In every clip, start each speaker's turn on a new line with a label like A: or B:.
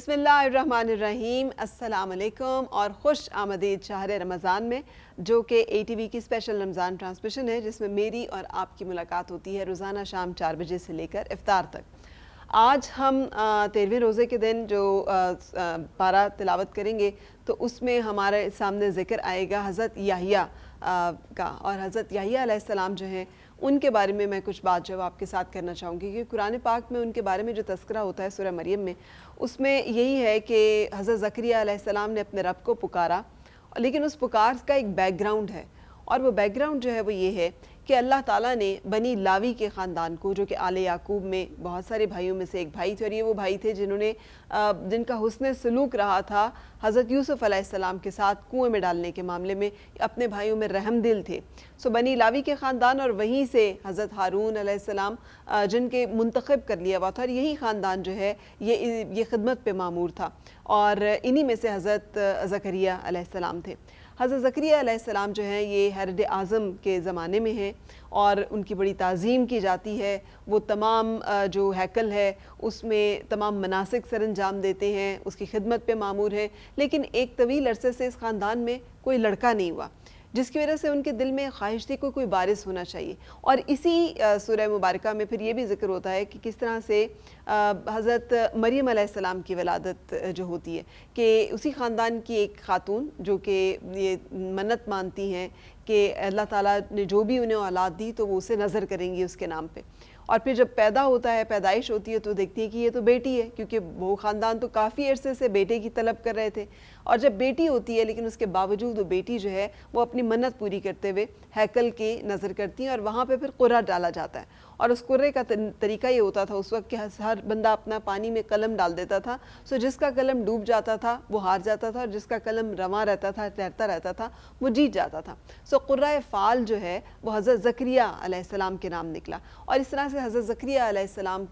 A: بسم اللہ الرحمن الرحیم، السلام علیکم اور خوش آمدید شہر رمضان میں، جو کہ ATV کی اسپیشل رمضان ٹرانسمیشن ہے، جس میں میری اور آپ کی ملاقات ہوتی ہے روزانہ شام 4 بجے سے لے کر افطار تک۔ آج ہم 13ویں روزے کے دن جو پارہ تلاوت کریں گے تو اس میں ہمارے سامنے ذکر آئے گا حضرت یحییٰ کا، اور حضرت یحییٰ علیہ السلام جو ہیں ان کے بارے میں کچھ بات جو آپ کے ساتھ کرنا چاہوں گی، کیونکہ قرآن پاک میں ان کے بارے میں جو تذکرہ ہوتا ہے سورہ مریم میں، اس میں یہی ہے کہ حضرت زکریا علیہ السلام نے اپنے رب کو پکارا، لیکن اس پکار کا ایک بیک گراؤنڈ ہے، اور وہ بیک گراؤنڈ جو ہے وہ یہ ہے کہ اللہ تعالیٰ نے بنی لاوی کے خاندان کو، جو کہ آل یعقوب میں بہت سارے بھائیوں میں سے ایک بھائی تھے، اور یہ وہ بھائی تھے جن کا حسن سلوک رہا تھا حضرت یوسف علیہ السلام کے ساتھ کنویں میں ڈالنے کے معاملے میں، اپنے بھائیوں میں رحم دل تھے۔ بنی لاوی کے خاندان، اور وہیں سے حضرت ہارون علیہ السلام جن کے منتخب کر لیا ہوا تھا، اور یہی خاندان جو ہے یہ خدمت پہ معمور تھا، اور انہی میں سے حضرت زکریا علیہ السلام تھے۔ حضرت زکریا علیہ السلام جو ہیں یہ ہیرڈ اعظم کے زمانے میں ہیں، اور ان کی بڑی تعظیم کی جاتی ہے۔ وہ تمام جو ہیکل ہے اس میں تمام مناسک سر انجام دیتے ہیں، اس کی خدمت پہ معمور ہیں، لیکن ایک طویل عرصے سے اس خاندان میں کوئی لڑکا نہیں ہوا، جس کی وجہ سے ان کے دل میں خواہش تھی کوئی وارث ہونا چاہیے۔ اور اسی سورہ مبارکہ میں پھر یہ بھی ذکر ہوتا ہے کہ کس طرح سے حضرت مریم علیہ السلام کی ولادت جو ہوتی ہے، کہ اسی خاندان کی ایک خاتون جو کہ یہ منت مانتی ہیں کہ اللہ تعالیٰ نے جو بھی انہیں اولاد دی تو وہ اسے نظر کریں گی اس کے نام پہ، اور پھر جب پیدا ہوتا ہے، پیدائش ہوتی ہے، تو دیکھتی ہے کہ یہ تو بیٹی ہے، کیونکہ وہ خاندان تو کافی عرصے سے بیٹے کی طلب کر رہے تھے، اور جب بیٹی ہوتی ہے لیکن اس کے باوجود وہ بیٹی جو ہے وہ اپنی منت پوری کرتے ہوئے ہیکل کی نظر کرتی ہیں، اور وہاں پہ پھر قرہ ڈالا جاتا ہے، اور اس قرے کا طریقہ یہ ہوتا تھا اس وقت کہ ہر بندہ اپنا پانی میں قلم ڈال دیتا تھا، جس کا قلم ڈوب جاتا تھا وہ ہار جاتا تھا، اور جس کا قلم رواں رہتا تھا، تیرتا رہتا تھا، وہ جیت جاتا تھا۔ قرہ فال جو ہے وہ حضرت زکریا علیہ السلام کے نام نکلا، اور اس طرح سے حضرت زکریا علیہ السلام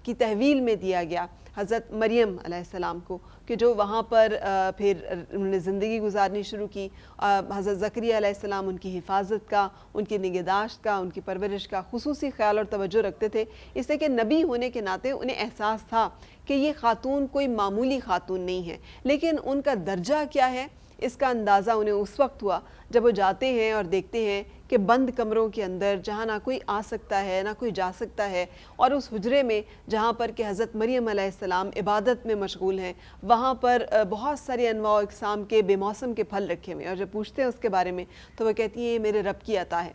A: کی تحویل میں دیا گیا حضرت مریم علیہ السلام کو، کہ جو وہاں پر پھر انہوں نے زندگی گزارنی شروع کی۔ حضرت زکریا علیہ السلام ان کی حفاظت کا، ان کی نگہداشت کا، ان کی پرورش کا خصوصی خیال اور توجہ رکھتے تھے، اس لیے کہ نبی ہونے کے ناطے انہیں احساس تھا کہ یہ خاتون کوئی معمولی خاتون نہیں ہے، لیکن ان کا درجہ کیا ہے اس کا اندازہ انہیں اس وقت ہوا جب وہ جاتے ہیں اور دیکھتے ہیں کہ بند کمروں کے اندر، جہاں نہ کوئی آ سکتا ہے نہ کوئی جا سکتا ہے، اور اس حجرے میں جہاں پر کہ حضرت مریم علیہ السلام عبادت میں مشغول ہیں، وہاں پر بہت سارے انواع و اقسام کے بے موسم کے پھل رکھے ہوئے ہیں، اور جب پوچھتے ہیں اس کے بارے میں تو وہ کہتی ہیں یہ میرے رب کی عطا ہے۔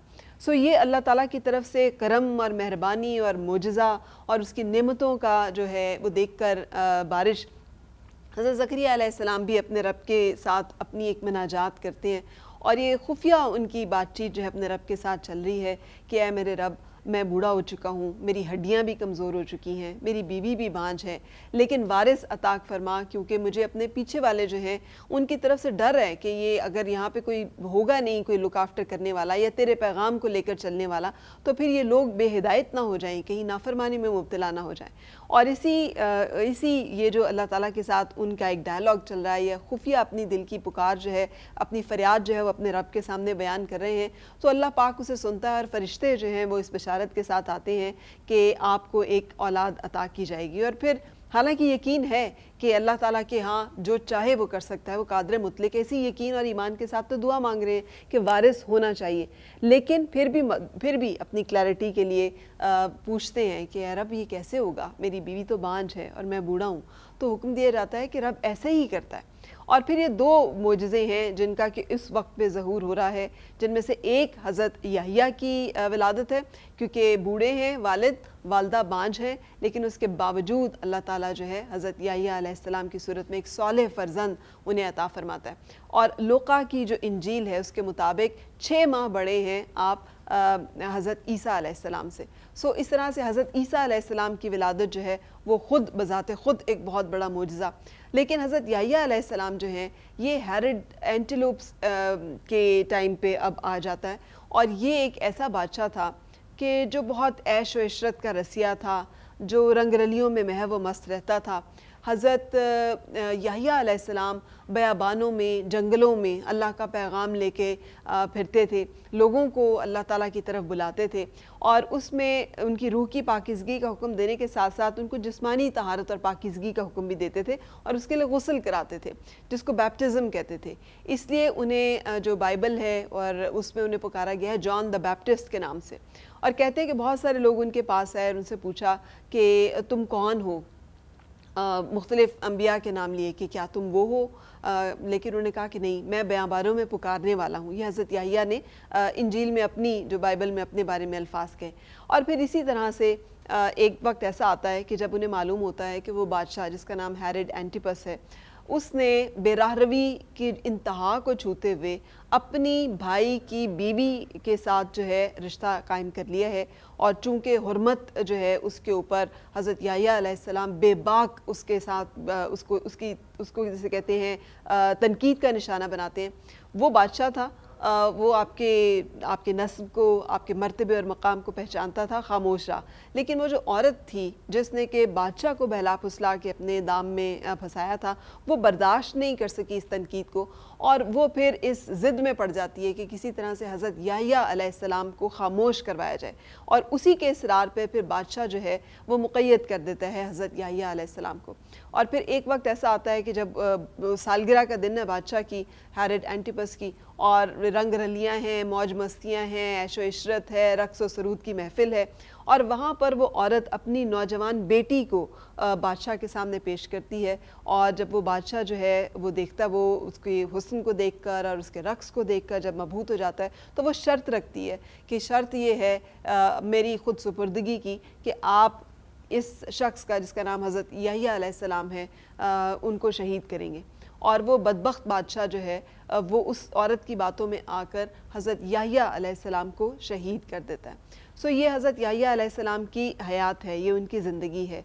A: یہ اللہ تعالیٰ کی طرف سے کرم اور مہربانی اور معجزہ اور اس کی نعمتوں کا جو ہے وہ دیکھ کر بارش، حضرت زکریا علیہ السلام بھی اپنے رب کے ساتھ اپنی ایک مناجات کرتے ہیں، اور یہ خفیہ ان کی بات چیت جو ہے اپنے رب کے ساتھ چل رہی ہے کہ اے میرے رب، میں بوڑھا ہو چکا ہوں، میری ہڈیاں بھی کمزور ہو چکی ہیں، میری بیوی بھی بانجھ ہے، لیکن وارث عطا فرما، کیونکہ مجھے اپنے پیچھے والے جو ہیں ان کی طرف سے ڈر ہے کہ یہ اگر یہاں پہ کوئی ہوگا نہیں، کوئی لک آفٹر کرنے والا یا تیرے پیغام کو لے کر چلنے والا، تو پھر یہ لوگ بے ہدایت نہ ہو جائیں، کہیں نافرمانی میں مبتلا نہ ہو جائیں۔ اور اسی یہ جو اللہ تعالیٰ کے ساتھ ان کا ایک ڈائلاگ چل رہا ہے، یہ خفیہ اپنی دل کی پکار جو ہے، اپنی فریاد جو ہے وہ اپنے رب کے سامنے بیان کر رہے ہیں، تو اللہ پاک اسے سنتا ہے، اور فرشتے جو ہیں وہ اس بشارت کے ساتھ آتے ہیں کہ آپ کو ایک اولاد عطا کی جائے گی۔ اور پھر حالانکہ یقین ہے کہ اللہ تعالیٰ کے ہاں جو چاہے وہ کر سکتا ہے، وہ قادر مطلق ہے، اسی یقین اور ایمان کے ساتھ تو دعا مانگ رہے ہیں کہ وارث ہونا چاہیے، لیکن پھر بھی اپنی کلیئرٹی کے لیے پوچھتے ہیں کہ اے رب یہ کیسے ہوگا، میری بیوی تو بانجھ ہے اور میں بوڑھا ہوں۔ تو حکم دیا جاتا ہے کہ رب ایسے ہی کرتا ہے۔ اور پھر یہ 2 معجزے ہیں جن کا کہ اس وقت پہ ظہور ہو رہا ہے، جن میں سے ایک حضرت یحییٰ کی ولادت ہے، کیونکہ بوڑھے ہیں، والدہ بانجھ ہیں، لیکن اس کے باوجود اللہ تعالیٰ جو ہے حضرت یحییٰ علیہ السلام کی صورت میں ایک صالح فرزند انہیں عطا فرماتا ہے۔ اور لوقا کی جو انجیل ہے اس کے مطابق 6 ماہ بڑے ہیں آپ حضرت عیسیٰ علیہ السلام سے۔ اس طرح سے حضرت عیسیٰ علیہ السلام کی ولادت جو ہے وہ خود بذات خود ایک بہت بڑا معجزہ، لیکن حضرت یحییٰ علیہ السلام جو ہیں یہ ہیرڈ اینٹیلوپس کے ٹائم پہ اب آ جاتا ہے، اور یہ ایک ایسا بادشاہ تھا کہ جو بہت عیش و عشرت کا رسیہ تھا، جو رنگ رلیوں میں محو و مست رہتا تھا۔ حضرت یحییٰ علیہ السلام بیابانوں میں، جنگلوں میں اللہ کا پیغام لے کے پھرتے تھے، لوگوں کو اللہ تعالیٰ کی طرف بلاتے تھے، اور اس میں ان کی روح کی پاکیزگی کا حکم دینے کے ساتھ ساتھ ان کو جسمانی طہارت اور پاکیزگی کا حکم بھی دیتے تھے، اور اس کے لیے غسل کراتے تھے جس کو بیپٹزم کہتے تھے۔ اس لیے انہیں جو بائبل ہے اور اس میں انہیں پکارا گیا ہے جان دا بیپٹسٹ کے نام سے، اور کہتے ہیں کہ بہت سارے لوگ ان کے پاس آئے اور ان سے پوچھا کہ تم کون ہو، مختلف انبیاء کے نام لیے کہ کیا تم وہ ہو، لیکن انہوں نے کہا کہ نہیں، میں بیابانوں میں پکارنے والا ہوں۔ یہ حضرت یحییٰ نے انجیل میں اپنی جو بائبل میں اپنے بارے میں الفاظ کہے۔ اور پھر اسی طرح سے ایک وقت ایسا آتا ہے کہ جب انہیں معلوم ہوتا ہے کہ وہ بادشاہ جس کا نام ہیرڈ اینٹیپس ہے، اس نے بے راہ روی کی انتہا کو چھوتے ہوئے اپنی بھائی کی بیوی کے ساتھ جو ہے رشتہ قائم کر لیا ہے، اور چونکہ حرمت جو ہے اس کے اوپر حضرت یحییٰ علیہ السلام بے باک اس کے ساتھ اس کو جسے کہتے ہیں تنقید کا نشانہ بناتے ہیں۔ وہ بادشاہ تھا، وہ آپ کے نسب کو، آپ کے مرتبے اور مقام کو پہچانتا تھا، خاموش رہا، لیکن وہ جو عورت تھی جس نے کہ بادشاہ کو بہلا پھسلا کے اپنے دام میں پھنسایا تھا، وہ برداشت نہیں کر سکی اس تنقید کو، اور وہ پھر اس ضد میں پڑ جاتی ہے کہ کسی طرح سے حضرت یحییٰ علیہ السلام کو خاموش کروایا جائے، اور اسی کے اصرار پہ پھر بادشاہ جو ہے وہ مقید کر دیتا ہے حضرت یحییٰ علیہ السلام کو۔ اور پھر ایک وقت ایسا آتا ہے کہ جب سالگرہ کا دن ہے بادشاہ کی، ہیرڈ اینٹیپس کی، اور رنگ رلیاں ہیں، موج مستیاں ہیں، عیش و عشرت ہے، رقص و سرود کی محفل ہے، اور وہاں پر وہ عورت اپنی نوجوان بیٹی کو بادشاہ کے سامنے پیش کرتی ہے، اور جب وہ بادشاہ جو ہے وہ دیکھتا، وہ اس کے حسن کو دیکھ کر اور اس کے رقص کو دیکھ کر جب مبہوت ہو جاتا ہے، تو وہ شرط رکھتی ہے کہ شرط یہ ہے میری خود سپردگی کی کہ آپ اس شخص کا جس کا نام حضرت یحییٰ علیہ السلام ہے ان کو شہید کریں گے۔ اور وہ بدبخت بادشاہ جو ہے وہ اس عورت کی باتوں میں آ کر حضرت یحییٰ علیہ السلام کو شہید کر دیتا ہے۔ سو یہ حضرت یحییٰ علیہ السلام کی حیات ہے، یہ ان کی زندگی ہے،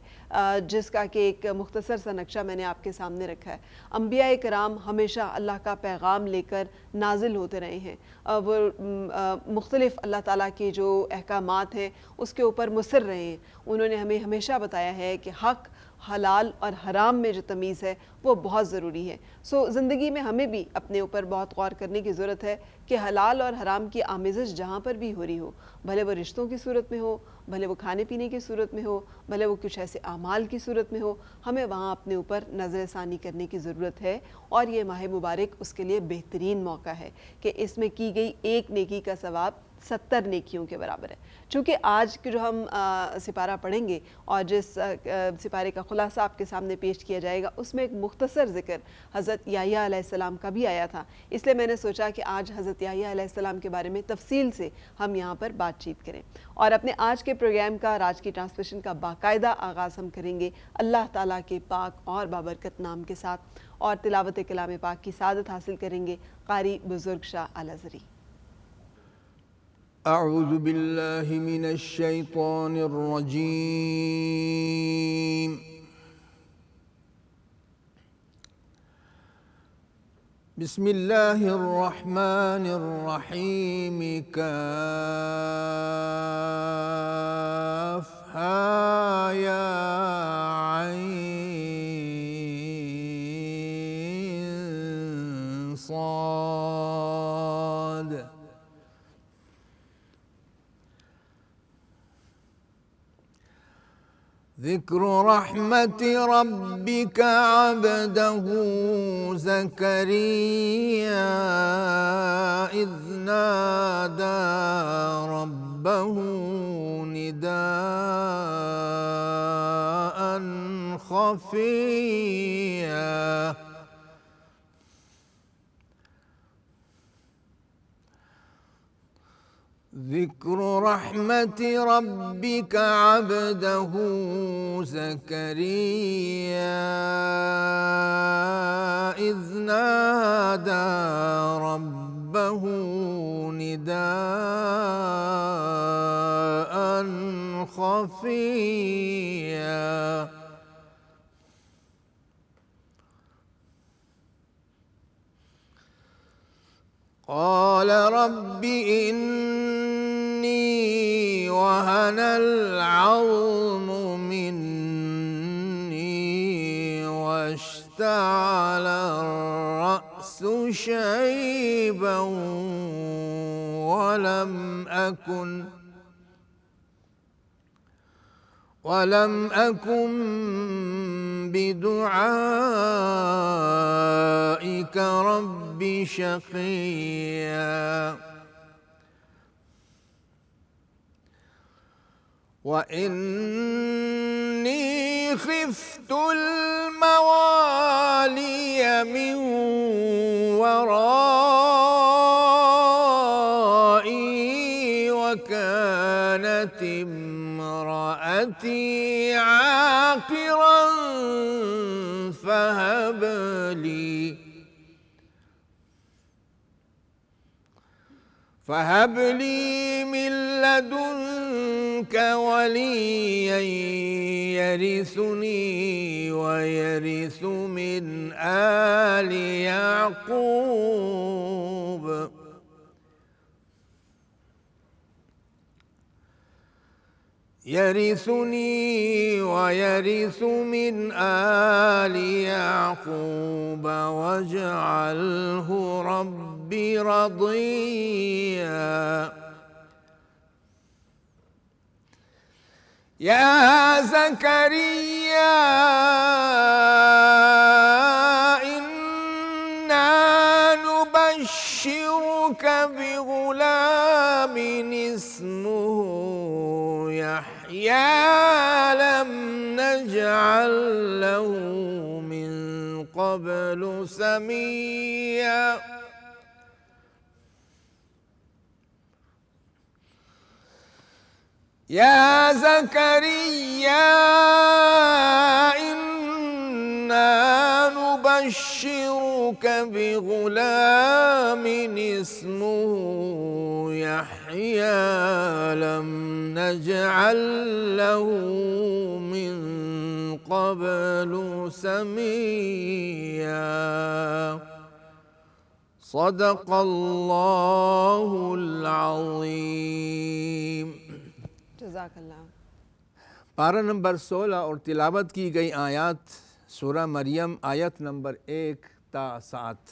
A: جس کا کہ ایک مختصر سا نقشہ میں نے آپ کے سامنے رکھا ہے۔ انبیاء کرام ہمیشہ اللہ کا پیغام لے کر نازل ہوتے رہے ہیں، وہ مختلف اللہ تعالیٰ کے جو احکامات ہیں اس کے اوپر مصر رہے ہیں۔ انہوں نے ہمیں ہمیشہ بتایا ہے کہ حق، حلال اور حرام میں جو تمیز ہے وہ بہت ضروری ہے۔ سو زندگی میں ہمیں بھی اپنے اوپر بہت غور کرنے کی ضرورت ہے کہ حلال اور حرام کی آمیزش جہاں پر بھی ہو رہی ہو، بھلے وہ رشتوں کی صورت میں ہو، بھلے وہ کھانے پینے کی صورت میں ہو، بھلے وہ کچھ ایسے اعمال کی صورت میں ہو، ہمیں وہاں اپنے اوپر نظر ثانی کرنے کی ضرورت ہے، اور یہ ماہ مبارک اس کے لیے بہترین موقع ہے کہ اس میں کی گئی ایک نیکی کا ثواب 70 نیکیوں کے برابر ہے۔ چونکہ آج کے جو ہم سپارہ پڑھیں گے اور جس سپارے کا خلاصہ آپ کے سامنے پیش کیا جائے گا، اس میں ایک مختصر ذکر حضرت یحییٰ علیہ السلام کا بھی آیا تھا، اس لیے میں نے سوچا کہ آج حضرت یحییٰ علیہ السلام کے بارے میں تفصیل سے ہم یہاں پر بات چیت کریں، اور اپنے آج کے پروگرام کا اور آج کی ٹرانسمیشن کا باقاعدہ آغاز ہم کریں گے اللہ تعالیٰ کے پاک اور بابرکت نام کے ساتھ، اور تلاوت کلام پاک کی سعادت حاصل کریں گے قاری بزرگ شاہ الازہری۔
B: اعوذ باللہ من الشیطان الرجیم، بسم اللہ الرحمن الرحیم، کافہا یا عین صاد، ذکر رحمت ربک عبدہ زکریا اذ نادى ربه نداء خفيا، ذکر رحمت ربک عبدہ زکریا اذ نادى ربه نداء خفيا، قال رب إني وهن العظم مني واشتعل الرأس شيبا ولم أكن بدعائك رب شقيا وإني خفت الموالي من ورائي وكانت امرأتي عاقرا فهب لي من لدنك وليا يرثني ويرث من آل يعقوب واجعله ربي رضيا يا زكريا إنا نبشرك بغلام اسمه يحيى لم نجعل له من قبل سميا يا زكريا إنا نبشرك بغلام اسمه يحيى لم نجعل له من قبل سميا صدق الله العظيم.
A: جزاک اللہ.
B: پارہ نمبر 16 اور تلاوت کی گئی آیات سورہ مریم آیت نمبر 1 تا 7.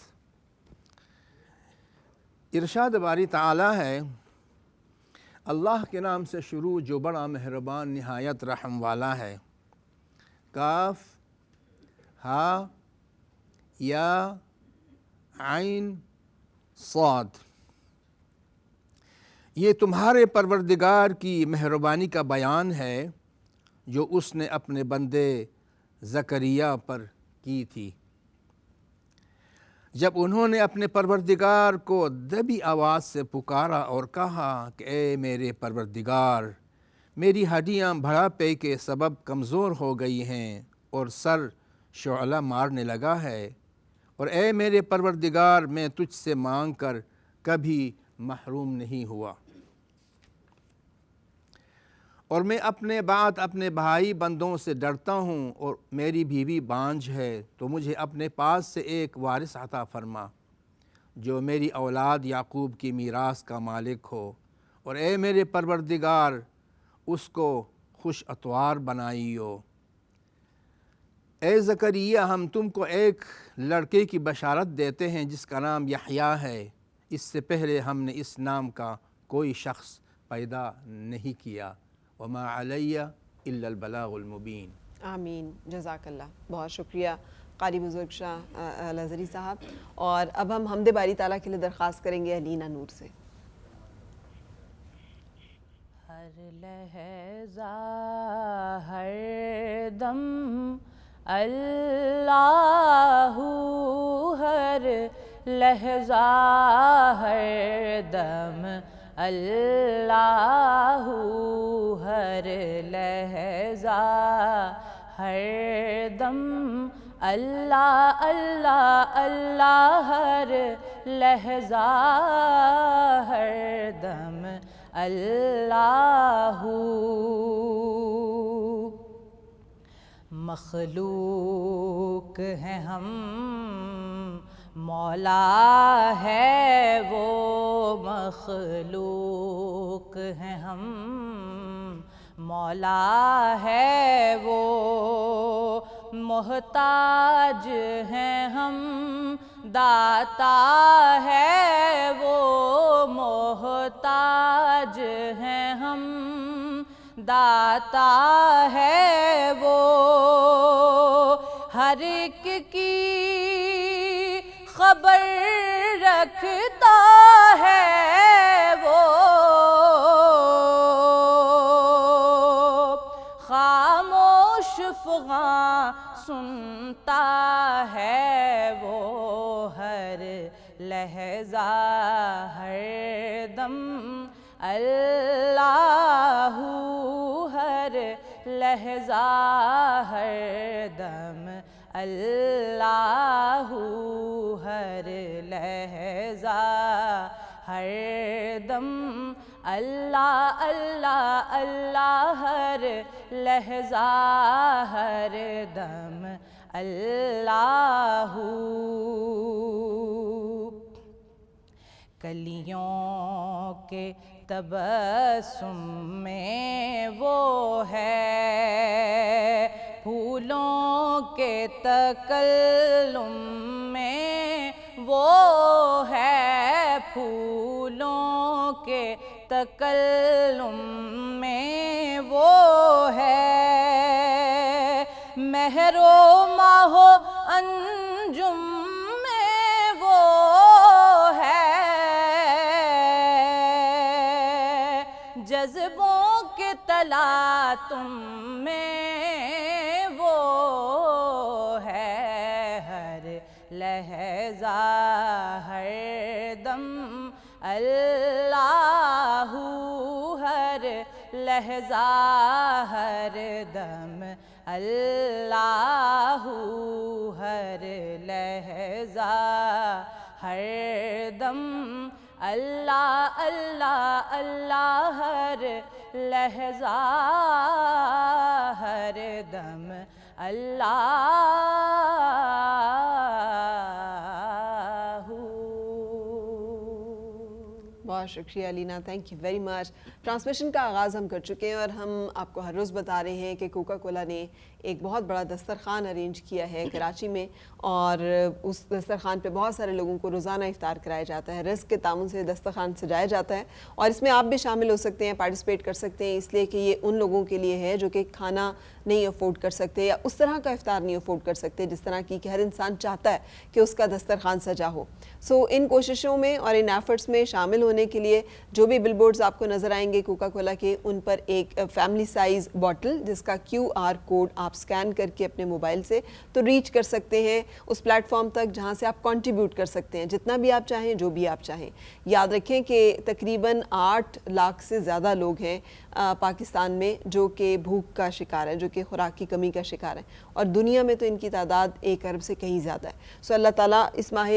B: ارشاد باری تعالی ہے، اللہ کے نام سے شروع جو بڑا مہربان نہایت رحم والا ہے. کاف ہا یا عین صاد. یہ تمہارے پروردگار کی مہربانی کا بیان ہے جو اس نے اپنے بندے زکریا پر کی تھی جب انہوں نے اپنے پروردگار کو دبی آواز سے پکارا اور کہا کہ اے میرے پروردگار، میری ہڈیاں بڑھاپے کے سبب کمزور ہو گئی ہیں اور سر شعلہ مارنے لگا ہے، اور اے میرے پروردگار میں تجھ سے مانگ کر کبھی محروم نہیں ہوا، اور میں اپنے بعد اپنے بھائی بندوں سے ڈرتا ہوں، اور میری بیوی بانجھ ہے، تو مجھے اپنے پاس سے ایک وارث عطا فرما جو میری اولاد یعقوب کی میراث کا مالک ہو، اور اے میرے پروردگار اس کو خوش اتوار بنائیو۔ اے زکریا، ہم تم کو ایک لڑکے کی بشارت دیتے ہیں جس کا نام یحییٰ ہے، اس سے پہلے ہم نے اس نام کا کوئی شخص پیدا نہیں کیا، وما علی الا البلاغ المبین۔
A: آمین، جزاک اللہ. بہت شکریہ قاری بزرگ شاہ الازہری صاحب. اور اب ہم حمد باری تعالیٰ کے لیے درخواست کریں گے علینا نور سے.
C: ہر لہجہ ہر دم اللہ، ہر لہجہ ہر دم اللہ، ہر لہجہ ہر دم اللہ اللہ اللہ، ہر لہجہ ہر دم اللہ۔ مخلوق ہیں ہم، مولا ہے وہ، مخلوق ہیں ہم، مولا ہے وہ، محتاج ہیں ہم داتا ہے وہ محتاج ہیں ہم داتا ہے وہ ہر ایک کی خبر رکھتا ہے وہ خاموش فغاں سنتا ہے وہ ہر لحظہ ہر دم اللہ ہر لحظہ ہر دم اللہ ہر لحظہ ہر دم اللہ اللہ اللہ ہر لحظہ ہر دم اللہ کلیوں کے تبسم میں وہ ہے پھولوں کے تکلم میں وہ ہے پھولوں کے تکلم میں وہ ہے مہر و ماہ و انجم میں وہ ہے جذبوں کے تلاطم میں وہ ہے ہر لحظہ ہر دم اللہ ہر لحظہ ہر دم اللہ ہر لحظہ ہر دم اللہ اللہ اللہ ہر لحظہ ہر دم اللہ
A: بہت شکریہ علینا، thank you very much. Transmission کا آغاز ہم کر چکے ہیں اور ہم آپ کو ہر روز بتا رہے ہیں کہ کوکا کولا نے ایک بہت بڑا دسترخوان ارینج کیا ہے کراچی میں، اور اس دسترخوان پہ بہت سارے لوگوں کو روزانہ افطار کرایا جاتا ہے. رزق کے تعاون سے دسترخوان سجایا جاتا ہے اور اس میں آپ بھی شامل ہو سکتے ہیں، پارٹیسپیٹ کر سکتے ہیں، اس لیے کہ یہ ان لوگوں کے لیے ہے جو کہ کھانا نہیں افورڈ کر سکتے یا اس طرح کا افطار نہیں افورڈ کر سکتے جس طرح کی کہ ہر انسان چاہتا ہے کہ اس کا دسترخوان سجا ہو. سو ان کوششوں میں اور ان ایفرٹس میں شامل ہونے کے لیے جو بھی بل بورڈز آپ کو نظر آئیں گے کوکا کولا کے، ان پر ایک فیملی سائز باٹل جس کا QR کوڈ آپ سکین کر کے اپنے موبائل سے تو ریچ کر سکتے ہیں اس پلیٹ فارم تک جہاں سے آپ کنٹریبیوٹ کر سکتے ہیں جتنا بھی آپ چاہیں، جو بھی آپ چاہیں. یاد رکھیں کہ تقریباً 8 لاکھ سے زیادہ لوگ ہیں پاکستان میں جو کہ بھوک کا شکار ہیں، جو کہ خوراک کی کمی کا شکار ہیں، اور دنیا میں تو ان کی تعداد 1 ارب سے کہیں زیادہ ہے. سو اللہ تعالیٰ اس ماہ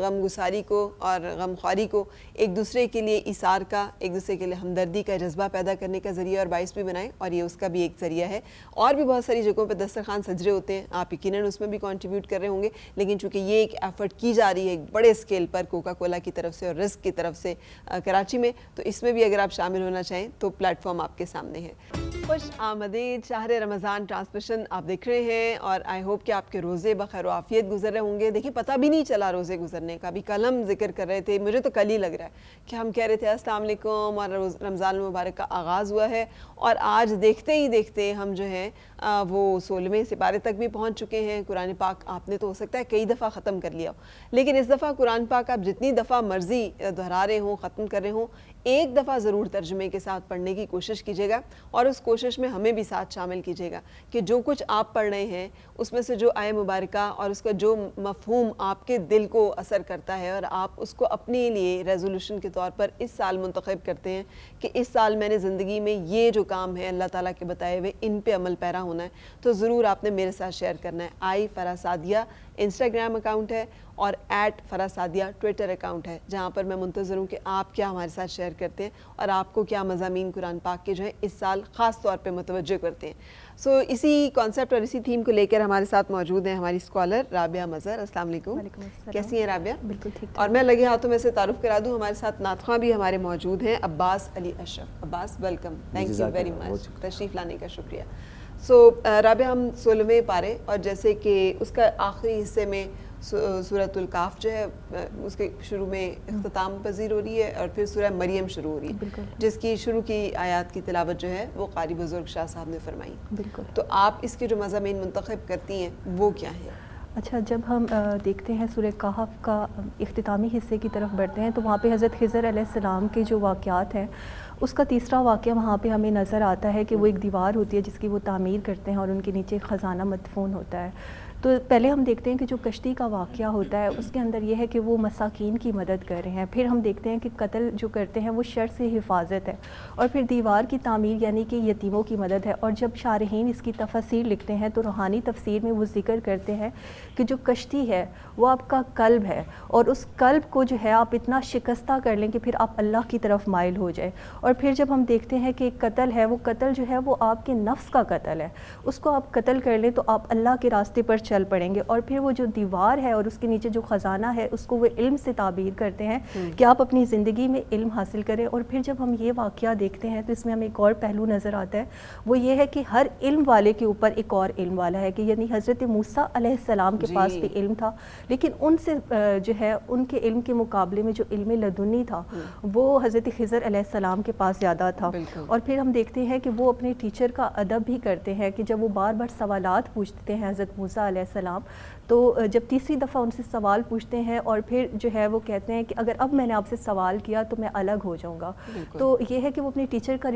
A: غم گساری کو اور غم خواری کو ایک دوسرے کے لیے ایثار کا، ایک دوسرے کے لیے ہمدردی کا جذبہ پیدا کرنے کا ذریعہ اور باعث بھی بنائیں، اور یہ اس کا بھی ایک ذریعہ ہے. اور بھی بہت ساری جگہوں پہ دسترخوان سج رہے ہوتے ہیں، آپ یقیناً اس میں بھی کنٹریبیوٹ کر رہے ہوں گے، لیکن چونکہ یہ ایک ایفرٹ کی جا رہی ہے ایک بڑے اسکیل پر کوکا کولا کی طرف سے اور رزق کی طرف سے کراچی میں، تو اس میں بھی اگر آپ شامل ہونا چاہیں تو پلیٹ فارم آپ کے سامنے ہے. خوش آمدید، شہر رمضان ٹرانسمیشن آپ دیکھ رہے ہیں اور آئی ہوپ کہ آپ کے روزے بخیر و عافیت گزر رہے ہوں گے. دیکھیں پتہ بھی نہیں چلا روزے گزرنے کا. ابھی کل ہم ذکر کر رہے تھے، مجھے تو کل ہی لگ رہا ہے کہ ہم کہہ رہے تھے السلام علیکم اور رمضان المبارک کا آغاز ہوا ہے، اور آج دیکھتے ہی دیکھتے ہم جو ہیں وہ 16ویں سپارے تک بھی پہنچ چکے ہیں. قرآن پاک آپ نے تو ہو سکتا ہے کئی دفعہ ختم کر لیا ہو، لیکن اس دفعہ قرآن پاک آپ جتنی دفعہ مرضی دہرا رہے ہوں، ختم کر رہے ہوں، ایک دفعہ ضرور ترجمے کے ساتھ پڑھنے کی کوشش کیجیے گا، اور اس کوشش میں ہمیں بھی ساتھ شامل کیجیے گا کہ جو کچھ آپ پڑھ رہے ہیں اس میں سے جو آیہ مبارکہ اور اس کا جو مفہوم آپ کے دل کو اثر کرتا ہے اور آپ اس کو اپنے لیے ریزولوشن کے طور پر اس سال منتخب کرتے ہیں کہ اس سال میں نے زندگی میں یہ جو کام ہے اللہ تعالیٰ کے بتائے ہوئے ان پہ عمل پیرا ہونا ہے، تو ضرور آپ نے میرے ساتھ شیئر کرنا ہے. آئی فرح سعدیہ انسٹاگرام اکاؤنٹ ہے اور @فرح سعدیہ ٹویٹر اکاؤنٹ ہے، جہاں پر میں منتظر ہوں کہ آپ کیا ہمارے ساتھ شیئر کرتے ہیں اور آپ کو کیا مضامین قرآن پاک کے جو ہے اس سال خاص طور پہ متوجہ کرتے ہیں. سو اسی کانسیپٹ اور اسی تھیم کو لے کر ہمارے ساتھ موجود ہیں ہماری اسکالر رابعہ مظہر. السلام علیکم. کیسی ہیں رابعہ؟
D: بالکل ٹھیک.
A: اور میں لگے ہاتھوں میں سے تعارف کرا دوں، ہمارے ساتھ نعت خواں بھی ہمارے موجود ہیں، Abbas Ali Ashraf. Abbas welcome, thank you very much, تشریف لانے کا شکریہ. سو رابعہ، ہم 16ویں پارے اور جیسے کہ اس کا آخری حصے میں سورۃ الکاف جو ہے اس کے شروع میں اختتام پذیر ہو رہی ہے، اور پھر سورہ مریم شروع ہو رہی ہے جس کی شروع کی آیات کی تلاوت جو ہے وہ قاری بزرگ شاہ صاحب نے فرمائی.
D: بالکل.
A: تو آپ اس کے جو مضامین منتخب کرتی ہیں وہ کیا ہیں؟
D: اچھا، جب ہم دیکھتے ہیں سورہ کہف کا اختتامی حصے کی طرف بڑھتے ہیں تو وہاں پہ حضرت خضر علیہ السلام کے جو واقعات ہیں اس کا تیسرا واقعہ وہاں پہ ہمیں نظر آتا ہے کہ وہ ایک دیوار ہوتی ہے جس کی وہ تعمیر کرتے ہیں اور ان کے نیچے خزانہ مدفون ہوتا ہے. تو پہلے ہم دیکھتے ہیں کہ جو کشتی کا واقعہ ہوتا ہے اس کے اندر یہ ہے کہ وہ مساکین کی مدد کر رہے ہیں. پھر ہم دیکھتے ہیں کہ قتل جو کرتے ہیں وہ شر سے حفاظت ہے، اور پھر دیوار کی تعمیر یعنی کہ یتیموں کی مدد ہے. اور جب شارحین اس کی تفسیر لکھتے ہیں تو روحانی تفسیر میں وہ ذکر کرتے ہیں کہ جو کشتی ہے وہ آپ کا قلب ہے، اور اس قلب کو جو ہے آپ اتنا شکستہ کر لیں کہ پھر آپ اللہ کی طرف مائل ہو جائے. اور پھر جب ہم دیکھتے ہیں کہ قتل ہے، وہ قتل جو ہے وہ آپ کے نفس کا قتل ہے، اس کو آپ قتل کر لیں تو آپ اللہ کے راستے پر چل پڑیں گے. اور پھر وہ جو دیوار ہے اور اس کے نیچے جو خزانہ ہے اس کو وہ علم سے تعبیر کرتے ہیں کہ آپ اپنی زندگی میں علم حاصل کریں. اور پھر جب ہم یہ واقعہ دیکھتے ہیں تو اس میں ہمیں ایک اور پہلو نظر آتا ہے، وہ یہ ہے کہ ہر علم والے کے اوپر ایک اور علم والا ہے، کہ یعنی حضرت موسیٰ علیہ السلام کے پاس بھی علم تھا، لیکن ان سے جو ہے ان کے علم کے مقابلے میں جو علم لدنی تھا وہ حضرت خضر علیہ السلام کے پاس زیادہ تھا. اور پھر ہم دیکھتے ہیں کہ وہ اپنے ٹیچر کا ادب بھی کرتے ہیں کہ جب وہ بار بار سوالات پوچھتے ہیں حضرت موسیٰ علیہ السلام، تو جب تیسری دفعہ ان سے سوال پوچھتے ہیں اور پھر جو ہے وہ کہتے ہیں کہ اگر اب میں نے آپ سے سوال کیا تو میں الگ ہو جاؤں گا. تو یہ ہے کہ وہ اپنے ٹیچر کا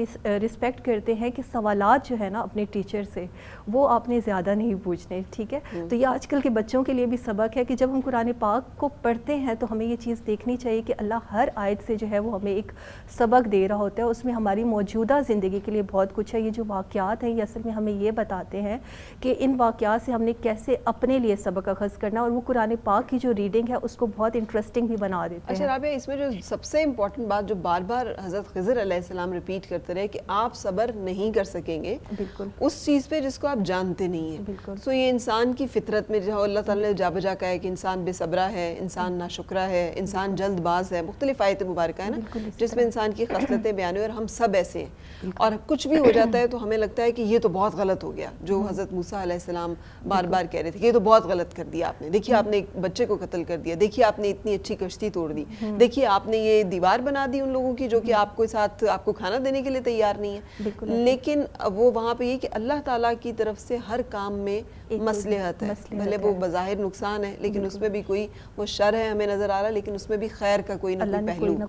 D: رسپیکٹ کرتے ہیں کہ سوالات جو ہے نا اپنے ٹیچر سے وہ آپ نے زیادہ نہیں پوچھنے. ٹھیک ہے، تو یہ آج کل کے بچوں کے لیے بھی سبق ہے کہ جب ہم قرآن پاک کو پڑھتے ہیں تو ہمیں یہ چیز دیکھنی چاہیے کہ اللہ ہر آیت سے جو ہے وہ ہمیں ایک سبق دے رہا ہوتا ہے. اس میں ہماری موجودہ زندگی کے لیے بہت کچھ ہے. یہ جو واقعات ہیں یہ اصل میں ہمیں یہ بتاتے ہیں کہ ان واقعات سے ہم نے کیسے اپنے لیے سبق اخذ کرنا، اور وہ قرآن پاک کی جو ریڈنگ ہے اس کو بہت انٹرسٹنگ بھی بنا دیتے ہیں.
A: اچھا رابعہ، اس میں جو سب سے امپورٹنٹ بات جو بار بار حضرت خضر علیہ السلام ریپیٹ کرتے رہے کہ آپ صبر نہیں کر سکیں گے
D: بالکل
A: اس چیز پہ جس کو آپ جانتے نہیں ہیں.
D: بالکل.
A: سو یہ انسان کی فطرت میں جو اللہ تعالیٰ نے جا بجا کہا ہے کہ انسان بے صبرہ ہے، انسان ناشکرہ ہے، انسان جلد باز ہے، مختلف آیت مبارکہ ہے نا جس میں انسان کی خصلتیں بیان ہوئی، اور ہم سب ایسے ہیں. اور کچھ بھی ہو جاتا ہے تو ہمیں لگتا ہے کہ یہ تو بہت غلط ہو گیا، جو حضرت موسیٰ علیہ السلام بار بار کہہ رہے تھے کہ یہ تو بہت غلط کر دیا آپ نے. دیکھیے آپ نے ایک بچے کو قتل کر دیا، دیکھیے آپ نے اتنی اچھی کشتی توڑ دی، دیکھیے آپ نے یہ دیوار بنا دی ان لوگوں کی جو کہ آپ کو ساتھ آپ کو کھانا دینے کے لیے تیار نہیں ہے. لیکن وہ وہاں پہ یہ کہ اللہ تعالیٰ کی طرف سے ہر کام میں مصلحت ہے، بھلے وہ بظاہر نقصان ہے لیکن اس میں بھی کوئی وہ شر ہے ہمیں نظر آ رہا، لیکن اس میں بھی خیر کا کوئی نہ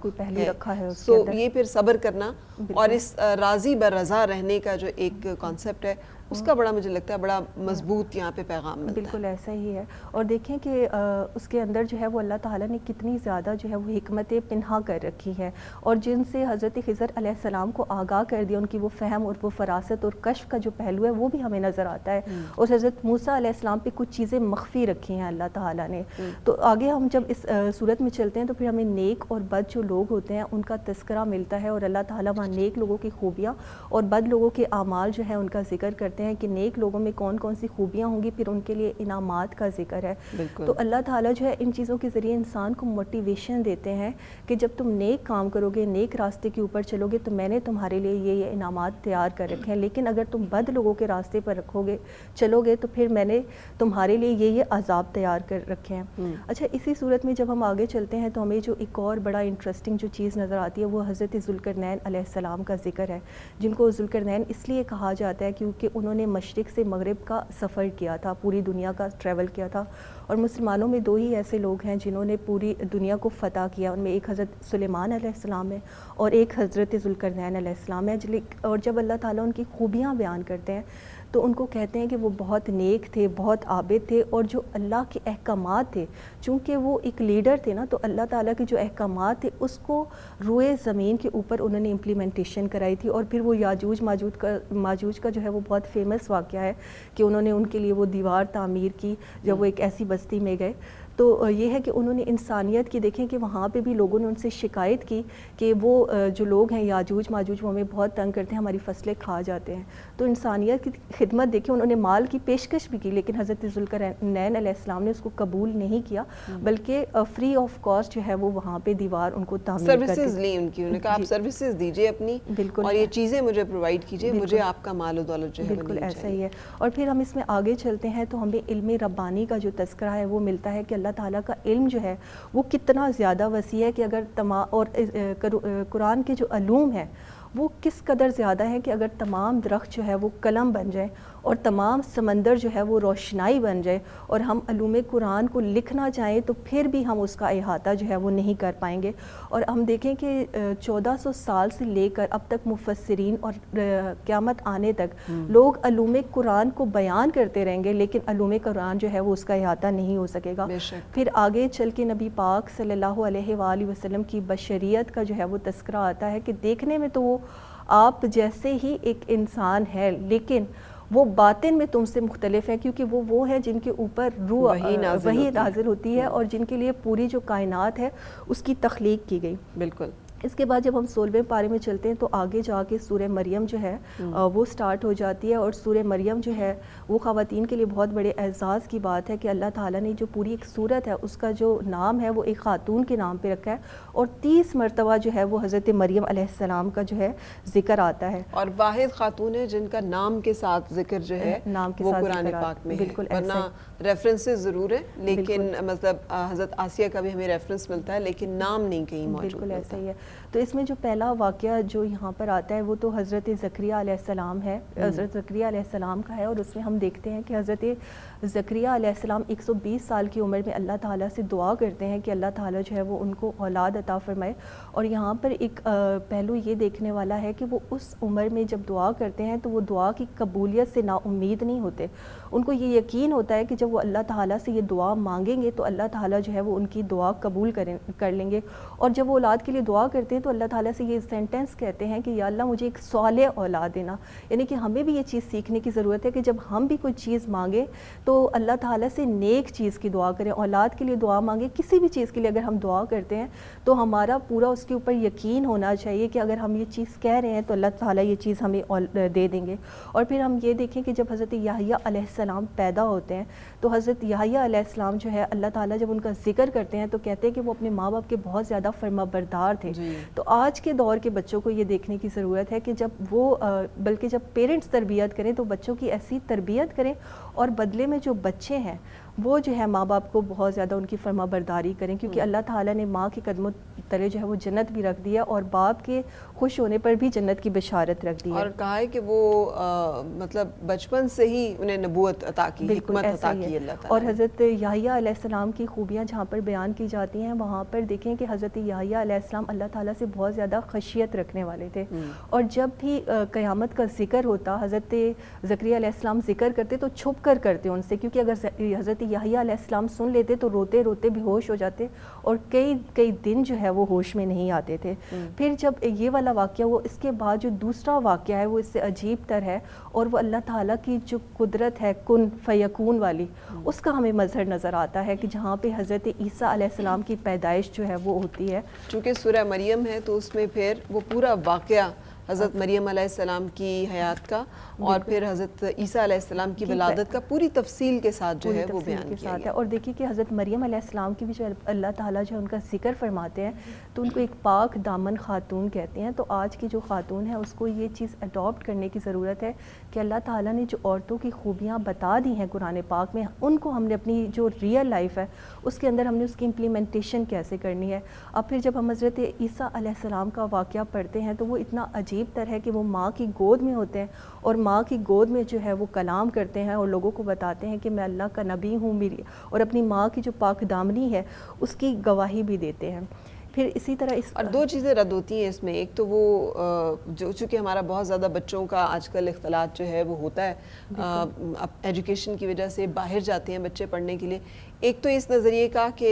A: کوئی پہلو
D: رکھا ہے.
A: سو یہ پھر صبر کرنا اور اس راضی بر رضا رہنے کا جو ایک کانسیپٹ ہے اس کا بڑا مجھے لگتا ہے بڑا مضبوط یہاں پہ پیغام ملتا ہے.
D: بالکل ایسا ہی ہے. اور دیکھیں کہ اس کے اندر جو ہے وہ اللہ تعالیٰ نے کتنی زیادہ جو ہے وہ حکمتیں پنہا کر رکھی ہیں، اور جن سے حضرت خضر علیہ السلام کو آگاہ کر دیا، ان کی وہ فہم اور وہ فراست اور کشف کا جو پہلو ہے وہ بھی ہمیں نظر آتا ہے. اور حضرت موسیٰ علیہ السلام پہ کچھ چیزیں مخفی رکھی ہیں اللہ تعالیٰ نے. تو آگے ہم جب اس صورت میں چلتے ہیں تو پھر ہمیں نیک اور بد جو لوگ ہوتے ہیں ان کا تذکرہ ملتا ہے، اور اللہ تعالیٰ وہاں نیک لوگوں کی خوبیاں اور بد لوگوں کے اعمال جو ہیں ان کا ذکر کرتے ہیں کہ نیک لوگوں میں کون کون سی خوبیاں ہوں گی، پھر ان کے لیے انعامات کا ذکر ہے. تو اللہ تعالیٰ جو ہے ان چیزوں کے ذریعے انسان کو موٹیویشن دیتے ہیں کہ جب تم نیک کام کرو گے، نیک راستے کے اوپر چلو گے تو میں نے تمہارے لیے یہ انعامات تیار کر رکھے ہیں، لیکن اگر تم بد لوگوں کے راستے پر چلو گے تو پھر میں نے تمہارے لیے یہ عذاب تیار کر رکھے ہیں. اچھا، اسی صورت میں جب ہم آگے چلتے ہیں تو ہمیں جو ایک اور بڑا انٹرسٹنگ جو چیز نظر آتی ہے وہ حضرت ذوالقرنین علیہ السلام کا ذکر ہے، جن کو ذوالقرنین اس لیے کہا جاتا ہے کیونکہ انہوں نے مشرق سے مغرب کا سفر کیا تھا، پوری دنیا کا ٹریول کیا تھا. اور مسلمانوں میں دو ہی ایسے لوگ ہیں جنہوں نے پوری دنیا کو فتح کیا، ان میں ایک حضرت سلیمان علیہ السلام ہے اور ایک حضرت ذوالقرنین علیہ السلام ہے. اور جب اللہ تعالیٰ ان کی خوبیاں بیان کرتے ہیں تو ان کو کہتے ہیں کہ وہ بہت نیک تھے، بہت عابد تھے، اور جو اللہ کے احکامات تھے، چونکہ وہ ایک لیڈر تھے نا، تو اللہ تعالیٰ کے جو احکامات تھے اس کو روئے زمین کے اوپر انہوں نے امپلیمنٹیشن کرائی تھی. اور پھر وہ یاجوج ماجوج کا جو ہے وہ بہت فیمس واقعہ ہے کہ انہوں نے ان کے لیے وہ دیوار تعمیر کی جب وہ ایک ایسی بستی میں گئے. تو یہ ہے کہ انہوں نے انسانیت کی، دیکھیں کہ وہاں پہ بھی لوگوں نے ان سے شکایت کی کہ وہ جو لوگ ہیں یاجوج ماجوج وہ ہمیں بہت تنگ کرتے ہیں، ہماری فصلیں کھا جاتے ہیں. تو انسانیت کی خدمت دیکھیں، انہوں نے مال کی پیشکش بھی کی لیکن حضرت ذوالقرنین علیہ السلام نے اس کو قبول نہیں کیا، بلکہ فری آف کاسٹ جو ہے وہ وہاں پہ دیوار ان کو تعمیر کر
A: سروسز لی ان کی، انہوں نے کہا آپ سروسز دیجئے اپنی،
D: بالکل،
A: اور یہ چیزیں مجھے پرووائڈ کیجئے، مجھے آپ کا مال و دولت جو ہے وہ
D: بالکل
A: نہیں
D: ایسا
A: چاہیے.
D: ہی ہے. اور پھر ہم اس میں آگے چلتے ہیں تو ہمیں علم ربانی کا جو تذکرہ ہے وہ ملتا ہے کہ اللہ تعالیٰ کا علم جو ہے وہ کتنا زیادہ وسیع ہے کہ اگر اور قرآن کے جو علوم ہیں وہ کس قدر زیادہ ہے کہ اگر تمام درخت جو ہے وہ قلم بن جائیں اور تمام سمندر جو ہے وہ روشنائی بن جائے اور ہم علوم قرآن کو لکھنا چاہیں تو پھر بھی ہم اس کا احاطہ جو ہے وہ نہیں کر پائیں گے. اور ہم دیکھیں کہ 1400 سال سے لے کر اب تک مفسرین اور قیامت آنے تک لوگ علوم قرآن کو بیان کرتے رہیں گے لیکن علوم قرآن جو ہے وہ اس کا احاطہ نہیں ہو سکے گا. پھر آگے چل کے نبی پاک صلی اللہ علیہ وآلہ وسلم کی بشریت کا جو ہے وہ تذکرہ آتا ہے کہ دیکھنے میں تو وہ آپ جیسے ہی ایک انسان ہے لیکن وہ باطن میں تم سے مختلف ہے، کیونکہ وہ ہے جن کے اوپر روح وحی نازل ہوتی ہے اور جن کے لیے پوری جو کائنات ہے اس کی تخلیق کی گئی.
A: بالکل.
D: اس کے بعد جب ہم 16ویں پارے میں چلتے ہیں تو آگے جا کے سورہ مریم جو ہے وہ سٹارٹ ہو جاتی ہے، اور سورہ مریم جو ہے وہ خواتین کے لیے بہت بڑے اعزاز کی بات ہے کہ اللہ تعالیٰ نے جو پوری ایک صورت ہے اس کا جو نام ہے وہ ایک خاتون کے نام پہ رکھا ہے، اور 30 مرتبہ جو ہے وہ حضرت مریم علیہ السلام کا جو ہے ذکر آتا ہے، اور
A: واحد خاتون ہے جن کا نام کے ساتھ ذکر جو ہے وہ قرآن پاک میں ہے. ورنہ ریفرنسز ضرور ہے لیکن مطلب حضرت آسیہ کا بھی ہمیں ریفرنس ملتا ہے لیکن نام نہیں کہیں موجود.
D: بالکل ایسا ہی ہے. تو اس میں جو پہلا واقعہ جو یہاں پر آتا ہے وہ تو حضرت زکریا علیہ السلام ہے، حضرت زکریا علیہ السلام کا ہے، اور اس میں ہم دیکھتے ہیں کہ حضرت زکریا علیہ السلام 120 سال کی عمر میں اللہ تعالیٰ سے دعا کرتے ہیں کہ اللہ تعالیٰ جو ہے وہ ان کو اولاد عطا فرمائے. اور یہاں پر ایک پہلو یہ دیکھنے والا ہے کہ وہ اس عمر میں جب دعا کرتے ہیں تو وہ دعا کی قبولیت سے نا امید نہیں ہوتے، ان کو یہ یقین ہوتا ہے کہ جب وہ اللہ تعالیٰ سے یہ دعا مانگیں گے تو اللہ تعالیٰ جو ہے وہ ان کی دعا قبول کر لیں گے. اور جب وہ اولاد کے لیے دعا کرتے ہیں تو اللہ تعالیٰ سے یہ سینٹنس کہتے ہیں کہ یا اللہ مجھے ایک صالح اولاد دینا. یعنی کہ ہمیں بھی یہ چیز سیکھنے کی ضرورت ہے کہ جب ہم بھی کوئی چیز مانگیں تو اللہ تعالیٰ سے نیک چیز کی دعا کریں. اولاد کے لیے دعا مانگیں، کسی بھی چیز کے لیے اگر ہم دعا کرتے ہیں تو ہمارا پورا اس کے اوپر یقین ہونا چاہیے کہ اگر ہم یہ چیز کہہ رہے ہیں تو اللہ تعالیٰ یہ چیز ہمیں دے دیں گے. اور پھر ہم یہ دیکھیں کہ جب حضرت یحییٰ علیہ السلام پیدا ہوتے ہیں تو حضرت یحییٰ علیہ السلام جو ہے اللہ تعالیٰ جب ان کا ذکر کرتے ہیں تو کہتے ہیں کہ وہ اپنے ماں باپ کے بہت زیادہ فرما بردار تھے. تو آج کے دور کے بچوں کو یہ دیکھنے کی ضرورت ہے کہ جب وہ بلکہ جب پیرنٹس تربیت کریں تو بچوں کی ایسی تربیت کریں اور بدلے میں جو بچے ہیں وہ جو ہے ماں باپ کو بہت زیادہ ان کی فرما برداری کریں، کیونکہ اللہ تعالیٰ نے ماں کے قدموں تلے جو ہے وہ جنت بھی رکھ دیا اور باپ کے خوش ہونے پر بھی جنت کی بشارت رکھ دی ہے.
A: اور کہا ہے کہ وہ مطلب بچپن سے ہی انہیں نبوت عطا کی، حکمت عطا کی اللہ تعالیٰ.
D: اور حضرت یحییٰ علیہ السلام کی خوبیاں جہاں پر بیان کی جاتی ہیں وہاں پر دیکھیں کہ حضرت یحییٰ علیہ السلام اللہ تعالیٰ سے بہت زیادہ خشیت رکھنے والے تھے، اور جب بھی قیامت کا ذکر ہوتا حضرت زکریا علیہ السلام ذکر کرتے تو چھپ کر کرتے ان سے، کیونکہ اگر حضرت یحییٰ علیہ السلام سن لیتے تو روتے روتے بھی ہوش ہو جاتے اور کئی دن جو ہے وہ ہوش میں نہیں آتے تھے. پھر جب یہ والا واقعہ وہ اس کے بعد جو دوسرا واقعہ ہے وہ اس سے عجیب تر ہے، اور وہ اللہ تعالیٰ کی جو قدرت ہے کن فیکون والی اس کا ہمیں مظہر نظر آتا ہے کہ جہاں پہ حضرت عیسیٰ علیہ السلام کی پیدائش جو ہے وہ ہوتی ہے.
A: چونکہ سورہ مریم ہے تو اس میں پھر وہ پورا واقعہ حضرت مریم علیہ السلام کی حیات کا اور پھر حضرت عیسیٰ علیہ السلام کی ولادت کا پوری تفصیل کے ساتھ جو ہے وہ بیان کیا گیا.
D: اور دیکھیے کہ حضرت مریم علیہ السلام کی بھی جو اللہ تعالیٰ جو ان کا ذکر فرماتے ہیں تو ان کو ایک پاک دامن خاتون کہتے ہیں. تو آج کی جو خاتون ہے اس کو یہ چیز اڈاپٹ کرنے کی ضرورت ہے کہ اللہ تعالیٰ نے جو عورتوں کی خوبیاں بتا دی ہیں قرآن پاک میں ان کو ہم نے اپنی جو ریئل لائف ہے اس کے اندر ہم نے اس کی امپلیمنٹیشن کیسے کرنی ہے. اب پھر جب ہم حضرت عیسیٰ علیہ السلام کا واقعہ پڑھتے ہیں تو وہ اتنا عجیب تر ہے کہ وہ ماں کی گود میں ہوتے ہیں اور ماں کی گود میں جو ہے وہ کلام کرتے ہیں اور لوگوں کو بتاتے ہیں کہ میں اللہ کا نبی ہوں میری، اور اپنی ماں کی جو پاک دامنی ہے اس کی گواہی بھی دیتے ہیں. پھر اسی طرح اس
A: اور دو چیزیں رد ہوتی ہیں اس میں. ایک تو وہ جو چونکہ ہمارا بہت زیادہ بچوں کا آج کل اختلاط جو ہے وہ ہوتا ہے ایجوکیشن کی وجہ سے باہر جاتے ہیں بچے پڑھنے کے لیے. ایک تو اس نظریے کا کہ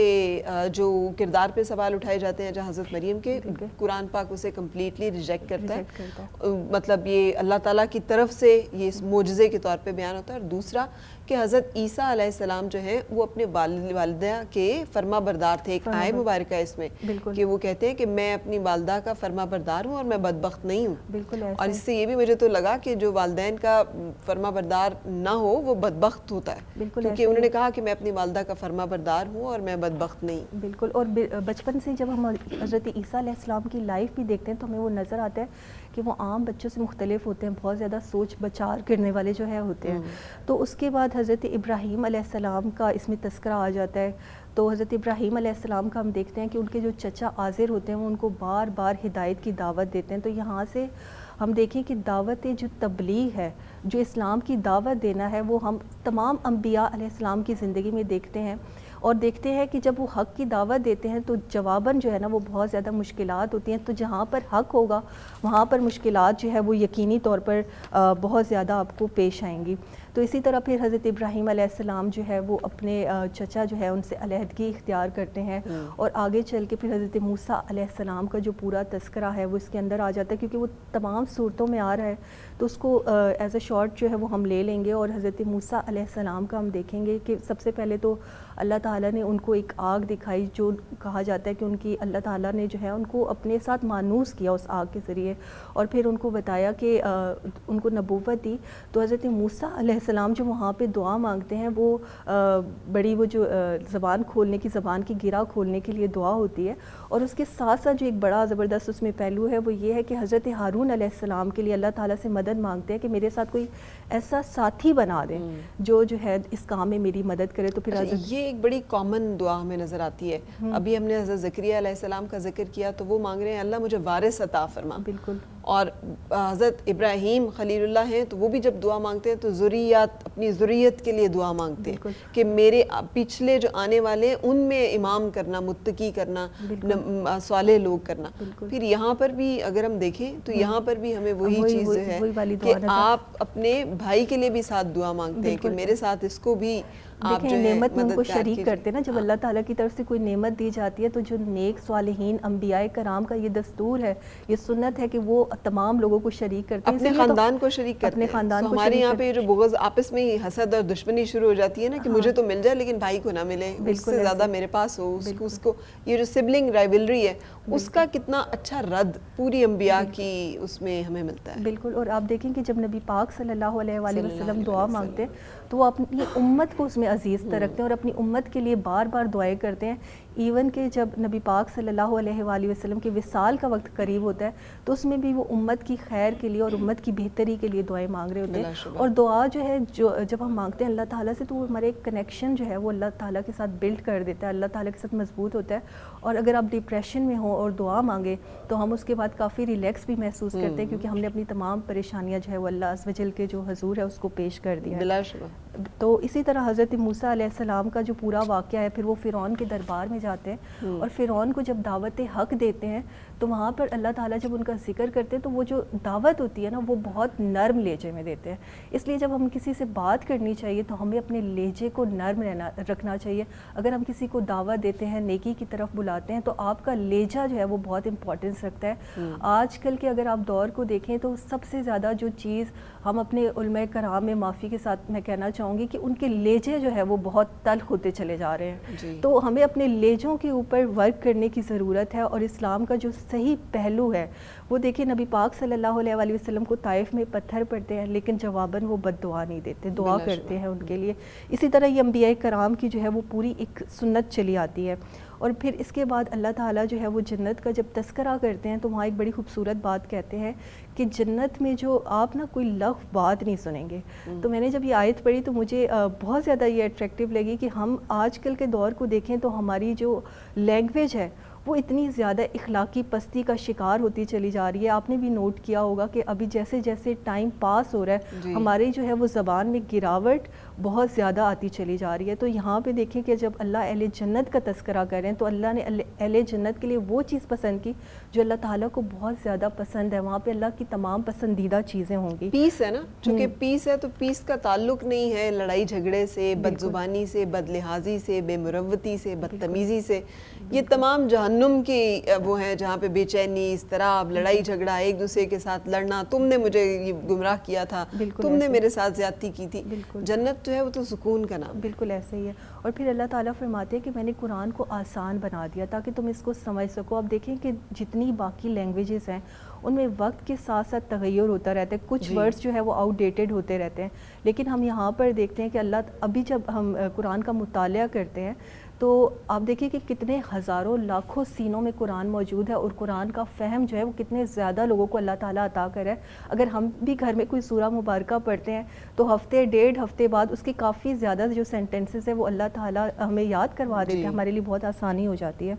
A: جو کردار پہ سوال اٹھائے جاتے ہیں جہاں حضرت مریم کے, قرآن پاک اسے کمپلیٹلی ریجیکٹ کرتا ہے, مطلب یہ اللہ تعالیٰ کی طرف سے یہ اس معجزے کے طور پہ بیان ہوتا ہے. اور دوسرا کہ حضرت عیسیٰ علیہ السلام جو ہیں وہ اپنے والدہ کے فرما بردار تھے. ایک آیت مبارکہ اس میں کہ وہ کہتے ہیں کہ میں اپنی والدہ کا فرما بردار ہوں اور میں بدبخت نہیں ہوں.
D: بالکل.
A: اور اس سے یہ بھی مجھے تو لگا کہ جو والدین کا فرما بردار نہ ہو وہ بدبخت ہوتا ہے, کیونکہ انہوں نے کہا کہ میں اپنی والدہ کا فرما بردار ہوں اور میں بدبخت نہیں.
D: بالکل. اور بچپن سے جب ہم حضرت عیسیٰ علیہ السلام کی لائف بھی دیکھتے ہیں تو ہمیں وہ نظر آتا ہے کہ وہ عام بچوں سے مختلف ہوتے ہیں, بہت زیادہ سوچ بچار کرنے والے جو ہے ہوتے ہیں. تو اس کے بعد حضرت ابراہیم علیہ السلام کا اس میں تذکرہ آ جاتا ہے. تو حضرت ابراہیم علیہ السلام کا ہم دیکھتے ہیں کہ ان کے جو چچا آزر ہوتے ہیں وہ ان کو بار بار ہدایت کی دعوت دیتے ہیں. تو یہاں سے ہم دیکھیں کہ دعوت جو تبلیغ ہے, جو اسلام کی دعوت دینا ہے, وہ ہم تمام انبیاء علیہ السلام کی زندگی میں دیکھتے ہیں. اور دیکھتے ہیں کہ جب وہ حق کی دعوت دیتے ہیں تو جواباً جو ہے نا وہ بہت زیادہ مشکلات ہوتی ہیں. تو جہاں پر حق ہوگا وہاں پر مشکلات جو ہے وہ یقینی طور پر بہت زیادہ آپ کو پیش آئیں گی. تو اسی طرح پھر حضرت ابراہیم علیہ السلام جو ہے وہ اپنے چچا جو ہے ان سے علیحدگی اختیار کرتے ہیں. اور آگے چل کے پھر حضرت موسیٰ علیہ السلام کا جو پورا تذکرہ ہے وہ اس کے اندر آ جاتا ہے, کیونکہ وہ تمام صورتوں میں آ رہا ہے. تو اس کو ایز اے شارٹ جو ہے وہ ہم لے لیں گے. اور حضرت موسیٰ علیہ السلام کا ہم دیکھیں گے کہ سب سے پہلے تو اللہ تعالیٰ نے ان کو ایک آگ دکھائی, جو کہا جاتا ہے کہ ان کی اللہ تعالیٰ نے جو ہے ان کو اپنے ساتھ مانوس کیا اس آگ کے ذریعے, اور پھر ان کو بتایا کہ ان کو نبوت دی. تو حضرت موسیٰ علیہ السلام جو وہاں پہ دعا مانگتے ہیں وہ بڑی وہ جو زبان کھولنے کی, زبان کی گرہ کھولنے کے لیے دعا ہوتی ہے. اور اس کے ساتھ ساتھ جو ایک بڑا زبردست اس میں پہلو ہے وہ یہ ہے کہ حضرت ہارون علیہ السلام کے لیے اللہ تعالیٰ سے مدد مانگتے ہیں کہ میرے ساتھ کوئی ایسا ساتھی بنا دیں جو ہے اس کام میں میری مدد کرے. تو پھر
A: یہ ایک بڑی کامن دعا ہمیں نظر آتی ہے. ابھی ہم نے حضرت زکریا علیہ السلام کا ذکر کیا تو وہ مانگ رہے ہیں اللہ مجھے وارث عطا فرما.
D: بالکل.
A: اور حضرت ابراہیم خلیل اللہ ہیں تو وہ بھی جب دعا مانگتے ہیں تو ذریات, اپنی ذریت کے لیے دعا مانگتے ہیں کہ میرے پچھلے جو آنے والے ہیں ان میں امام کرنا, متقی کرنا, صالح لوگ کرنا. پھر یہاں پر بھی اگر ہم دیکھیں تو یہاں پر بھی ہمیں وہی چیز ہے کہ آپ اپنے بھائی کے لیے بھی ساتھ دعا مانگتے ہیں کہ میرے ساتھ اس کو بھی
D: دیکھیں نعمت میں ان کو شریک کرتے نا. جب اللہ تعالیٰ کی طرف سے کوئی نعمت دی جاتی ہے تو جو نیک صالحین انبیاء کرام کا یہ دستور ہے, یہ سنت ہے کہ وہ تمام لوگوں کو شریک کرتے ہیں,
A: اپنے خاندان کو شریک کرتے ہیں.
D: اپنے خاندان کو
A: ہمارے یہاں پہ جو بغض آپس میں حسد اور دشمنی شروع ہو جاتی ہے نا کہ مجھے تو مل جائے لیکن بھائی کو نہ ملے, اس سے زیادہ میرے پاس ہو, اس کو یہ جو سبلنگ رائیولری ہے اس کا کتنا اچھا رد پوری انبیاء کی اس میں ہمیں ملتا ہے.
D: بالکل. اور آپ دیکھیں کہ جب نبی پاک صلی اللہ علیہ وآلہ وسلم دعا مانگتے ہیں تو وہ اپنی امت کو اس میں عزیز تر رکھتے ہیں اور اپنی امت کے لیے بار بار دعائیں کرتے ہیں. ایون کہ جب نبی پاک صلی اللہ علیہ وآلہ وسلم کے وصال کا وقت قریب ہوتا ہے تو اس میں بھی وہ امت کی خیر کے لیے اور امت کی بہتری کے لیے دعائیں مانگ رہے ہوتے ہیں. اور دعا جو ہے جب ہم مانگتے ہیں اللہ تعالیٰ سے تو وہ ہمارے ایک کنیکشن جو ہے وہ اللہ تعالیٰ کے ساتھ بلڈ کر دیتا ہے, اللہ تعالیٰ کے ساتھ مضبوط ہوتا ہے. اور اگر آپ ڈپریشن میں ہوں اور دعا مانگیں تو ہم اس کے بعد کافی ریلیکس بھی محسوس کرتے ہیں, کیونکہ ہم نے اپنی تمام پریشانیاں جو ہے وہ اللہ عز و جل کے جو حضور ہے اس کو پیش کر دیا ہے. تو اسی طرح حضرت موسیٰ علیہ السلام کا جو پورا واقعہ ہے, پھر وہ فرعون کے دربار میں جاتے ہیں اور فرعون کو جب دعوت حق دیتے ہیں تو وہاں پر اللہ تعالیٰ جب ان کا ذکر کرتے ہیں تو وہ جو دعوت ہوتی ہے نا وہ بہت نرم لہجے میں دیتے ہیں. اس لیے جب ہم کسی سے بات کرنی چاہیے تو ہمیں اپنے لہجے کو نرم رکھنا چاہیے. اگر ہم کسی کو دعوت دیتے ہیں, نیکی کی طرف بلاتے ہیں تو آپ کا لہجہ جو ہے وہ بہت امپورٹنس رکھتا ہے. آج کل کے اگر آپ دور کو دیکھیں تو سب سے زیادہ جو چیز ہم اپنے علماء کرام میں معافی کے ساتھ میں کہنا چاہوں گی کہ ان کے لہجے جو ہے وہ بہت تلخ ہوتے چلے جا رہے ہیں. تو ہمیں اپنے لہجوں کے اوپر ورک کرنے کی ضرورت ہے. اور اسلام کا جو صحیح پہلو ہے وہ دیکھیں, نبی پاک صلی اللہ علیہ وآلہ وسلم کو طائف میں پتھر پڑتے ہیں لیکن جواباً وہ بد دعا نہیں دیتے, دعا کرتے ہیں ان کے لیے. اسی طرح یہ انبیاء کرام کی جو ہے وہ پوری ایک سنت چلی آتی ہے. اور پھر اس کے بعد اللہ تعالیٰ جو ہے وہ جنت کا جب تذکرہ کرتے ہیں تو وہاں ایک بڑی خوبصورت بات کہتے ہیں کہ جنت میں جو آپ نا کوئی لغو بات نہیں سنیں گے. تو میں نے جب یہ آیت پڑھی تو مجھے بہت زیادہ یہ اٹریکٹیو لگی کہ ہم آج کل کے دور کو دیکھیں تو ہماری جو لینگویج ہے وہ اتنی زیادہ اخلاقی پستی کا شکار ہوتی چلی جا رہی ہے. آپ نے بھی نوٹ کیا ہوگا کہ ابھی جیسے جیسے ٹائم پاس ہو رہا ہے ہماری جو ہے وہ زبان میں گراوٹ بہت زیادہ آتی چلی جا رہی ہے. تو یہاں پہ دیکھیں کہ جب اللہ اہل جنت کا تذکرہ کر رہے ہیں تو اللہ نے اہل جنت کے لیے وہ چیز پسند کی جو اللہ تعالیٰ کو بہت زیادہ پسند ہے. وہاں پہ اللہ کی تمام پسندیدہ چیزیں ہوں گی.
A: پیس ہے نا, چونکہ پیس ہے تو پیس کا تعلق نہیں ہے لڑائی جھگڑے سے, بد زبانی سے, بد لحاظی سے, بے مروتی سے, بدتمیزی سے. یہ تمام جہنم کی وہ ہیں جہاں پہ بے چینی, اضطراب, لڑائی جھگڑا, ایک دوسرے کے ساتھ لڑنا, تم نے مجھے یہ گمراہ کیا تھا, تم نے میرے ساتھ زیادتی کی تھی. جنت جو ہے وہ تو سکون کا نام.
D: بالکل ایسے ہی ہے. اور پھر اللہ تعالیٰ فرماتے ہیں کہ میں نے قرآن کو آسان بنا دیا تاکہ تم اس کو سمجھ سکو. اب دیکھیں کہ جتنی باقی لینگویجز ہیں ان میں وقت کے ساتھ ساتھ تغیر ہوتا رہتا ہے, کچھ ورڈز جو ہے وہ آؤٹ ڈیٹڈ ہوتے رہتے ہیں, لیکن ہم یہاں پر دیکھتے ہیں کہ اللہ ابھی جب ہم قرآن کا مطالعہ کرتے ہیں تو آپ دیکھیں کہ کتنے ہزاروں لاکھوں سینوں میں قرآن موجود ہے, اور قرآن کا فہم جو ہے وہ کتنے زیادہ لوگوں کو اللہ تعالیٰ عطا کرا ہے. اگر ہم بھی گھر میں کوئی سورہ مبارکہ پڑھتے ہیں تو ہفتے ڈیڑھ ہفتے بعد اس کی کافی زیادہ جو سینٹنسز ہیں وہ اللہ تعالیٰ ہمیں یاد کروا دیتے ہیں, ہمارے لیے بہت آسانی ہو جاتی ہے.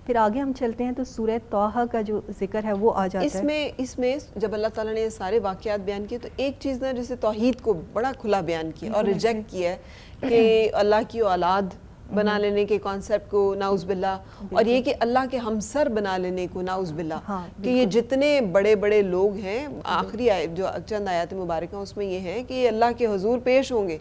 D: پھر آگے ہم چلتے ہیں تو سورہ طٰہٰ کا جو ذکر ہے وہ آ جاتا ہے.
A: اس میں جب اللہ تعالیٰ نے یہ سارے واقعات بیان کیے تو ایک چیز نا جیسے توحید کو بڑا کھلا بیان کیا اور ریجیکٹ کیا ہے کہ اللہ کی اولاد بنا لینے کے کانسیپٹ کو نعوذ باللہ, اور یہ کہ اللہ کے ہمسر بنا لینے کو نعوذ باللہ, کہ یہ جتنے بڑے بڑے لوگ ہیں آخری جو چند آیات مبارکہ اس میں یہ ہے کہ یہ اللہ کے حضور پیش ہوں گے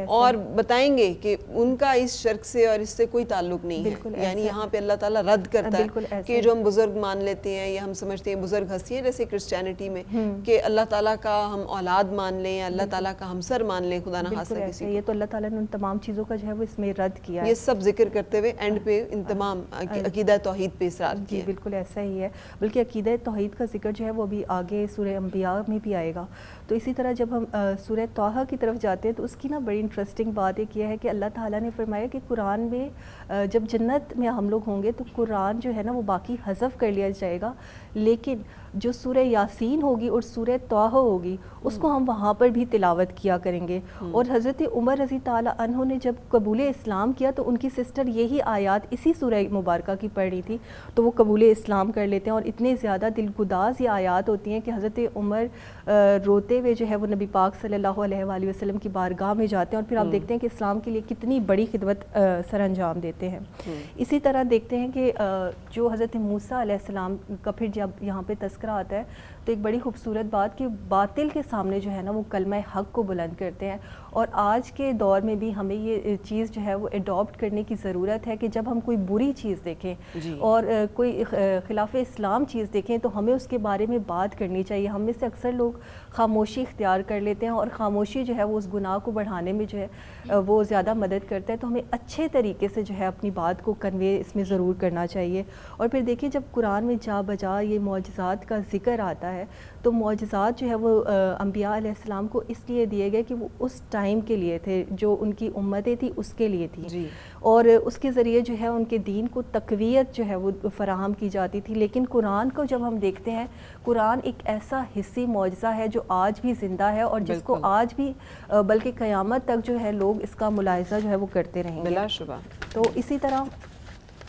A: اور بتائیں گے کہ ان کا اس شرک سے اور اس سے کوئی تعلق نہیں ہے. یعنی یہاں پہ اللہ تعالیٰ رد کرتا ہے کہ جو ہم بزرگ مان لیتے ہیں یا ہم سمجھتے ہیں بزرگ ہستی ہیں جیسے کرسچینٹی میں کہ اللہ تعالیٰ کا ہم اولاد مان لیں یا اللہ تعالیٰ کا ہمسر مان لیں, خدا نہ خواستہ کسی کو.
D: یہ تو اللہ تعالیٰ نے ان تمام چیزوں کا جو ہے وہ اس میں رد کیا.
A: یہ سب ذکر کرتے ہوئے اینڈ پہ ان تمام عقیدہ توحید پہ اصرار کیا.
D: بالکل ایسا ہی ہے, بلکہ عقیدہ توحید کا ذکر جو ہے وہ بھی آگے سورہ انبیاء میں بھی آئے گا. تو اسی طرح جب ہم سورہ طٰہٰ کی طرف جاتے ہیں تو اس کی نا بڑی انٹرسٹنگ بات ایک یہ ہے کہ اللہ تعالیٰ نے فرمایا کہ قرآن میں جب جنت میں ہم لوگ ہوں گے تو قرآن جو ہے نا وہ باقی حذف کر لیا جائے گا, لیکن جو سورہ یاسین ہوگی اور سورہ طٰہٰ ہوگی اس کو ہم وہاں پر بھی تلاوت کیا کریں گے. اور حضرت عمر رضی تعالیٰ عنہ نے جب قبول اسلام کیا تو ان کی سسٹر یہی آیات اسی سورہ مبارکہ کی پڑھ رہی تھی تو وہ قبول اسلام کر لیتے ہیں, اور اتنے زیادہ دلگداز یہ آیات ہوتی ہیں کہ حضرت عمر روتے ہوئے جو ہے وہ نبی پاک صلی اللہ علیہ وآلہ وسلم کی بارگاہ میں جاتے ہیں اور پھر آپ دیکھتے ہیں کہ اسلام کے لیے کتنی بڑی خدمت سر انجام دیتے ہیں. اسی طرح دیکھتے ہیں کہ جو حضرت موسیٰ علیہ السلام کا پھر جب یہاں پہ تذکرہ آتا ہے تو ایک بڑی خوبصورت بات کہ باطل کے سامنے جو ہے نا وہ کلمہ حق کو بلند کرتے ہیں. اور آج کے دور میں بھی ہمیں یہ چیز جو ہے وہ اڈاپٹ کرنے کی ضرورت ہے کہ جب ہم کوئی بری چیز دیکھیں اور کوئی خلاف اسلام چیز دیکھیں تو ہمیں اس کے بارے میں بات کرنی چاہیے. ہم میں سے اکثر لوگ خاموشی اختیار کر لیتے ہیں, اور خاموشی جو ہے وہ اس گناہ کو بڑھانے میں جو ہے وہ زیادہ مدد کرتا ہے. تو ہمیں اچھے طریقے سے جو ہے اپنی بات کو کنوے اس میں ضرور کرنا چاہیے. اور پھر دیکھیں جب قرآن میں جا بجا یہ معجزات کا ذکر آتا ہے تو معجزات جو ہے وہ انبیاء علیہ السلام کو اس لیے دیے گئے کہ وہ اس ٹائم کے لیے تھے, جو ان کی امتیں تھی اس کے لیے تھی, اور اس کے ذریعے جو ہے ان کے دین کو تقویت جو ہے وہ فراہم کی جاتی تھی. لیکن قرآن کو جب ہم دیکھتے ہیں, قرآن ایک ایسا حصی معجزہ ہے جو آج بھی زندہ ہے اور جس کو آج بھی بلکہ قیامت تک جو ہے لوگ اس کا ملاحظہ جو ہے وہ کرتے رہیں گے
A: بلا شبہ.
D: تو اسی طرح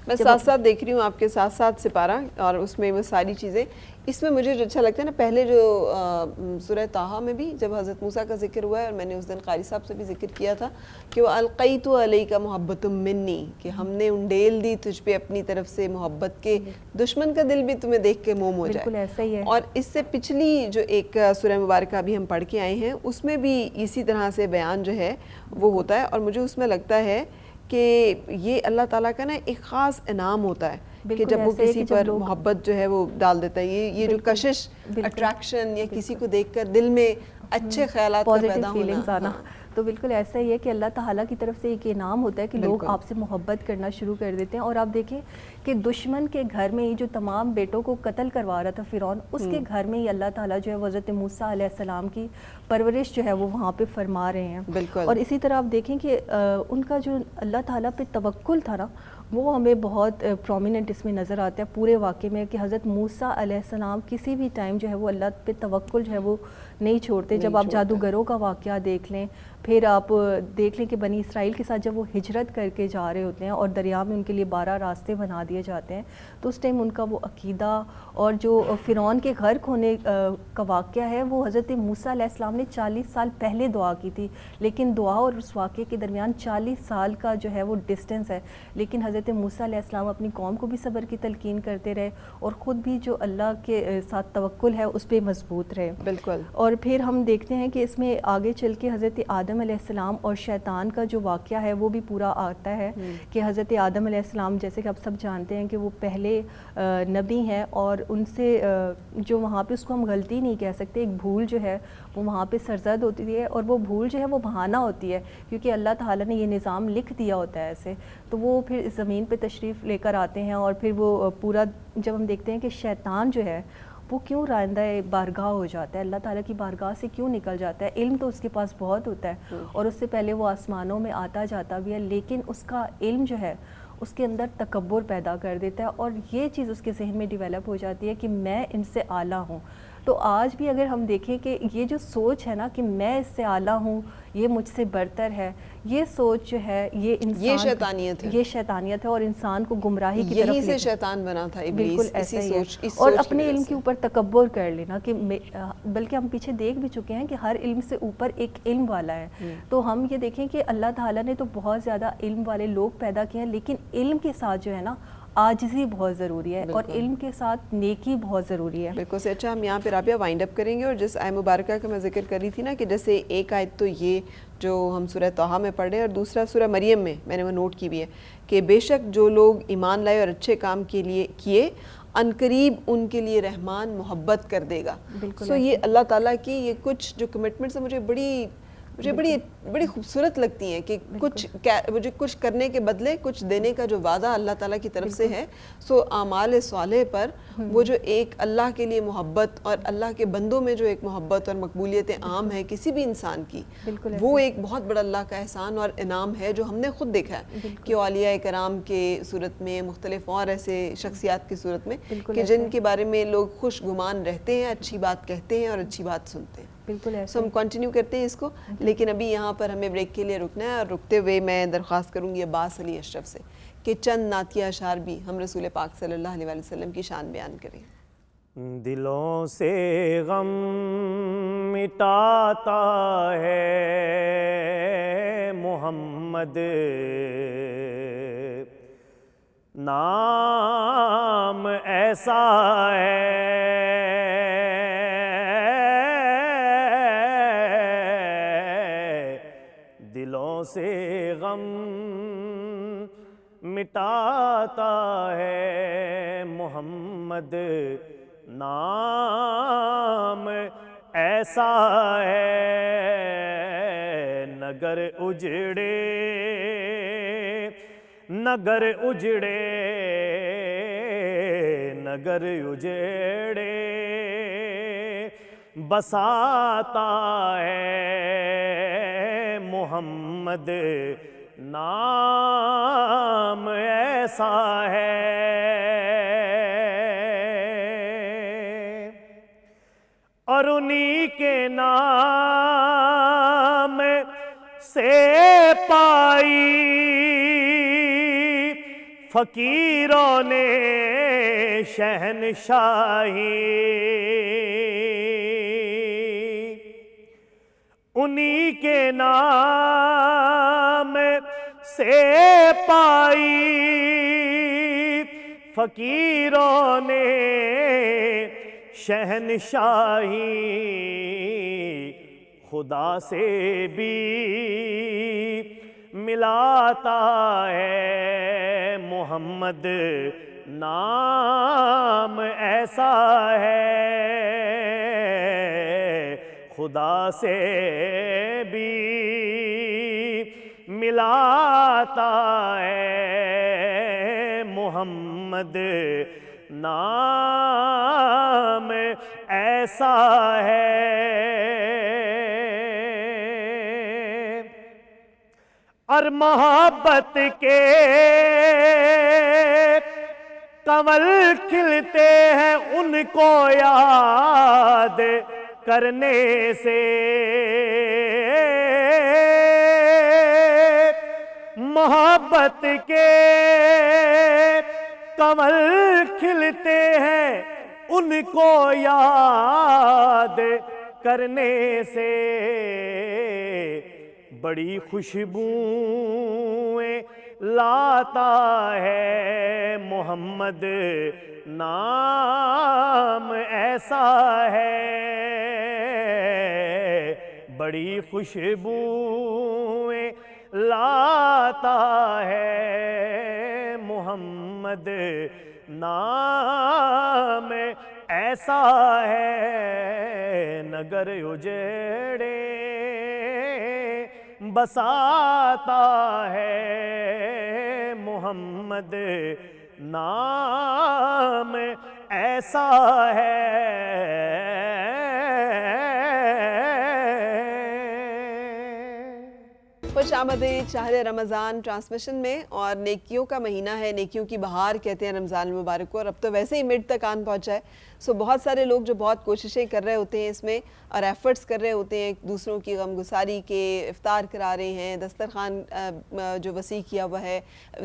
A: میں ساتھ ساتھ دیکھ رہی ہوں آپ کے ساتھ ساتھ سپارہ, اور اس میں وہ ساری چیزیں اس میں مجھے جو اچھا لگتا ہے نا, پہلے جو سورہ طٰہٰ میں بھی جب حضرت موسیٰ کا ذکر ہوا ہے, اور میں نے اس دن قاری صاحب سے بھی ذکر کیا تھا کہ وہ القیت علیک محبۃ منی, کہ ہم نے انڈیل دی تجھ پہ اپنی طرف سے محبت کے دشمن کا دل بھی تمہیں دیکھ کے موم ہو جائے.
D: بالکل ایسا ہی ہے.
A: اور اس سے پچھلی جو ایک سورہ مبارکہ ابھی ہم پڑھ کے آئے ہیں اس میں بھی اسی طرح سے بیان جو ہے وہ ہوتا ہے, اور مجھے اس میں لگتا ہے کہ یہ اللہ تعالیٰ کا نا ایک خاص انعام ہوتا ہے کہ جب وہ کسی پر محبت جو ہے وہ ڈال دیتا ہے. یہ جو کشش, اٹریکشن, یا کسی کو دیکھ کر دل میں اچھے خیالات کا پیدا ہونا,
D: تو بالکل ایسا ہی ہے کہ اللہ تعالیٰ کی طرف سے ایک انعام ہوتا ہے کہ لوگ آپ سے محبت کرنا شروع کر دیتے ہیں. اور آپ دیکھیں کہ دشمن کے گھر میں ہی جو تمام بیٹوں کو قتل کروا رہا تھا فرعون, اس کے گھر میں ہی اللہ تعالیٰ جو ہے حضرت موسیٰ علیہ السلام کی پرورش جو ہے وہ وہاں پہ فرما رہے ہیں. اور اسی طرح آپ دیکھیں کہ ان کا جو اللہ تعالیٰ پہ توکل تھا نا وہ ہمیں بہت پرومیننٹ اس میں نظر آتا ہے پورے واقعے میں کہ حضرت موسیٰ علیہ السلام کسی بھی ٹائم جو ہے وہ اللہ پہ توکل جو ہے وہ نہیں چھوڑتے. جب آپ جادوگروں کا واقعہ دیکھ لیں, پھر آپ دیکھ لیں کہ بنی اسرائیل کے ساتھ جب وہ ہجرت کر کے جا رہے ہوتے ہیں اور دریا میں ان کے لیے 12 راستے بنا دیے جاتے ہیں, تو اس ٹائم ان کا وہ عقیدہ اور جو فرعون کے غرق ہونے کا واقعہ ہے وہ حضرت موسیٰ علیہ السلام نے 40 سال پہلے دعا کی تھی, لیکن دعا اور اس واقعے کے درمیان 40 سال کا جو ہے وہ ڈسٹنس ہے, لیکن حضرت موسیٰ علیہ السلام اپنی قوم کو بھی صبر کی تلقین کرتے رہے اور خود بھی جو اللہ کے ساتھ توکل ہے اس پہ مضبوط رہے.
A: بالکل.
D: اور پھر ہم دیکھتے ہیں کہ اس میں آگے چل کے حضرت آدم علیہ السلام اور شیطان کا جو واقعہ ہے وہ بھی پورا آتا ہے کہ حضرت آدم علیہ السلام جیسے کہ آپ سب جانتے ہیں کہ وہ پہلے نبی ہیں, اور ان سے جو وہاں پہ اس کو ہم غلطی نہیں کہہ سکتے, ایک بھول جو ہے وہ وہاں پہ سرزد ہوتی ہے, اور وہ بھول جو ہے وہ بہانہ ہوتی ہے کیونکہ اللہ تعالیٰ نے یہ نظام لکھ دیا ہوتا ہے ایسے. تو وہ پھر اس زمین پہ تشریف لے کر آتے ہیں, اور پھر وہ پورا جب ہم دیکھتے ہیں کہ شیطان جو ہے وہ کیوں رائندہ بارگاہ ہو جاتا ہے, اللہ تعالیٰ کی بارگاہ سے کیوں نکل جاتا ہے. علم تو اس کے پاس بہت ہوتا ہے اور اس سے پہلے وہ آسمانوں میں آتا جاتا بھی ہے, لیکن اس کا علم جو ہے اس کے اندر تکبر پیدا کر دیتا ہے, اور یہ چیز اس کے ذہن میں ڈیولپ ہو جاتی ہے کہ میں ان سے اعلیٰ ہوں. تو آج بھی اگر ہم دیکھیں کہ یہ جو سوچ ہے نا کہ میں اس سے اعلیٰ ہوں, یہ مجھ سے برتر ہے, یہ سوچ جو ہے یہ انسان
A: یہ شیطانیت ہے,
D: یہ شیطانیت ہے اور انسان کو گمراہی کی طرف
A: یہی سے شیطان بنا تھا ابلیس.
D: بالکل ایسا ہی ہے, اور اپنے علم کے اوپر تکبر کر لینا کہ بلکہ ہم پیچھے دیکھ بھی چکے ہیں کہ ہر علم سے اوپر ایک علم والا ہے. تو ہم یہ دیکھیں کہ اللہ تعالیٰ نے تو بہت زیادہ علم والے لوگ پیدا کیے ہیں, لیکن علم کے ساتھ جو ہے نا عاجزی بہت ضروری ہے, اور علم کے ساتھ نیکی بہت ضروری ہے.
A: بالکل سے. اچھا, ہم یہاں پہ رابعہ وائنڈ اپ کریں گے, اور جس آیہ مبارکہ کا میں ذکر کر رہی تھی نا کہ جیسے ایک آیت تو یہ جو ہم سورہ طٰہٰ میں پڑھ رہے ہیں, اور دوسرا سورہ مریم میں نے وہ نوٹ کی بھی ہے کہ بے شک جو لوگ ایمان لائے اور اچھے کام کے لیے کیے عنقریب ان کے لیے رحمان محبت کر دے گا. سو یہ اللہ تعالیٰ کی یہ کچھ جو کمٹمنٹس ہیں مجھے بڑی خوبصورت لگتی ہیں کہ کچھ کرنے کے بدلے کچھ دینے کا جو وعدہ اللہ تعالیٰ کی طرف سے ہے. سو اعمال صالح پر وہ جو ایک اللہ کے لیے محبت اور اللہ کے بندوں میں جو ایک محبت اور مقبولیت عام ہے کسی بھی انسان کی, وہ ایک بہت بڑا اللہ کا احسان اور انعام ہے جو ہم نے خود دیکھا ہے کہ اولیاء کرام کے صورت میں, مختلف اور ایسے شخصیات کی صورت میں کہ جن کے بارے میں لوگ خوش گمان رہتے ہیں, اچھی بات کہتے ہیں اور اچھی بات سنتے ہیں.
D: بالکل ایسا.
A: سو ہم کنٹینیو کرتے ہیں اس کو, لیکن ابھی یہاں پر ہمیں بریک کے لیے رکنا ہے, اور رکتے ہوئے میں درخواست کروں گی عباس علی اشرف سے کہ چند نعتیہ اشعار بھی ہم رسول پاک صلی اللہ علیہ وسلم کی شان بیان کریں.
E: دلوں سے غم مٹاتا ہے محمد, نام ایسا ہے دلوں سے غم مٹاتا ہے محمد, نام ایسا ہے نگر اجڑے نگر اجڑے نگر اجڑے بساتا ہے محمد, نام ایسا ہے. اور انہی کے نام سے پائی فقیروں نے شہنشاہی, انہی کے نام سے پائی فقیروں نے شہنشاہی, خدا سے بھی ملاتا ہے محمد, نام ایسا ہے خدا سے بھی ملاتا ہے محمد, نام ایسا ہے. اور محبت کے کنول کھلتے ہیں ان کو یاد کرنے سے، محبت کے کنول کھلتے ہیں ان کو یاد کرنے سے، بڑی خوشبوئیں لاتا ہے محمد نام ایسا ہے، بڑی خوشبوئیں لاتا ہے محمد نام ایسا ہے، نگر اجڑے بساتا ہے محمد نام ایسا ہے۔
A: خوش آمدید شہر رمضان ٹرانسمیشن میں، اور نیکیوں کا مہینہ ہے، نیکیوں کی بہار کہتے ہیں رمضان المبارک کو، اور اب تو ویسے ہی مڈ تک آن پہنچا ہے۔ سو بہت سارے لوگ جو بہت کوششیں کر رہے ہوتے ہیں اس میں، اور ایفرٹس کر رہے ہوتے ہیں دوسروں کی غمگساری کے، افطار کرا رہے ہیں، دسترخوان جو وسیع کیا ہوا ہے،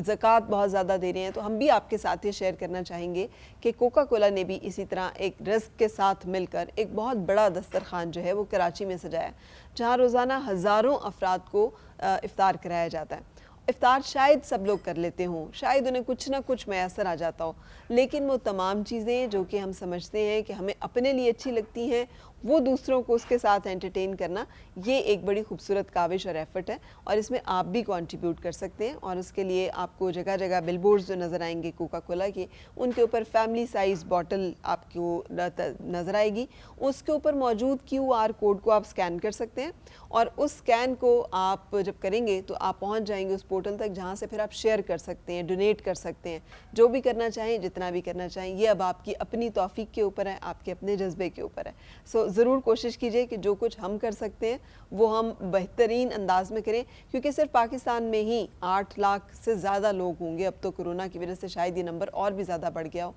A: زکوٰۃ بہت زیادہ دے رہے ہیں۔ تو ہم بھی آپ کے ساتھ یہ شیئر کرنا چاہیں گے کہ کوکا کولا نے بھی اسی طرح ایک رزق کے ساتھ مل کر ایک بہت بڑا دسترخوان جو ہے وہ کراچی میں سجایا، جہاں روزانہ ہزاروں افراد کو افطار کرایا جاتا ہے۔ افطار شاید سب لوگ کر لیتے ہوں، شاید انہیں کچھ نہ کچھ میسر آ جاتا ہو، لیکن وہ تمام چیزیں جو کہ ہم سمجھتے ہیں کہ ہمیں اپنے لیے اچھی لگتی ہیں، وہ دوسروں کو اس کے ساتھ انٹرٹین کرنا، یہ ایک بڑی خوبصورت کاوش اور ایفرٹ ہے، اور اس میں آپ بھی کنٹریبیوٹ کر سکتے ہیں۔ اور اس کے لیے آپ کو جگہ جگہ بل بورڈز جو نظر آئیں گے کوکا کولا کے، ان کے اوپر فیملی سائز باٹل آپ کو نظر آئے گی، اس کے اوپر موجود QR کوڈ کو آپ سکین کر سکتے ہیں، اور اس سکین کو آپ جب کریں گے تو آپ پہنچ جائیں گے اس پورٹل تک، جہاں سے پھر آپ شیئر کر سکتے ہیں، ڈونیٹ کر سکتے ہیں، جو بھی کرنا چاہیں، جتنا بھی کرنا چاہیں۔ یہ اب آپ کی اپنی توفیق کے اوپر ہے، آپ کے اپنے جذبے کے اوپر ہے۔ سو ضرور کوشش کیجئے کہ جو کچھ ہم کر سکتے ہیں وہ ہم بہترین انداز میں کریں، کیونکہ صرف پاکستان میں ہی 8 لاکھ سے زیادہ لوگ ہوں گے، اب تو کرونا کی وجہ سے شاید یہ نمبر اور بھی زیادہ بڑھ گیا ہو،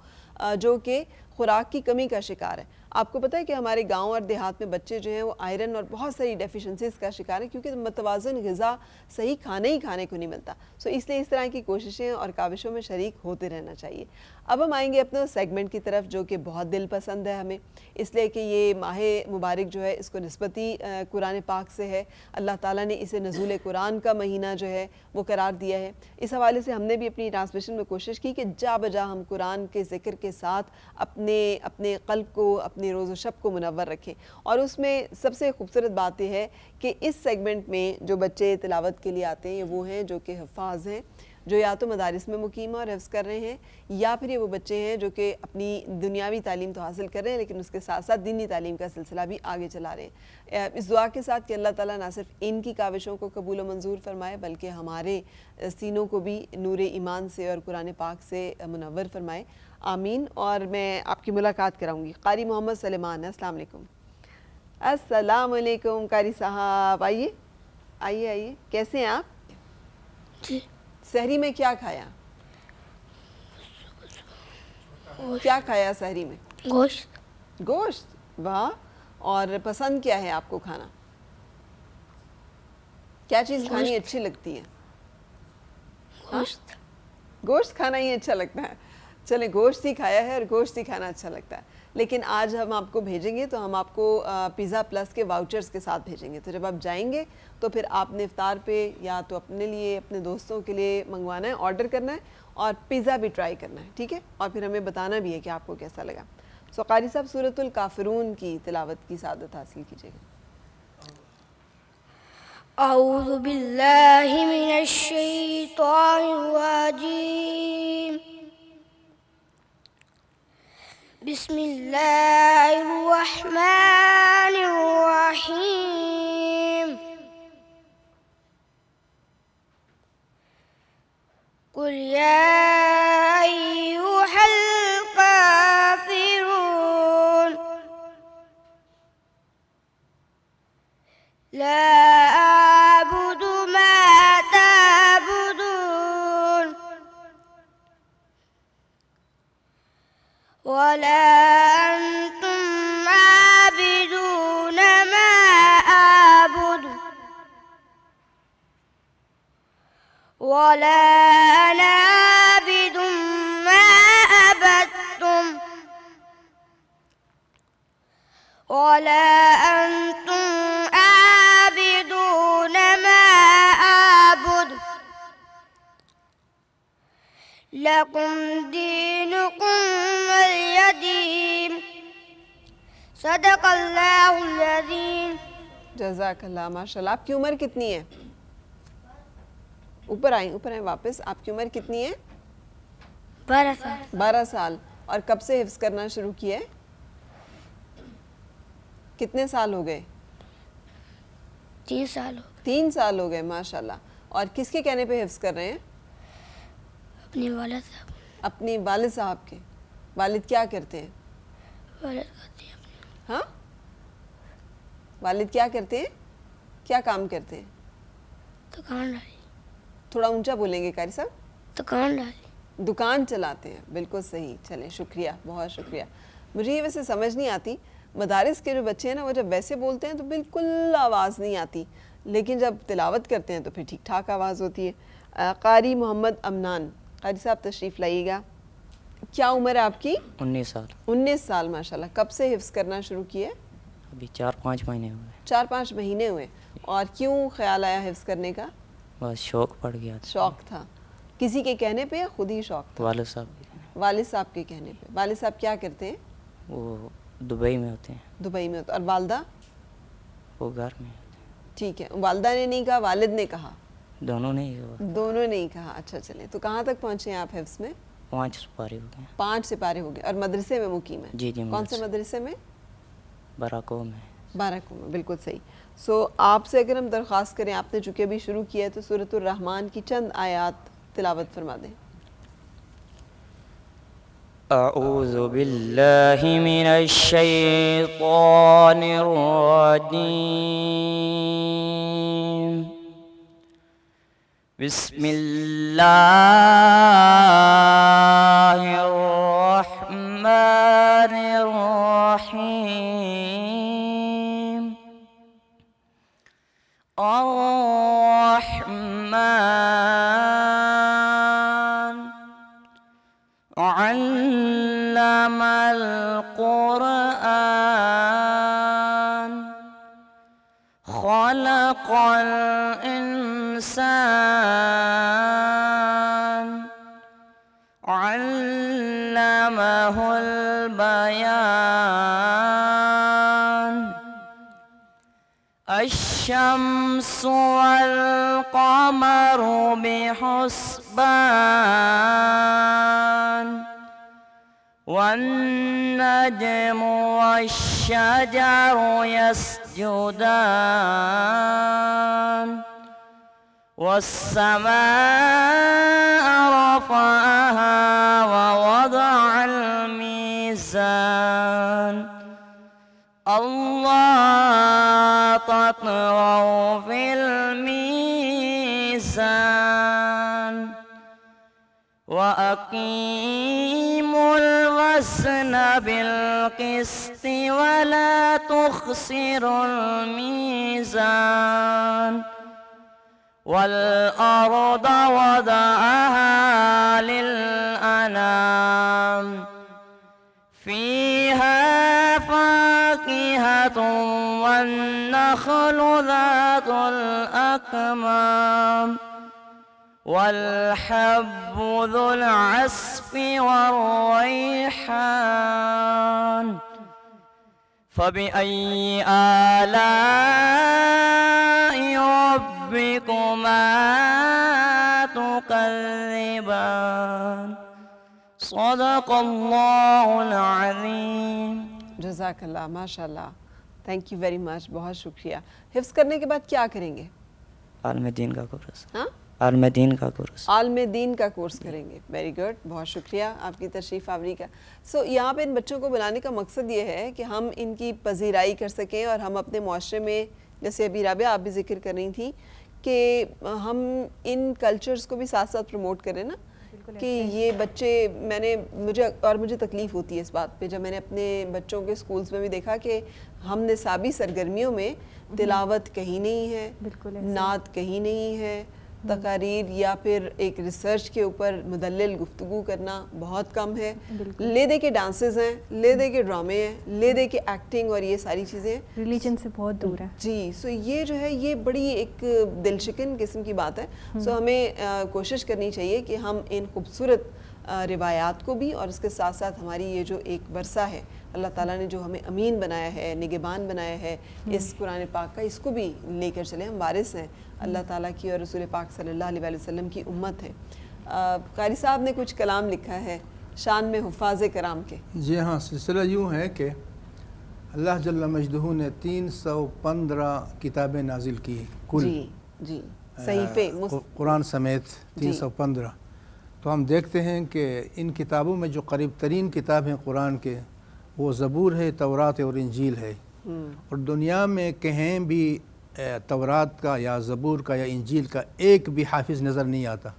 A: جو کہ خوراک کی کمی کا شکار ہے۔ آپ کو پتہ ہے کہ ہمارے گاؤں اور دیہات میں بچے جو ہیں وہ آئرن اور بہت ساری ڈیفیشنسیز کا شکار ہیں، کیونکہ متوازن غذا صحیح کھانے کو نہیں ملتا۔ سو اس لیے اس طرح کی کوششیں اور کاوشوں میں شریک ہوتے رہنا چاہیے۔ اب ہم آئیں گے اپنے سیگمنٹ کی طرف جو کہ بہت دل پسند ہے ہمیں، اس لیے کہ یہ ماہ مبارک جو ہے اس کو نسبتی قرآن پاک سے ہے، اللہ تعالیٰ نے اسے نزول قرآن کا مہینہ جو ہے وہ قرار دیا ہے۔ اس حوالے سے ہم نے بھی اپنی ٹرانسمیشن میں کوشش کی کہ جا بجا ہم قرآن کے ذکر کے ساتھ اپنے قلب کو، اپنے روز و شب کو منور رکھیں، اور اس میں سب سے خوبصورت بات یہ ہے کہ اس سیگمنٹ میں جو بچے تلاوت کے لیے آتے ہیں وہ ہیں جو کہ حفاظ ہیں، جو یا تو مدارس میں مقیم اور حفظ کر رہے ہیں، یا پھر یہ وہ بچے ہیں جو کہ اپنی دنیاوی تعلیم تو حاصل کر رہے ہیں لیکن اس کے ساتھ ساتھ دینی تعلیم کا سلسلہ بھی آگے چلا رہے ہیں۔ اس دعا کے ساتھ کہ اللہ تعالیٰ نہ صرف ان کی کاوشوں کو قبول و منظور فرمائے بلکہ ہمارے سینوں کو بھی نور ایمان سے اور قرآن پاک سے منور فرمائے، آمین۔ اور میں آپ کی ملاقات کراؤں گی قاری محمد سلیمان۔ السلام علیکم۔ السلام علیکم قاری صاحب، آئیے آئیے آئیے، کیسے ہیں آپ؟
F: جی
A: سحری میں کیا کھایا؟ کیا کھایا سحری میں؟
F: گوشت۔
A: گوشت، واہ۔ اور پسند کیا ہے آپ کو کھانا؟ کیا چیز کھانی اچھی لگتی ہے؟
F: گوشت۔
A: گوشت کھانا ہی اچھا لگتا ہے؟ چلیں گوشت ہی کھایا ہے اور گوشت ہی کھانا اچھا لگتا ہے، لیکن آج ہم آپ کو بھیجیں گے تو ہم آپ کو پیزا پلس کے واؤچرز کے ساتھ بھیجیں گے، تو جب آپ جائیں گے تو پھر آپ نے افطار پہ یا تو اپنے لیے اپنے دوستوں کے لیے منگوانا ہے، آرڈر کرنا ہے اور پیزا بھی ٹرائی کرنا ہے، ٹھیک ہے؟ اور پھر ہمیں بتانا بھی ہے کہ آپ کو کیسا لگا۔ سو قاری صاحب سورۃ الکافرون کی تلاوت کی سعادت حاصل کیجیے گا۔
F: اعوذ باللہ من الشیطان الرجیم، بسم اللہ الرحمن الرحیم، قل یا ایہا الکافرون لا أعبد ما تعبدون ولا أنا عابد ما عبدتم ولا أنتم عابدون ما أعبد لكم دينكم ولي دين صدق اللہ العظیم.
A: جزاک اللہ. ماشاءاللہ. آپ کی عمر کتنی ہے؟ اوپر آئیں واپس. آپ کی عمر کتنی ہے؟
F: 12 سال.
A: 12 سال. اور کب سے حفظ کرنا شروع کیا ہے؟ کتنے سال ہو گئے؟
F: 3 سال.
A: 3 سال ہو گئے. ماشاءاللہ. اور کس کے کہنے پہ حفظ کر رہے ہیں؟
F: اپنے والد صاحب.
A: اپنی والد صاحب کے. والد کیا کرتے ہیں؟
F: والد کرتے ہیں
A: ہاں؟ والد کیا کرتے ہیں؟ کیا کام کرتے ہیں؟
F: دکان ڈالی.
A: تھوڑا اونچا بولیں گے قاری صاحب.
F: دکان ڈالی.
A: دکان چلاتے ہیں. بالکل صحیح. چلیں شکریہ, بہت شکریہ. مجھے یہ ویسے سمجھ نہیں آتی, مدارس کے جو بچے ہیں نا وہ جب ویسے بولتے ہیں تو بالکل آواز نہیں آتی, لیکن جب تلاوت کرتے ہیں تو پھر ٹھیک ٹھاک آواز ہوتی ہے. قاری محمد امنان, قاری صاحب تشریف لائیے گا. کیا عمر ہے آپ کی؟
G: 19 سال.
A: 19 سال. ماشاءاللہ. کب سے حفظ کرنا شروع کیے؟
G: ابھی 4-5 مہینے ہوئے.
A: 4-5 مہینے ہوئے. اور کیوں خیال آیا حفظ کرنے کا؟
G: بس شوق پڑ گیا تھا.
A: شوق تھا. کسی کے کہنے پہ یا خود ہی شوق تھا؟
G: والد صاحب.
A: والد صاحب کے کہنے پہ. والد صاحب کیا کرتے ہیں؟
G: وہ دبئی میں ہوتے ہیں.
A: دبئی میں ہوتے. اور والدہ؟
G: وہ گھر میں ہوتے ہیں.
A: ٹھیک ہے. والدہ نے نہیں کہا, والد نے کہا؟
G: دونوں نے ہی ہوا.
A: دونوں نے ہی کہا. اچھا چلیں. تو کہاں تک پہنچے ہیں آپ حفظ میں؟
G: 5 سپارے ہو گئے.
A: 5 سپارے ہو گئے. اور مدرسے میں مقیم ہیں؟
G: جی جی.
A: کون سے مدرسے میں؟
G: براکو میں.
A: بارکو میں. بالکل صحیح. سو آپ سے اگر ہم درخواست کریں, آپ نے چونکہ ابھی شروع کیا ہے, تو سورۃ الرحمن کی چند آیات تلاوت فرما دیں.
G: اعوذ باللہ من الشیطان الرجیم. بسم اللہ الرحمن الرحیم. الرحمن علم القرآن خلق الإنسان علمه البيان. الشمس والقمر بحسبان والنجم والشجر يسجدان والسماء رفعها ووضع الميزان. الله تطغوا في الميزان وأقيموا الوزن بالقسط ولا تخسروا الميزان. والأرض وضعها للأنام فيها فاكهة والنخل ذات الأكمام والحب ذو العصف والريحان. فبأي آلاء ربكما تكذبان. صدق اللہ العظیم.
A: جزاک اللہ. ماشاء اللہ. Thank you very much. بہت شکریہ. حفظ کرنے کے بعد کیا کریں گے؟
G: عالم دین کا کورس.
A: ہاں,
G: عالم دین کا کورس.
A: عالم دین کا کورس کریں گے. Very good. بہت شکریہ آپ کی تشریف آوری کا. سو یہاں پہ ان بچوں کو بلانے کا مقصد یہ ہے کہ ہم ان کی پذیرائی کر سکیں اور ہم اپنے معاشرے میں, جیسے ابھی رابعہ آپ بھی ذکر کر رہی تھیں, کہ ہم ان کلچرز کو بھی ساتھ ساتھ پروموٹ کریں نا, کہ یہ بچے مجھے تکلیف ہوتی ہے اس بات پہ, جب میں نے اپنے بچوں کے سکولز میں بھی دیکھا کہ ہم نصابی سرگرمیوں میں تلاوت کہیں نہیں ہے, نعت کہیں نہیں ہے, تقاریر یا پھر ایک ریسرچ کے اوپر مدلل گفتگو کرنا بہت کم ہے. لے دے کے ڈانسز ہیں, لے دے کے ڈرامے ہیں, لے دے کے ایکٹنگ اور یہ ساری چیزیں ہیں,
D: ریلیجن سے بہت دور ہے.
A: جی. سو یہ جو ہے یہ بڑی ایک دل شکن قسم کی بات ہے. سو ہمیں کوشش کرنی چاہیے کہ ہم ان خوبصورت روایات کو بھی اور اس کے ساتھ ساتھ ہماری یہ جو ایک ورثہ ہے اللہ تعالیٰ نے جو ہمیں امین بنایا ہے, نگہبان بنایا ہے اس قرآن پاک کا, اس کو بھی لے کر چلیں. ہم وارث ہیں اللہ تعالیٰ کی اور رسول پاک صلی اللہ علیہ وسلم کی امت ہے. قاری صاحب نے کچھ کلام لکھا ہے شان میں حفاظ کرام کے.
B: جی ہاں, سلسلہ یوں ہے کہ اللہ جل مجدہ نے 315 کتابیں نازل کی کل.
A: جی صحیفے
B: قرآن سمیت 315. تو ہم دیکھتے ہیں کہ ان کتابوں میں جو قریب ترین کتاب ہیں قرآن کے وہ زبور ہے, تورات اور انجیل ہے. اور دنیا میں کہیں بھی تورات کا یا زبور کا یا انجیل کا ایک بھی حافظ نظر نہیں آتا,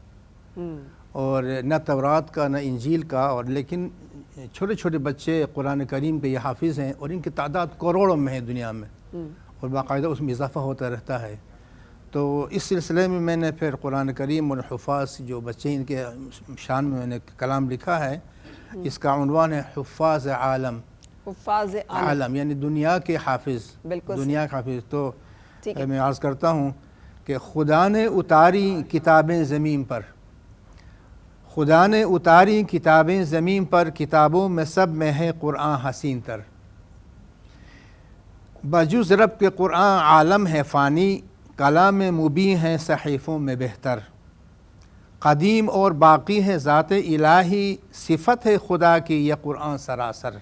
B: اور نہ تورات کا نہ انجیل کا. اور لیکن چھوٹے چھوٹے بچے قرآن کریم کے یہ حافظ ہیں اور ان کی تعداد کروڑوں میں ہے دنیا میں, اور باقاعدہ اس میں اضافہ ہوتا رہتا ہے. تو اس سلسلے میں نے پھر قرآن کریم اور حفاظ جو بچے ان کے شان میں نے کلام لکھا ہے. اس کا عنوان ہے حفاظ عالم. حفاظ عالم یعنی دنیا کے حافظ, دنیا کے حافظ. تو میں عرض کرتا ہوں کہ خدا نے اتاری کتابیں زمین پر, خدا نے اتاری کتابیں زمین پر, کتابوں میں سب میں ہے قرآن حسین تر. بجز رب کے قرآن عالم ہے فانی, کلام مبین ہے صحیفوں میں بہتر. قدیم اور باقی ہے ذات الہی, صفت ہے خدا کی یہ قرآن سراسر.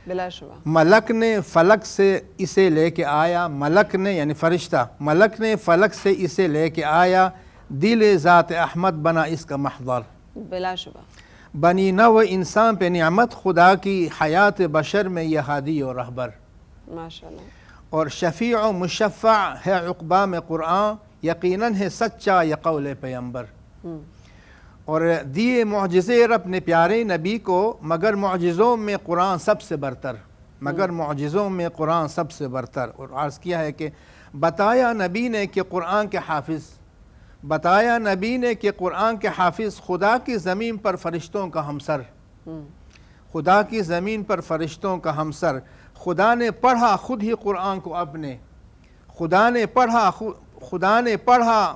A: بلا شبہ
B: ملک نے فلک سے اسے لے کے آیا, ملک نے یعنی فرشتہ, ملک نے فلک سے اسے لے کے آیا, دل ذات احمد بنا اس کا محضر.
A: بلا شبہ
B: بنی نو انسان پہ نعمت خدا کی, حیات بشر میں یہ ہادی اور رہبر.
A: ماشاءاللہ.
B: اور شفیع و مشفع ہے عقبہ میں قرآن, یقیناً ہے سچا یہ قول پیغمبر. اور دیے معجزے رب نے پیارے نبی کو, مگر معجزوں میں قرآن سب سے برتر, مگر معجزوں میں قرآن سب سے برتر. اور عرض کیا ہے کہ بتایا نبی نے کہ قرآن کے حافظ, بتایا نبی نے کہ قرآن کے حافظ, خدا کی زمین پر فرشتوں کا ہمسر, خدا کی زمین پر فرشتوں کا ہمسر. خدا نے پڑھا خود ہی قرآن کو اپنے, خدا نے پڑھا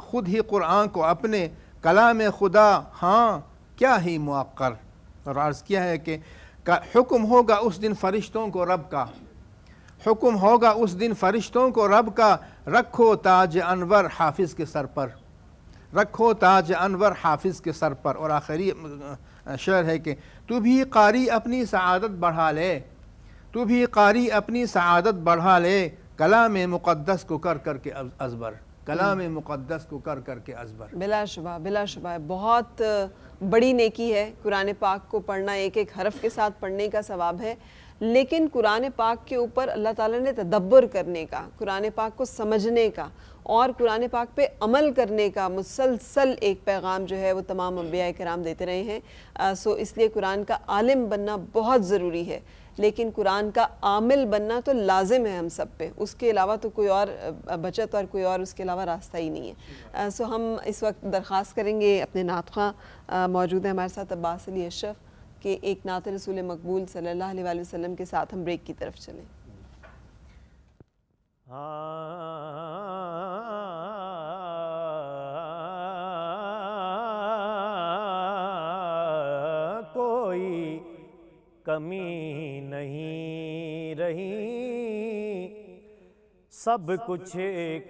B: خود ہی قرآن کو اپنے, کلام خدا ہاں کیا ہی موقر. اور عرض کیا ہے کہ حکم ہوگا اس دن فرشتوں کو رب کا, حکم ہوگا اس دن فرشتوں کو رب کا, رکھو تاج انور حافظ کے سر پر, رکھو تاج انور حافظ کے سر پر. اور آخری شعر ہے کہ تو بھی قاری اپنی سعادت بڑھا لے, تو بھی قاری اپنی سعادت بڑھا لے, کلام مقدس کو کر کر کے ازبر, کلام مقدس کو کر کر کے ازبر.
A: بلا شبہ بلا شبہ بہت بڑی نیکی ہے قرآن پاک کو پڑھنا, ایک ایک حرف کے ساتھ پڑھنے کا ثواب ہے. لیکن قرآن پاک کے اوپر اللہ تعالیٰ نے تدبر کرنے کا, قرآن پاک کو سمجھنے کا اور قرآن پاک پہ عمل کرنے کا مسلسل ایک پیغام جو ہے وہ تمام انبیاء کرام دیتے رہے ہیں. سو اس لیے قرآن کا عالم بننا بہت ضروری ہے, لیکن قرآن کا عامل بننا تو لازم ہے ہم سب پہ, اس کے علاوہ تو کوئی اور بچت اور کوئی اور اس کے علاوہ راستہ ہی نہیں ہے. سو ہم اس وقت درخواست کریں گے, اپنے نعت خواں موجود ہیں ہمارے ساتھ عباس علی اشرف, کہ ایک نعت رسول مقبول صلی اللہ علیہ وسلم کے ساتھ ہم بریک کی طرف چلیں.
E: کوئی کمی نہیں رہی, سب کچھ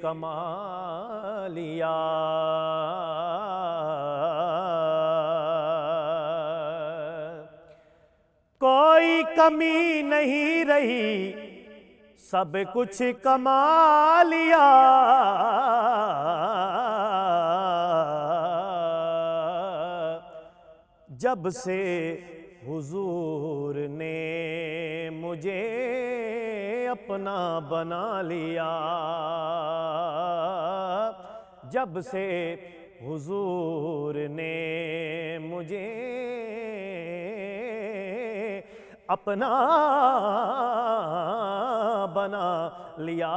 E: کمالیا. کوئی کمی نہیں رہی, سب کچھ کمالیا. جب سے حضور نے مجھے اپنا بنا لیا, جب سے حضور نے مجھے اپنا بنا لیا.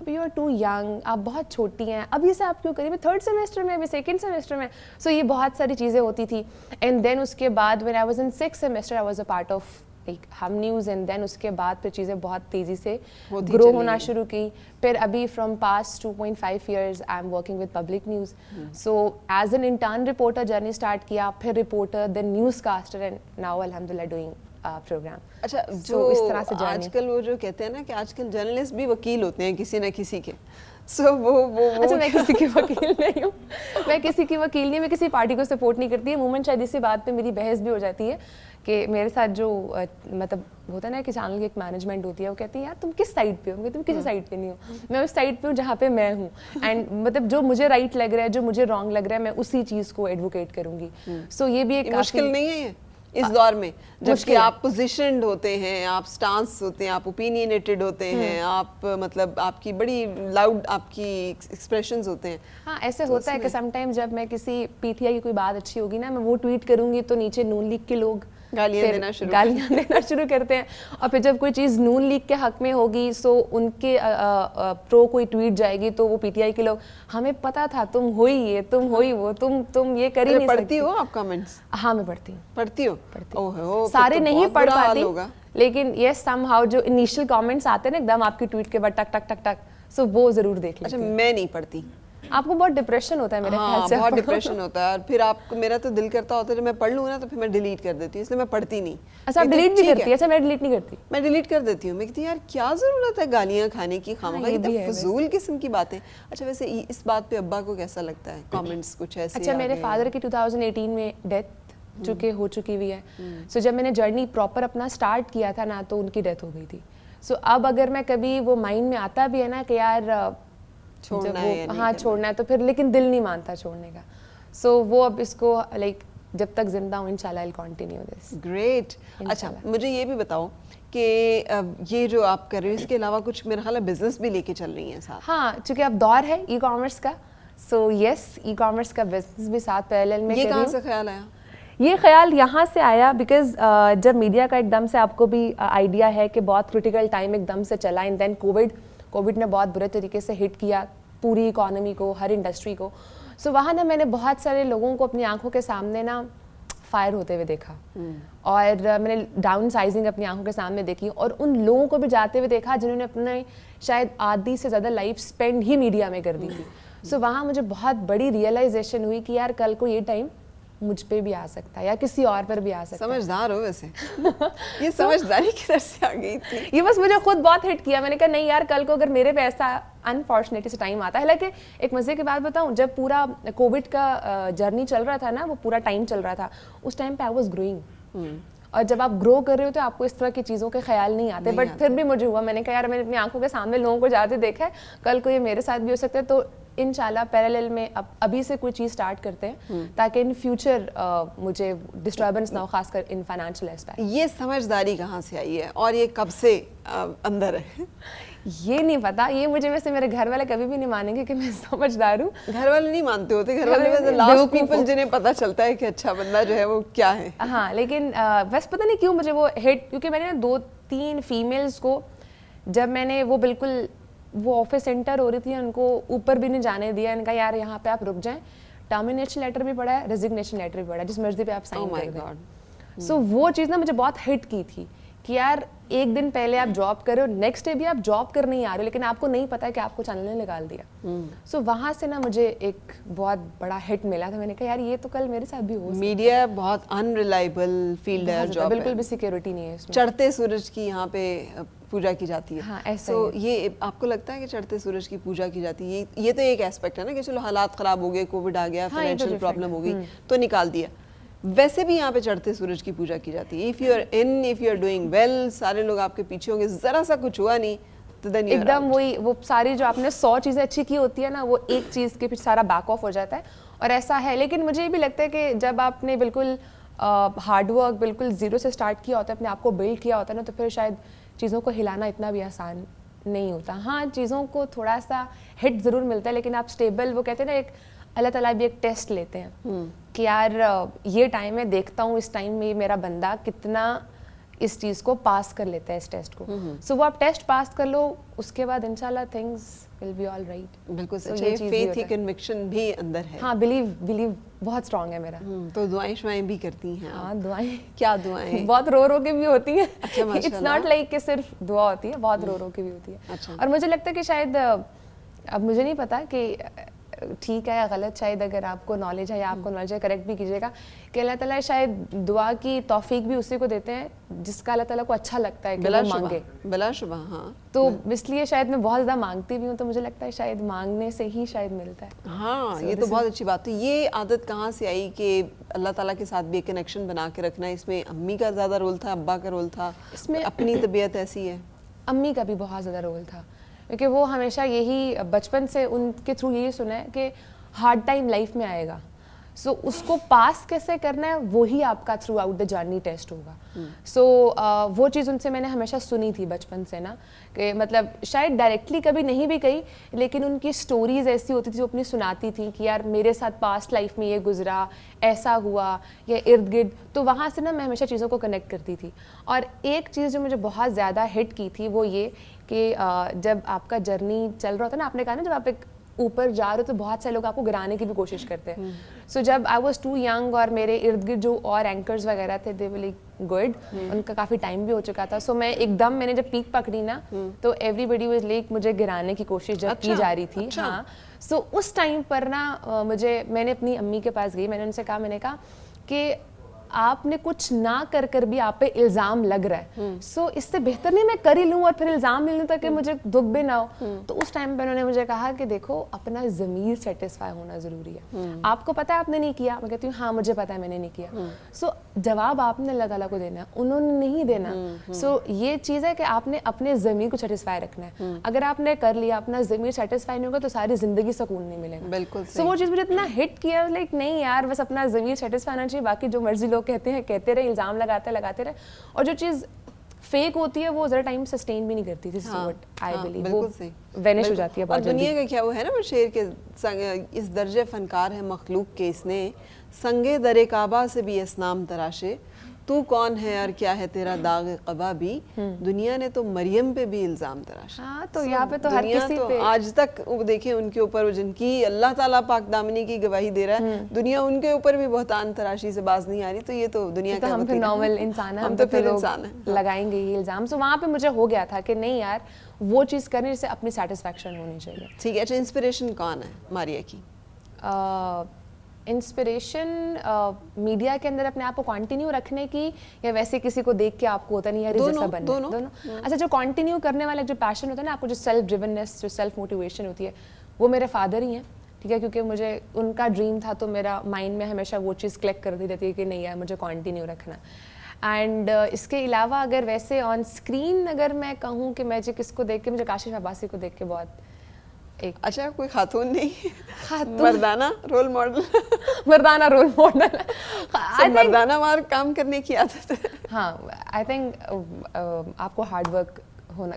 H: یو آر ٹو ینگ, آپ بہت چھوٹی ہیں, ابھی سے آپ کیوں کریے, میں 3rd سیمسٹر میں, ابھی 2nd سیمسٹر میں. سو یہ بہت ساری چیزیں ہوتی تھی. اینڈ دین اس کے بعد when I was in 6th semester I was a part of like ہم نیوز, اینڈ دین اس کے بعد پھر چیزیں بہت تیزی سے گرو ہونا شروع کی. پھر ابھی from past 2.5 years I am working with public news. So as an intern reporter journey start کیا, پھر reporter, then newscaster, and now الحمد للہ ڈوئنگ پروگرام.
A: اچھا, جو اس طرح سے آج کل وہ جو کہتے ہیں نا کہ آج کل جرنلسٹ بھی وکیل ہوتے ہیں کسی نہ کسی کے, سو وہ
H: اچھا میں کسی کی وکیل نہیں ہوں, میں کسی کی وکیل نہیں, میں کسی پارٹی کو سپورٹ نہیں کرتی. عموماً شاید اسی بات پہ میری بحث بھی ہو جاتی ہے کہ میرے ساتھ جو مطلب ہوتا ہے نا کہ چینل کی ایک مینجمنٹ ہوتی ہے, وہ کہتی ہے یار تم کس سائڈ پہ ہو, تم کسی سائڈ پہ نہیں ہو, میں اس سائڈ پہ ہوں جہاں پہ میں ہوں, اینڈ مطلب جو مجھے رائٹ لگ رہا ہے, جو مجھے رانگ لگ رہا ہے, میں اسی چیز کو ایڈوکیٹ کروں گی. سو یہ بھی ایک
A: مشکل نہیں ہے اس دور میں, جبکہ آپ پوزیشنڈ ہوتے ہیں, آپ سٹانس ہوتے ہیں, آپ اوپینینیٹڈ ہوتے ہیں, آپ مطلب آپ کی بڑی لاؤڈ آپ کی ایکسپریشنز ہوتے ہیں.
H: ہاں ایسے ہوتا ہے کہ سم ٹائم جب میں کسی پی ٹی آئی کی کوئی بات اچھی ہوگی نا, میں وہ ٹویٹ کروں گی تو نیچے نون لیگ کے لوگ
A: گالیاں
H: دینا شروع کرتے ہیں. اور پھر جب کوئی چیز نون لیگ کے حق میں ہوگی, سو ان کے پرو کوئی ٹویٹ جائے گی تو وہ پی ٹی آئی کے لوگ, ہمیں پتا تھا تم ہوئی یہ, تم ہوئی وہ, تم یہ کر ہی نہیں سکتی.
A: پڑھتی ہو آپ کمنٹس؟
H: ہاں میں پڑھتی ہوں.
A: پڑھتی ہو؟
H: سارے نہیں پڑھ پاتی, لیکن یس سم ہاؤ جو انیشیل کامنٹس آتے ہیں نا ایک دم آپ کی ٹویٹ کے بعد ٹک ٹک ٹک ٹک, سو وہ ضرور دیکھ لیتی.
A: اچھا میں نہیں پڑھتی.
H: آپ کو بہت ڈپریشن ہوتا ہے میرے خیال سے.
A: بہت ڈپریشن ہوتا ہے, اور پھر آپ کو, میرا تو دل کرتا ہوتا ہے جب میں پڑھ لوں نا تو پھر میں ڈیلیٹ کر دیتی ہوں, اس لیے میں پڑھتی نہیں.
H: اچھا آپ ڈیلیٹ بھی کرتی ہے؟ اچھا میں ڈیلیٹ نہیں کرتی,
A: میں ڈیلیٹ کر دیتی ہوں. میں کہتی ہوں یار کیا ضرورت ہے گالیاں کھانے کی, خواہ اتنی فضول قسم کی باتیں. اچھا ویسے اس بات پہ ابا کو کیسا لگتا ہے, کامنٹس کچھ ایسے؟
H: اچھا میرے فادر کی 2018 میں ڈیتھ چونکہ ہو چکی ہوئی ہے. سو جب میں نے جرنی پراپر اپنا اسٹارٹ کیا تھا نا تو ان کی ڈیتھ ہو گئی تھی. سو اب اگر میں کبھی وہ مائنڈ میں آتا بھی ہے نا کہ یار ہاں چھوڑنا ہے, تو پھر لیکن دل نہیں مانتا چھوڑنے کا. سو وہ اب اس کو لائک جب تک زندہ ہوں انشاءاللہ I'll continue this.
A: گریٹ. اچھا مجھے یہ بھی بتاؤ کہ یہ جو آپ کر رہے ہو اس کے علاوہ کچھ میرا خیال ہے بزنس بھی لے کے چل رہی ہیں ساتھ.
H: ہاں چونکہ اب دور ہے ای کامرس کا, سو یس ای کامرس کا بزنس بھی ساتھ پیرلل میں.
A: یہ کہاں سے خیال آیا؟
H: یہ خیال یہاں سے آیا بیکاز جب میڈیا کا ایک دم سے آپ کو بھی آئیڈیا ہے کہ بہت کرٹیکل ٹائم ایک دم سے چلا, اینڈ دین کووڈ نے بہت برے طریقے سے ہٹ کیا پوری اکانومی کو, ہر انڈسٹری کو. سو وہاں نا میں نے بہت سارے لوگوں کو اپنی آنکھوں کے سامنے نا فائر ہوتے ہوئے دیکھا, اور میں نے ڈاؤن سائزنگ اپنی آنکھوں کے سامنے دیکھی, اور ان لوگوں کو بھی جاتے ہوئے دیکھا جنہوں نے اپنے شاید آدھی سے زیادہ لائف اسپینڈ ہی میڈیا میں کر دی تھی. سو وہاں مجھے بہت بڑی ریئلائزیشن ہوئی کہ یار کل کو یہ ٹائم مجھ پہ بھی آ سکتا ہے یا کسی اور پر بھی آ سکتا ہے.
A: سمجھدار ہو ویسے, یہ سمجھداری کدھر سے آ گئی تھی؟
H: یہ بس مجھے خود بہت ہٹ کیا. میں نے کہا نہیں یار کل کو اگر میرے پہ ایسا انفارچونیٹلی سے ٹائم آتا ہے. حالانکہ ایک مزے کی بات بتاؤں, جب پورا کووڈ کا جرنی چل رہا تھا نا, وہ پورا ٹائم چل رہا تھا, اس ٹائم پہ آئی واز گروئنگ. اور جب آپ گرو کر رہے ہو تو آپ کو اس طرح کی چیزوں کے خیال نہیں آتے, بٹ پھر بھی مجھے ہوا. میں نے کہا یار میں نے اپنی آنکھوں کے سامنے لوگوں کو جاتے دیکھا ہے, کل کو یہ میرے ساتھ بھی ہو سکتا ہے. تو انشاءاللہ پیرالل میں ابھی سے کوئی چیز سٹارٹ کرتے ہیں تاکہ ان فیوچر مجھے ڈسٹربنس نہ ہو, خاص کر ان فائنینشیل ایسپیکٹ.
A: یہ سمجھداری کہاں سے آئی ہے اور یہ کب سے اندر ہے؟
H: یہ نہیں پتا, یہ مجھے ویسے میرے گھر والے کبھی بھی نہیں مانیں گے کہ میں سمجھدار ہوں.
A: گھر والے نہیں مانتے ہوتے, گھر والے لاسٹ پیپل جنہیں پتہ چلتا ہے کہ اچھا بندہ جو ہے وہ کیا ہے.
H: ہاں لیکن بس پتہ نہیں کیوں مجھے وہ ہٹ, کیونکہ میں نے 2-3 فیمیلز کو جب میں نے وہ بالکل وہ آفس انٹر ہو رہی تھی, ان کو اوپر بھی نہیں جانے دیا. ان کا یار یہاں پہ آپ رک جائیں, ٹرمینیشن لیٹر بھی پڑا ہے, ریزگنیشن لیٹر بھی پڑا ہے, جس مرضی پہ آپ سائن کر دیں. سو وہ چیز نا مجھے بہت ہٹ کی تھی کہ یار ایک دن پہلے آپ جاب کر رہے ہو, نیکسٹ ڈے بھی آپ جاب کرنے ہی آ رہے ہو, لیکن آپ کو نہیں پتا کہ آپ کو چینل نے نکال دیا. سو وہاں سے نا مجھے ایک بہت بڑا ہٹ ملا تھا. میں نے کہا یار یہ تو کل میرے ساتھ بھی ہو.
A: میڈیا بہت انریلائبل فیلڈ ہے, جاب
H: بالکل بھی سیکیورٹی نہیں ہے اس میں.
A: چڑھتے سورج کی یہاں پہ پوجا کی جاتی ہے.
H: ہاں ایسا
A: تو یہ آپ کو لگتا ہے کہ چڑھتے سورج کی پوجا کی جاتی ہے, یہ تو ایک ایسپیکٹ ہے نا کہ چلو حالات خراب ہو گئے, کووڈ آ گیا, فائنینشیل پرابلم ہو گئی تو نکال دیا. ویسے بھی یہاں پہ چڑھتے سورج کی پوجا کی جاتی ہے. if you are doing well, سارے لوگ آپ کے پیچھے ہوں گے, ذرا سا کچھ ہوا نہیں تو then
H: ایک دم وہی وہ ساری جو آپ نے 100 چیزیں اچھی کی ہوتی ہے نا, وہ ایک چیز کے پیچھے سارا بیک آف ہو جاتا ہے. اور ایسا ہے, لیکن مجھے یہ بھی لگتا ہے کہ جب آپ نے بالکل ہارڈ ورک بالکل زیرو سے اسٹارٹ کیا ہوتا ہے, اپنے آپ کو بلڈ کیا ہوتا ہے نا, تو پھر شاید چیزوں کو ہلانا اتنا بھی آسان نہیں ہوتا. ہاں چیزوں کو تھوڑا سا ہٹ ضرور ملتا ہے, لیکن آپ اسٹیبل, وہ کہتے ہیں نا ایک اللہ تعالیٰ بھی ایک ٹیسٹ لیتے ہیں کہ یار یہ ٹائم ہے, دیکھتا ہوں اس ٹائم میں میرا بندہ کتنا اس چیز کو پاس کر لیتا ہے اس ٹیسٹ کو. سو وہ آپ ٹیسٹ پاس کر لو, اس کے بعد انشاءاللہ things will be all right.
A: بالکل سچ ہے, فیتھ ہی کنوکشن بھی اندر ہے.
H: ہاں, بلیو بہت اسٹرانگ ہے میرا.
A: تو دعائیں شعائیں بھی کرتی ہیں؟
H: ہاں دعائیں,
A: کیا دعائیں؟
H: بہت رو رو کے بھی ہوتی ہیں.
A: اٹس
H: ناٹ لائک کہ صرف دعا ہوتی ہے, بہت رو رو کے بھی ہوتی ہے. اور مجھے لگتا ہے کہ شاید, اب مجھے نہیں پتا کہ ٹھیک ہے یا غلط, شاید اگر آپ کو نالج ہے یا آپ کو نالج ہے کریکٹ بھی کیجیے گا, کہ اللہ تعالیٰ شاید دعا کی توفیق بھی اسی کو دیتے ہیں جس کا اللہ تعالیٰ کو اچھا لگتا ہے کہ وہ مانگے.
A: بلا شبہ. ہاں,
H: تو اس لیے شاید میں بہت زیادہ مانگتی بھی ہوں, تو مجھے لگتا ہے شاید مانگنے سے ہی شاید ملتا ہے.
A: ہاں, یہ تو بہت اچھی بات ہے. یہ عادت کہاں سے آئی کہ اللہ تعالیٰ کے ساتھ بھی ایک کنیکشن بنا کے رکھنا ہے؟ اس میں امی کا زیادہ رول تھا, ابا کا رول تھا,
H: اس میں
A: اپنی طبیعت ایسی ہے؟
H: امی کا بھی بہت زیادہ رول تھا, کیونکہ وہ ہمیشہ یہی بچپن سے ان کے تھرو یہی سنا ہے کہ ہارڈ ٹائم لائف میں آئے گا, سو اس کو پاس کیسے کرنا ہے وہی آپ کا through out the journey test ہوگا. سو وہ چیز ان سے میں نے ہمیشہ سنی تھی بچپن سے نا, کہ مطلب شاید ڈائریکٹلی کبھی نہیں بھی کہی, لیکن ان کی سٹوریز ایسی ہوتی تھی جو اپنی سناتی تھی کہ یار میرے ساتھ پاسٹ لائف میں یہ گزرا, ایسا ہوا, یا ارد گرد. تو وہاں سے نا میں ہمیشہ چیزوں کو کنیکٹ کرتی تھی. اور ایک چیز جو مجھے بہت زیادہ ہٹ کی تھی وہ یہ کہ جب آپ کا جرنی چل رہا تھا نا, آپ نے کہا نا جب آپ ایک اوپر جا رہے ہو تو بہت سے لوگ آپ کو گرانے کی بھی کوشش کرتے ہیں. سو جب آئی واز ٹو ینگ اور میرے ارد گرد جو اور اینکرز وغیرہ تھے دے ور لائک گڈ, ان کا کافی ٹائم بھی ہو چکا تھا. سو میں ایک دم میں نے جب پیک پکڑی نا تو ایوری بڈی واز لائک مجھے گرانے کی کوشش جب کی جا رہی تھی. ہاں, سو اس ٹائم پر نا میں نے اپنی امی کے پاس گئی, میں نے ان سے کہا, میں نے کہا کہ آپ نے کچھ نہ کر کر بھی آپ پہ الزام لگ رہا ہے, سو اس سے بہتر نہیں میں کر ہی لوں اور پھر الزام لے لوں تاکہ مجھے دکھ بھی نہ ہو. تو اس ٹائم پہ انہوں نے مجھے کہا کہ دیکھو اپنا ضمیر سیٹسفائی ہونا ضروری ہے. آپ کو پتا ہے آپ نے نہیں کیا, میں کہتی ہوں ہاں مجھے پتا ہے میں نے نہیں کیا. سو جواب آپ نے اللہ تعالیٰ کو دینا ہے, انہوں نے نہیں دینا. سو یہ چیز ہے کہ آپ نے اپنے ضمیر کو سیٹسفائی رکھنا ہے. اگر آپ نے کر لیا, اپنا ضمیر سیٹسفائی نہیں ہوگا تو ساری زندگی سکون نہیں ملے گا.
A: بالکل.
H: سو وہ چیز مجھے اتنا ہٹ کیا, لائک نہیں یار بس اپنا ضمیر سیٹسفائی ہونا چاہیے, باقی جو مرضی لوگ کہتے ہیں کہتے رہے, الزام لگاتے رہے. اور جو چیز فیک ہوتی ہے وہ ذرا ٹائم سسٹین بھی نہیں کرتی تھی, وہ وینش ہو جاتی ہے.
A: اور دنیا کا کیا وہ ہے نا وہ شعر کے اس درجے فنکار ہے مخلوق کے, اس نے سنگے در کعبہ سے بھی اسنام تراشے, تو کون ہے اور کیا ہے تیرا داغ قبا بھی, دنیا نے تو مریم پہ بھی الزام تراشا.
H: ہاں, تو یہاں پہ تو ہر کسی پہ
A: آج تک دیکھیں ان کے اوپر جن کی اللہ تعالیٰ پاک دامنی کی گواہی دے رہا ہے, دنیا ان کے اوپر بھی بہتان تراشی سے باز نہیں آ رہی. تو یہ تو دنیا کا,
H: ہم پھر نارمل انسان ہیں,
A: ہم تو پھر انسان ہیں,
H: لگائیں گے یہ الزام. سو وہاں پہ مجھے ہو گیا تھا کہ نہیں یار وہ چیز کرنے سے اپنی سیٹسفیکشن ہونی چاہیے.
A: ٹھیک ہے. اچھا, انسپریشن کون ہے ماریہ کی؟
H: انسپریشن میڈیا کے اندر اپنے آپ کو کنٹینیو رکھنے کی, یا ویسے کسی کو دیکھ کے آپ کو ہوتا نہیں ہے جیسا بننا؟ دونوں. اچھا, جو کنٹینیو کرنے والا جو پیشن ہوتا ہے نا آپ کو, جو سیلف ڈریوننس, جو سیلف موٹیویشن ہوتی ہے, وہ میرے فادر ہی ہیں. ٹھیک ہے, کیونکہ مجھے ان کا ڈریم تھا تو میرا مائنڈ میں ہمیشہ وہ چیز کلیکٹ کرتی رہتی ہے کہ نہیں یار مجھے کنٹینیو رکھنا. اینڈ اس کے علاوہ اگر ویسے آن اسکرین اگر میں کہوں کہ میں کس کو دیکھ کے, مجھے کاشف عباسی کو دیکھ کے بہت ایک.
A: اچھا, کوئی خاتون نہیں, مردانہ رول ماڈل.
H: مردانہ رول ماڈل,
A: مردانہ وار کام کرنے کی عادت ہے.
H: ہاں, آئی تھنک آپ کو ہارڈ ورک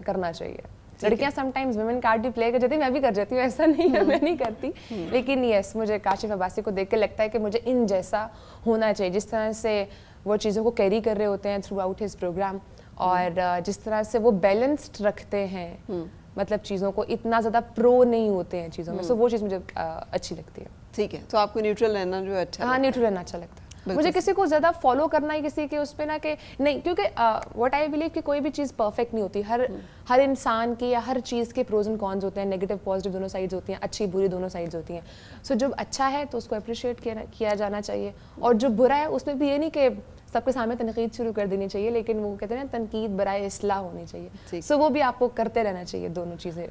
H: کرنا چاہیے. لڑکیاں سم ٹائمز ویمن کارڈ بھی پلے کر جاتی ہیں, میں بھی کر جاتی ہوں, ایسا نہیں ہے میں نہیں کرتی. لیکن یس, مجھے کاشف عباسی کو دیکھ کے لگتا ہے کہ مجھے ان جیسا ہونا چاہیے, جس طرح سے وہ چیزوں کو کیری کر رہے ہوتے ہیں تھرو آؤٹ ہز پروگرام, اور جس طرح سے وہ بیلنسڈ رکھتے ہیں, مطلب چیزوں کو اتنا زیادہ پرو نہیں ہوتے ہیں چیزوں میں. سو وہ چیز مجھے اچھی لگتی ہے.
A: ٹھیک ہے, تو آپ کو نیوٹرل رہنا جو اچھا؟
H: ہاں, نیوٹرل رہنا اچھا لگتا ہے. مجھے کسی کو زیادہ فالو کرنا ہے کسی کے اس پہ نہ کہ نہیں, کیونکہ واٹ آئی بلیو کہ کوئی بھی چیز پرفیکٹ نہیں ہوتی. ہر انسان کی یا ہر چیز کے پروز اینڈ کونز ہوتے ہیں, نیگیٹو پازیٹیو دونوں سائڈز ہوتی ہیں, اچھی بری دونوں سائڈز ہوتی ہیں. سو جب اچھا ہے تو اس کو اپریشیٹ کیا جانا چاہیے, اور جو برا ہے اس میں بھی یہ نہیں کہ سب کے سامنے تنقید شروع کر دینی چاہیے, لیکن وہ کہتے ہیں تنقید برائے اصلاح ہونی چاہیے. سو وہ بھی آپ کو کرتے رہنا چاہیے, دونوں چیزیں.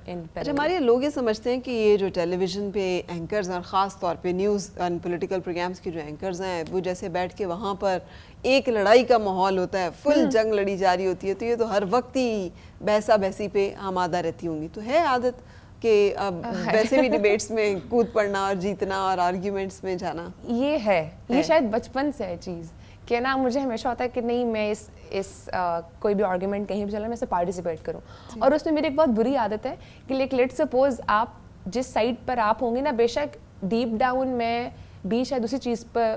A: ہمارے لوگ یہ سمجھتے ہیں کہ یہ جو ٹیلی ویژن پہ اینکرز اور خاص طور پہ نیوز اینڈ پولیٹیکل پروگرامس کے جو اینکرز ہیں وہ جیسے بیٹھ کے وہاں پر ایک لڑائی کا ماحول ہوتا ہے, فل جنگ لڑی جاری ہوتی ہے, تو یہ تو ہر وقت ہی بحثہ بحثی پہ آمادہ رہتی ہوں گی. تو ہے عادت کہ اب ویسے بھی ڈیبیٹس میں کود پڑنا اور جیتنا اور آرگیومنٹس میں جانا؟
H: یہ ہے, یہ شاید بچپن سے ہے چیز کہ نا مجھے ہمیشہ ہوتا ہے کہ نہیں میں اس کوئی بھی آرگیومنٹ کہیں بھی چلا میں اسے پارٹیسپیٹ کروں. اور اس میں میری ایک بہت بری عادت ہے کہ لیٹ سپوز آپ جس سائڈ پر آپ ہوں گے نا, بے شک ڈیپ ڈاؤن میں بھی شاید اسی چیز پر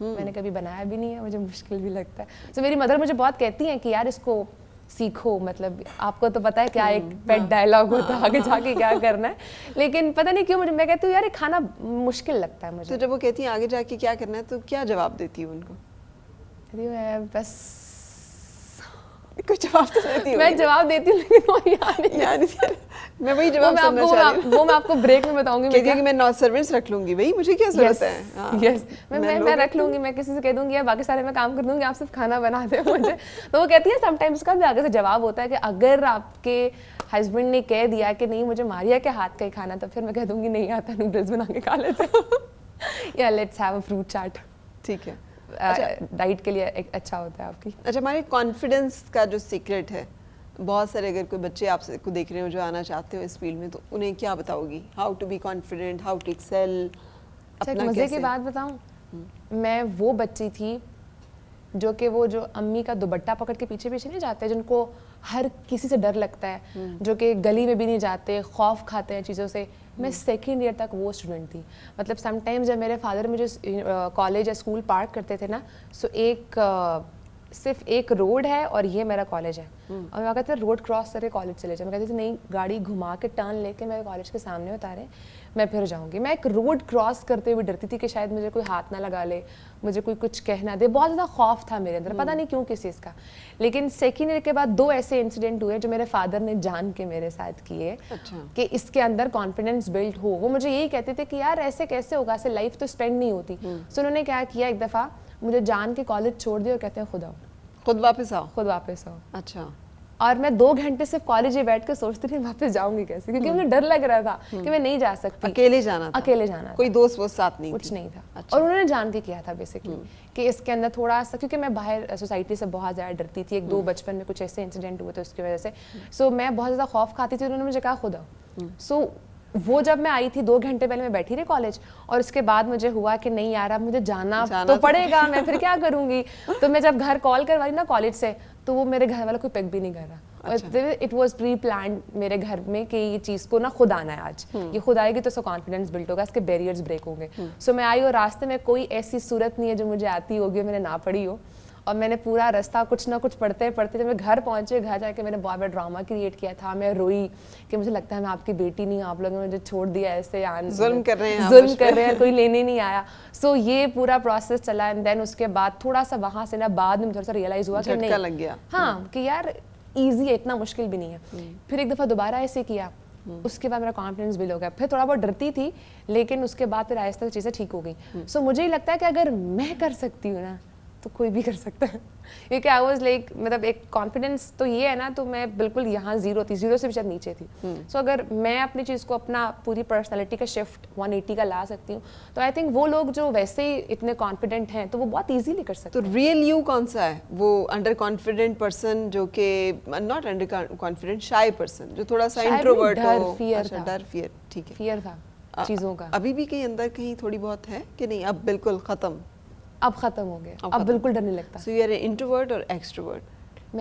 H: میں نے کبھی بنایا بھی نہیں ہے, مجھے مشکل بھی لگتا ہے. سو میری مدر مجھے بہت کہتی ہیں کہ یار اس کو سیکھو, مطلب آپ کو تو پتہ ہے کیا ایک پیٹ ڈائلاگ ہوتا ہے آگے جا کے کیا کرنا ہے, لیکن پتہ نہیں کیوں مجھے, میں کہتی ہوں یار یہ کھانا مشکل لگتا ہے مجھے.
A: تو جب وہ کہتی ہیں آگے جا کے کیا کرنا ہے تو کیا جواب دیتی ہوں ان کو؟
H: میں بس
A: کوئی جواب تو دیتی ہوں,
H: میں جواب دیتی ہوں لیکن وہ یاد نہیں,
A: میں وہی جواب سننا چاہ رہی ہوں.
H: وہ میں آپ کو بریک میں بتاؤں گی.
A: کہتی ہے کہ میں 9 سرونٹس رکھ لوں گی, بھائی مجھے کیا ضرورت ہے.
H: یس میں رکھ لوں گی, میں کسی سے کہہ دوں گی یا باقی سارے میں کام کر دوں گی, آپ صرف کھانا بنا دیں مجھے. تو وہ کہتی ہے سم ٹائمس کا بھی آگے سے جواب ہوتا ہے کہ اگر آپ کے ہسبینڈ نے کہہ دیا کہ نہیں مجھے ماریا کے ہاتھ کا ہی کھانا, تو پھر میں کہہ دوں گی نہیں آتا, نوڈلس بنا کے کھا لیتے یا لیٹس ہیو اے فروٹ چاٹ.
A: ٹھیک ہے,
H: ڈائٹ کے لیے اچھا ہوتا ہے آپ کی.
A: اچھا, ہمارے کانفیڈنس کا جو سیکرٹ ہے, بہت سارے اگر کوئی بچے آپ سے کو دیکھ رہے ہو جو آنا چاہتے ہو اس فیلڈ میں, تو انہیں کیا بتاؤ گی؟ How to be confident, how to excel.
H: اپنا مزے کی بات بتاؤں, میں وہ بچی تھی جو کہ وہ جو امی کا دوپٹہ پکڑ کے پیچھے پیچھے نہیں جاتے, جن کو ہر کسی سے ڈر لگتا ہے, جو کہ گلی میں بھی نہیں جاتے, خوف کھاتے ہیں چیزوں سے. میں 2nd ایئر تک وہ اسٹوڈنٹ تھی. مطلب سم ٹائمز جب میرے فادر مجھے کالج یا اسکول پارک کرتے تھے نا, سو صرف ایک روڈ ہے اور یہ میرا کالج ہے, اور میں کہتے ہیں روڈ کراس کر کے کالج چلے جائیں. میں کہتی تھی نہیں, گاڑی گھما کے ٹرن لے کے میرے کالج کے سامنے اتارے, میں پھر جاؤں گی. میں ایک روڈ کراس کرتے ہوئے ڈرتی تھی کہ شاید مجھے کوئی ہاتھ نہ لگا لے, مجھے کوئی کچھ کہہ نہ دے. بہت زیادہ خوف تھا میرے اندر, پتہ نہیں کیوں کس چیز کا. لیکن 2nd ایئر کے بعد 2 ایسے انسیڈنٹ ہوئے جو میرے فادر نے جان کے میرے ساتھ کیے کہ اس کے اندر کانفیڈنس بلڈ ہو. وہ مجھے یہی کہتے تھے کہ یار ایسے کیسے ہوگا, ایسے لائف تو اسپینڈ نہیں ہوتی. سو انہوں نے کیا کیا, ایک دفعہ مجھے جان کے کالج چھوڑ دیا اور کہتے ہیں خود آؤ,
A: خود واپس آؤ,
H: خود واپس آؤ.
A: اچھا.
H: اور میں 2 گھنٹے صرف کالج ہی بیٹھ کے سوچتی تھی واپس جاؤں گی کیسے, کیونکہ مجھے ڈر لگ رہا تھا کہ میں نہیں جا سکتی.
A: اکیلے جانا تھا, کوئی دوست وہ ساتھ نہیں,
H: کچھ نہیں تھا. اور انہوں نے جان کے کیا تھا بیسکلی کہ اس کے اندر تھوڑا سا, کیونکہ میں باہر سوسائٹی سے بہت زیادہ ڈرتی تھی. 1-2 بچپن میں کچھ ایسے انسیڈنٹ ہوئے تھے اس کی وجہ سے, سو میں بہت زیادہ خوف کھاتی تھی. انہوں نے مجھے کہا خود آؤ. سو وہ جب میں آئی تھی 2 گھنٹے پہلے میں بیٹھی رہی کالج, اور اس کے بعد مجھے ہوا کہ نہیں یار اب مجھے جانا تو پڑے گا, میں پھر کیا کروں گی. تو میں جب گھر کال کروائی نا کالج سے, تو وہ میرے گھر والا کوئی پک بھی نہیں کر رہا. اٹ واز پری پلانڈ میرے گھر میں کہ یہ چیز کو نا خود آنا ہے, آج یہ خود آئے گی تو اس کا کانفیڈنس بلڈ ہوگا, اس کے بیریئرز بریک ہوں گے. سو میں آئی اور راستے میں کوئی ایسی صورت نہیں ہے جو مجھے آتی ہوگی اور میں نے نہ پڑھی ہو, اور میں نے پورا راستہ کچھ نہ کچھ پڑھتے پڑھتے جب میں گھر پہنچے, گھر جا کے میں نے بہت بڑا ڈرامہ کریٹ کیا تھا. میں روئی کہ مجھے لگتا ہے میں آپ کی بیٹی نہیں ہوں, آپ لوگوں نے مجھے چھوڑ دیا ایسے,
A: ظلم کر رہے ہیں,
H: کوئی لینے نہیں آیا. سو یہ پورا پروسیس چلا, اینڈ دین اس کے بعد تھوڑا سا وہاں سے نا بعد میں تھوڑا سا ریئلائز ہوا کہ نہیں
A: لگ گیا,
H: ہاں کہ یار ایزی ہے, اتنا مشکل بھی نہیں ہے. پھر ایک دفعہ دوبارہ ایسے کیا, اس کے بعد میرا کانفیڈنس بلڈ ہو گیا. پھر تھوڑا بہت ڈرتی تھی, لیکن اس کے بعد پھر آہستہ چیزیں ٹھیک ہو گئی. سو مجھے ہی لگتا ہے کہ اگر میں کر سکتی ہوں نا تو کوئی بھی کر سکتا ہے, کیونکہ آئی واز لائک, مطلب ایک کانفیڈنس تو یہ ہے نا, تو میں بالکل یہاں 0 تھی, 0 سے بھی شاید نیچے تھی. سو اگر میں اپنی چیز کو اپنا پوری پرسنالٹی کا شفٹ 180 کا لا سکتی ہوں, تو آئی تھنک وہ لوگ جو ویسے ہی اتنے کانفیڈنٹ ہیں تو وہ بہت ایزیلی کر سکتے ہیں.
A: تو ریئل یو کون سا ہے, وہ انڈر کانفیڈنٹ پرسن جو کہ ناٹ انڈر کانفیڈنٹ, شائے پرسن جو تھوڑا سا انٹروورٹ ہو, ڈر فیئر, ٹھیک ہے,
H: فیئر تھا چیزوں کا.
A: ابھی بھی کہیں اندر کہیں تھوڑی بہت ہے کہ نہیں, اب بالکل ختم,
H: اب ختم ہو گیا, اب بالکل ڈر نہیں لگتا.
A: سو یو آر انٹروورٹ اور ایکسٹروورٹ,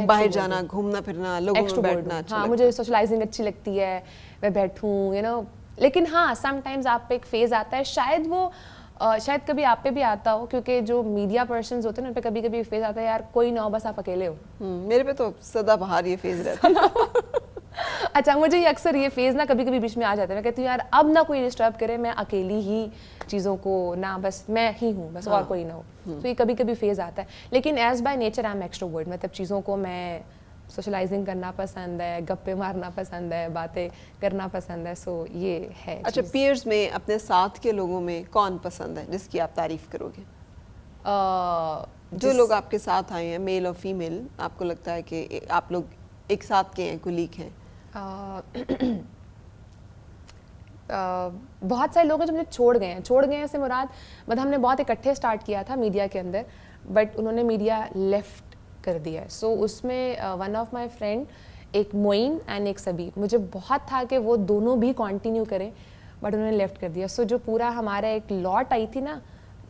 A: باہر جانا, گھومنا پھرنا, لوگوں میں بیٹھنا اچھا,
H: ہاں مجھے سوشلائزنگ اچھی لگتی ہے, میں بیٹھوں یو نو. لیکن ہاں سم ٹائمز آپ پہ ایک فیز آتا ہے, شاید کبھی آپ پہ بھی آتا ہو, کیونکہ جو میڈیا پرسنز ہوتے ہیں ان پہ کبھی کبھی فیز آتا ہے یار کوئی نہ ہو, بس آپ اکیلے ہو.
A: میرے پہ تو سدا بہار یہ فیز رہتا ہے.
H: اچھا, مجھے یہ اکثر یہ فیز نا کبھی کبھی بیچ میں آ جاتا ہے, میں کہتی ہوں یار اب نہ کوئی ڈسٹرب کرے, میں اکیلی ہی چیزوں کو نہ, بس میں ہی ہوں بس, اور کوئی نہ ہو. تو یہ کبھی کبھی فیز آتا ہے, لیکن as by nature I am extrovert, مطلب چیزوں کو میں سوشلائزنگ کرنا پسند ہے, گپے مارنا پسند ہے, باتیں کرنا پسند ہے. سو یہ ہے.
A: اچھا, پیئرز میں اپنے ساتھ کے لوگوں میں کون پسند ہے جس کی آپ تعریف کرو گے؟ جو لوگ آپ کے ساتھ آئے ہیں, میل اور فیمیل, آپ کو لگتا ہے کہ آپ لوگ ایک ساتھ کے ہیں, کولیگ ہیں.
H: بہت سارے لوگ ہیں جو مجھے چھوڑ گئے ہیں سے مراد, مطلب ہم نے بہت اکٹھے اسٹارٹ کیا تھا میڈیا کے اندر, بٹ انہوں نے میڈیا لیفٹ کر دیا ہے. سو اس میں ون آف مائی فرینڈ, ایک معین اینڈ ایک سبی, مجھے بہت تھا کہ وہ دونوں بھی کنٹینیو کریں, بٹ انہوں نے لیفٹ کر دیا. سو جو پورا ہمارا ایک لاٹ آئی تھی نا,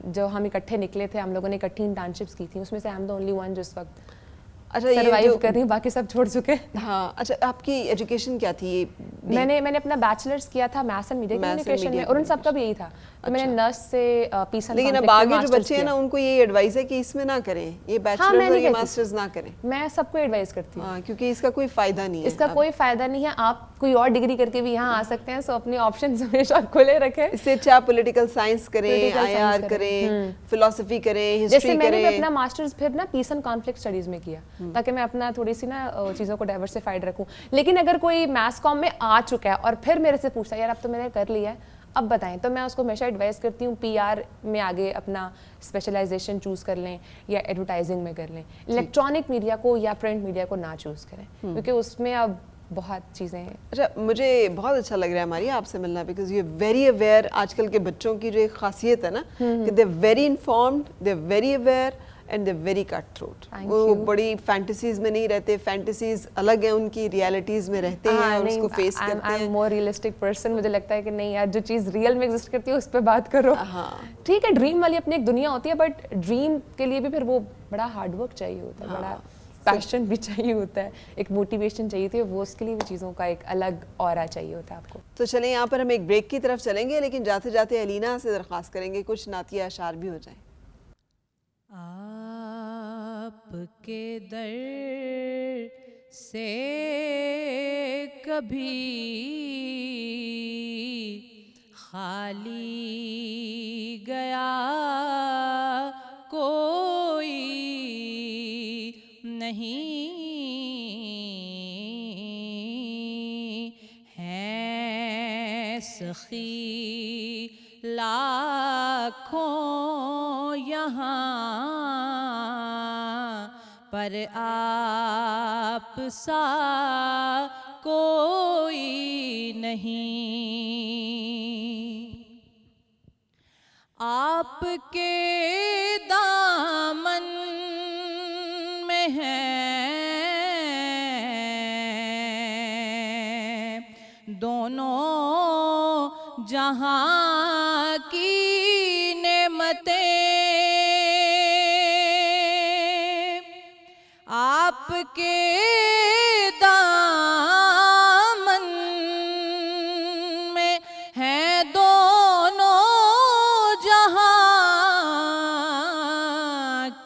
H: جو ہم اکٹھے نکلے تھے, ہم لوگوں نے اکٹھی انٹرنشپس کی تھیں, اس میں سے I am the only one جو اس وقت
A: اچھا، یہ
H: سروائیو
A: جو-
H: کر رہی ہوں، باقی سب چھوڑ چکے.
A: ہاں اچھا، آپ کی ایجوکیشن کیا تھی؟
H: میں نے اپنا بیچلرز کیا تھا میتھس اینڈ میڈیا کمیونیکیشن میں، اور ان سب کا بھی یہی تھا. تو میں نے نرس سے پیس اینڈ
A: لیکن اب آگے جو بچے ہیں نا ان کو یہ ایڈوائز ہے کہ اس میں نہ کریں، یہ بیچلرز اور یہ ماسٹرز نہ کریں.
H: میں سب کو ایڈوائز کرتی ہوں.
A: ہاں، کیونکہ اس کا کوئی فائدہ نہیں ہے.
H: اس کا کوئی فائدہ نہیں ہے. آپ کوئی اور ڈگری کر کے بھی یہاں آ سکتے ہیں. سو اپنے آپشنز ہمیشہ کھلے رکھیں.
A: اس سے اچھا پولیٹیکل سائنس کریں، آئی آر کریں، فلسفی کریں، ہسٹری
H: جیسے میں نے
A: کریں.
H: اپنا ماسٹرز پھر نا پیس اینڈ کانفلکٹ اسٹڈیز میں کیا تاکہ میں اپنا تھوڑی سی نا چیزوں کو ڈائیورسفائڈ رکھوں. لیکن اگر کوئی میتھس کام میں آ چکا ہے اور پھر میرے سے پوچھتا ہے یار اب تو میں نے کر لیا ہے اب بتائیں، تو میں اس کو ہمیشہ ایڈوائز کرتی ہوں پی آر میں آگے اپنا اسپیشلائزیشن چوز کر لیں یا ایڈورٹائزنگ میں کر لیں. الیکٹرانک میڈیا کو یا پرنٹ میڈیا کو نہ چوز کریں کیونکہ اس میں اب بہت چیزیں ہیں.
A: اچھا، مجھے بہت اچھا لگ رہا ہے ہماری آپ سے ملنا، بیکاز یو ویری اویئر. آج کل کے بچوں کی جو ایک خاصیت ہے نا کہ they very informed, they very aware and they very cut throat. وہ بڑی فینٹیسیز میں نہیں رہتے، فینٹیسیز الگ ہیں ان کی، ریالٹیز میں رہتے ہیں اور اس کو فیس کرتے ہیں.
H: More realistic person. مجھے لگتا ہے کہ نہیں یار جو چیز ریئل میں ایگزسٹ کرتی ہے اس پہ بات کرو. ٹھیک ہے ڈریم والی اپنی ایک دنیا ہوتی ہے، بٹ ڈریم کے لیے بھی پھر وہ بڑا ہارڈ ورک چاہیے ہوتا ہے، بڑا پیشن بھی چاہیے ہوتا ہے، ایک موٹیویشن چاہیے ہوتی ہے، وہ اس کے لیے بھی چیزوں کا ایک الگ اورا چاہیے ہوتا ہے آپ کو.
A: تو چلیں یہاں پر ہم ایک بریک کی طرف چلیں گے، لیکن جاتے جاتے علینا سے درخواست کریں گے کچھ نعتیہ اشعار بھی ہو جائیں.
C: آپ کے در سے کبھی خالی گیا کوئی نہیں ہے، سخی لاکھوں یہاں پر آپ سا کوئی نہیں. آپ کے دامن میں ہے دونوں جہاں کی نعمتیں. آپ کے دامن میں ہیں دونوں جہاں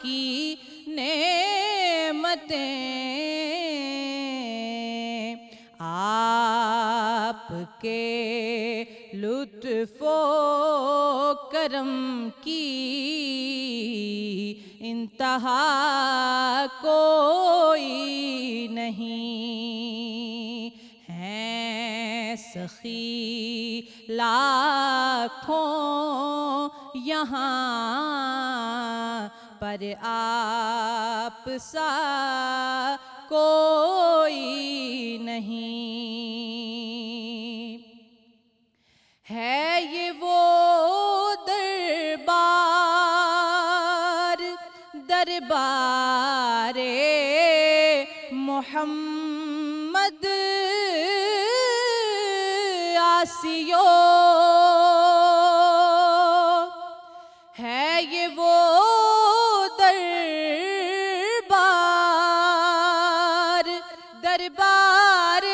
C: کی نعمتیں. آپ کے لطف و کرم کی انتہا کوئی نہیں ہے، سخی لاکھوں یہاں پر آپ سا کوئی نہیں. ہے یہ وہ دربار محمد آسیو، ہے یہ وہ دربار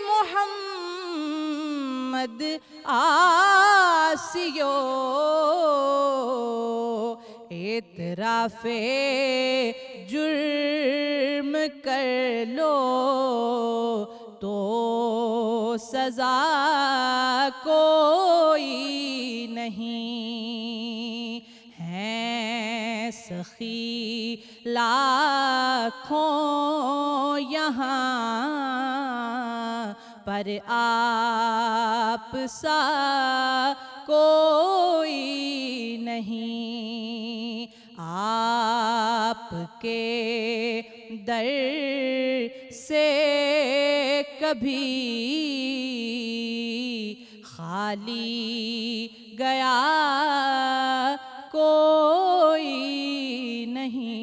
C: محمد آسیو. اعتراف جرم کر لو تو سزا کوئی نہیں ہے، سخی لاکھوں یہاں پر آپ سا کوئی نہیں. آپ کے در سے کبھی خالی گیا کوئی نہیں.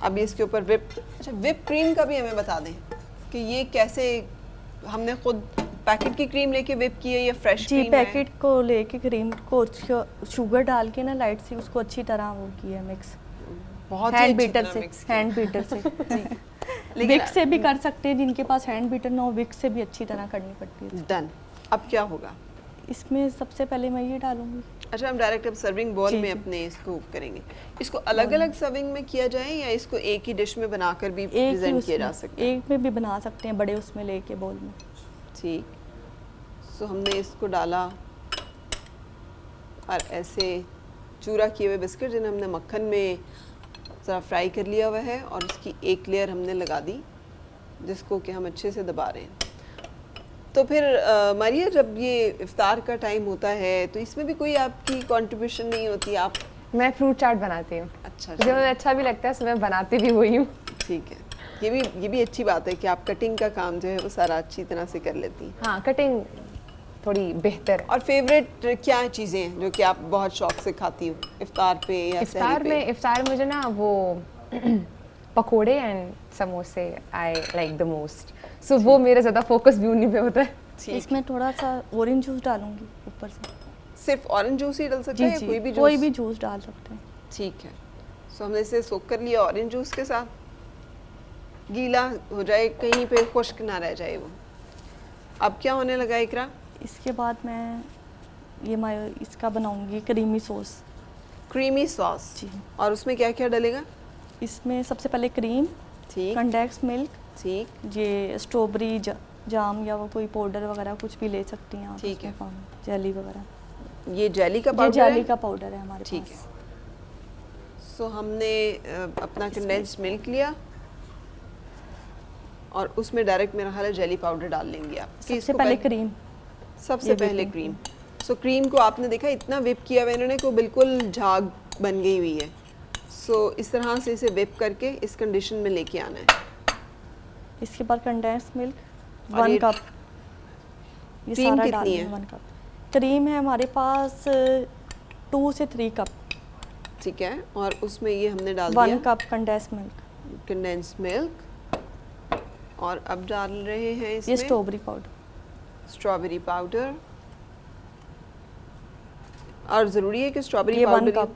A: ابھی اس کے اوپر اچھا وپ کریم کا بھی ہمیں بتا دیں کہ یہ کیسے ہم نے خود پیکٹ کی کریم لے کے وپ کی ہے یا فریش
D: جی پیکٹ کو لے کے کریم کو شوگر ڈال کے نا لائٹ سی اس کو اچھی طرح وہ کیا مکس
A: بہت
D: ہینڈ بیٹر سے وکس سے بھی کر سکتے ہیں، جن کے پاس ہینڈ بیٹر نہ ہو وکس سے بھی اچھی طرح کرنی پڑتی ہے.
A: ڈن. اب کیا ہوگا
D: اس میں؟ سب سے پہلے میں یہ ڈالوں گی.
A: اچھا ہم ڈائریکٹ اب سرونگ بول میں اپنے اس کو کریں گے. اس کو الگ الگ سرونگ میں کیا جائے یا اس کو ایک ہی ڈش میں بنا کر بھی پریزنٹ کیا جا سکتا ہے؟
D: ایک میں بھی بنا سکتے ہیں، بڑے اس میں لے کے بول میں.
A: ٹھیک. سو ہم نے اس کو ڈالا اور ایسے چورا کیے ہوئے بسکٹ جنہیں ہم نے مکھن میں ذرا فرائی کر لیا ہوا ہے اور اس کی ایک لیئر ہم نے لگا دی جس کو کہ ہم اچھے سے دبا رہے ہیں. تو پھر ماریا جب یہ افطار کا ٹائم ہوتا ہے تو اس میں بھی کوئی آپ کی کنٹریبیوشن نہیں ہوتی؟ آپ
H: میں فروٹ چاٹ بناتی ہوں.
A: اچھا
H: جو مجھے اچھا بھی لگتا ہے سو میں بناتی بھی وہی ہوں.
A: ٹھیک ہے. یہ بھی اچھی بات ہے کہ آپ کٹنگ کا کام جو ہے وہ سارا اچھی طرح سے کر لیتی ہیں.
H: ہاں کٹنگ تھوڑی بہتر.
A: اور فیوریٹ کیا چیزیں ہیں جو کہ آپ بہت شوق سے کھاتی ہو افطار پہ یا سحری پہ؟
H: افطار مجھے نا وہ پکوڑے اینڈ سموسے آئی لائک دا موسٹ. سو وہ میرا زیادہ فوکس بھی انہیں پہ ہوتا ہے.
D: اس میں تھوڑا سا اورنج جوس ڈالوں گی اوپر سے.
A: صرف اورنج جوس ہی ڈال سکتے ہیں یا
D: کوئی بھی جوس ڈال سکتے ہیں؟
A: ٹھیک ہے. سو ہم نے اسے سوک کر لیا اورنج جوس کے ساتھ. گیلا ہو جائے کہیں پہ خشک نہ رہ جائے وہ. اب کیا ہونے لگا اقرا؟
D: اس کے بعد میں یہ اس کا بناؤں گی کریمی سوس.
A: کریمی سوس.
D: جی.
A: اور اس میں کیا کیا ڈلے گا؟
D: اس میں سب سے پہلے کریم،
A: ٹھیک،
D: کنڈیکس ملک،
A: ٹھیک،
D: یہ اسٹرابری جام یا وہ کوئی پاؤڈر وغیرہ کچھ بھی لے سکتی ہیں آپ.
A: ٹھیک ہے.
D: جیلی وغیرہ.
A: یہ جیلی کا پاؤڈر
D: ہے؟ جیلی کا پاؤڈر ہے ہمارے پاس.
A: ٹھیک ہے. سو ہم نے اپنا کنڈینسڈ ملک لیا اور اس میں ڈائریکٹ میرا خیال ہے جیلی پاؤڈر ڈال لیں گے آپ.
D: سب سے پہلے کریم.
A: سب سے پہلے کریم. سو کریم کو آپ نے دیکھا اتنا وپ کیا ہوا انہوں نے کو بالکل جھاگ بن گئی ہوئی ہے. سو اس طرح سے اسے وپ کر کے اس کنڈیشن میں لے کے آنا ہے.
D: اس کے بعد کنڈینس ملک 1 کپ. یہ
A: کریم
D: سارا
A: کتنی ہے؟
D: 1 کپ. کریم ہے ہمارے پاس 2 سے 3 کپ.
A: ٹھیک ہے. اور اس میں یہ ہم نے ڈال دیا
D: 1 کپ کنڈینس ملک.
A: کنڈینس ملک. اور اب ڈال رہے ہیں اس
D: یہ
A: میں
D: اسٹرابری پاؤڈر.
A: Strawberry powder. اور ضروری ہے کہ اسٹرابری
D: یہ 1
A: پاؤڈر
D: کپ.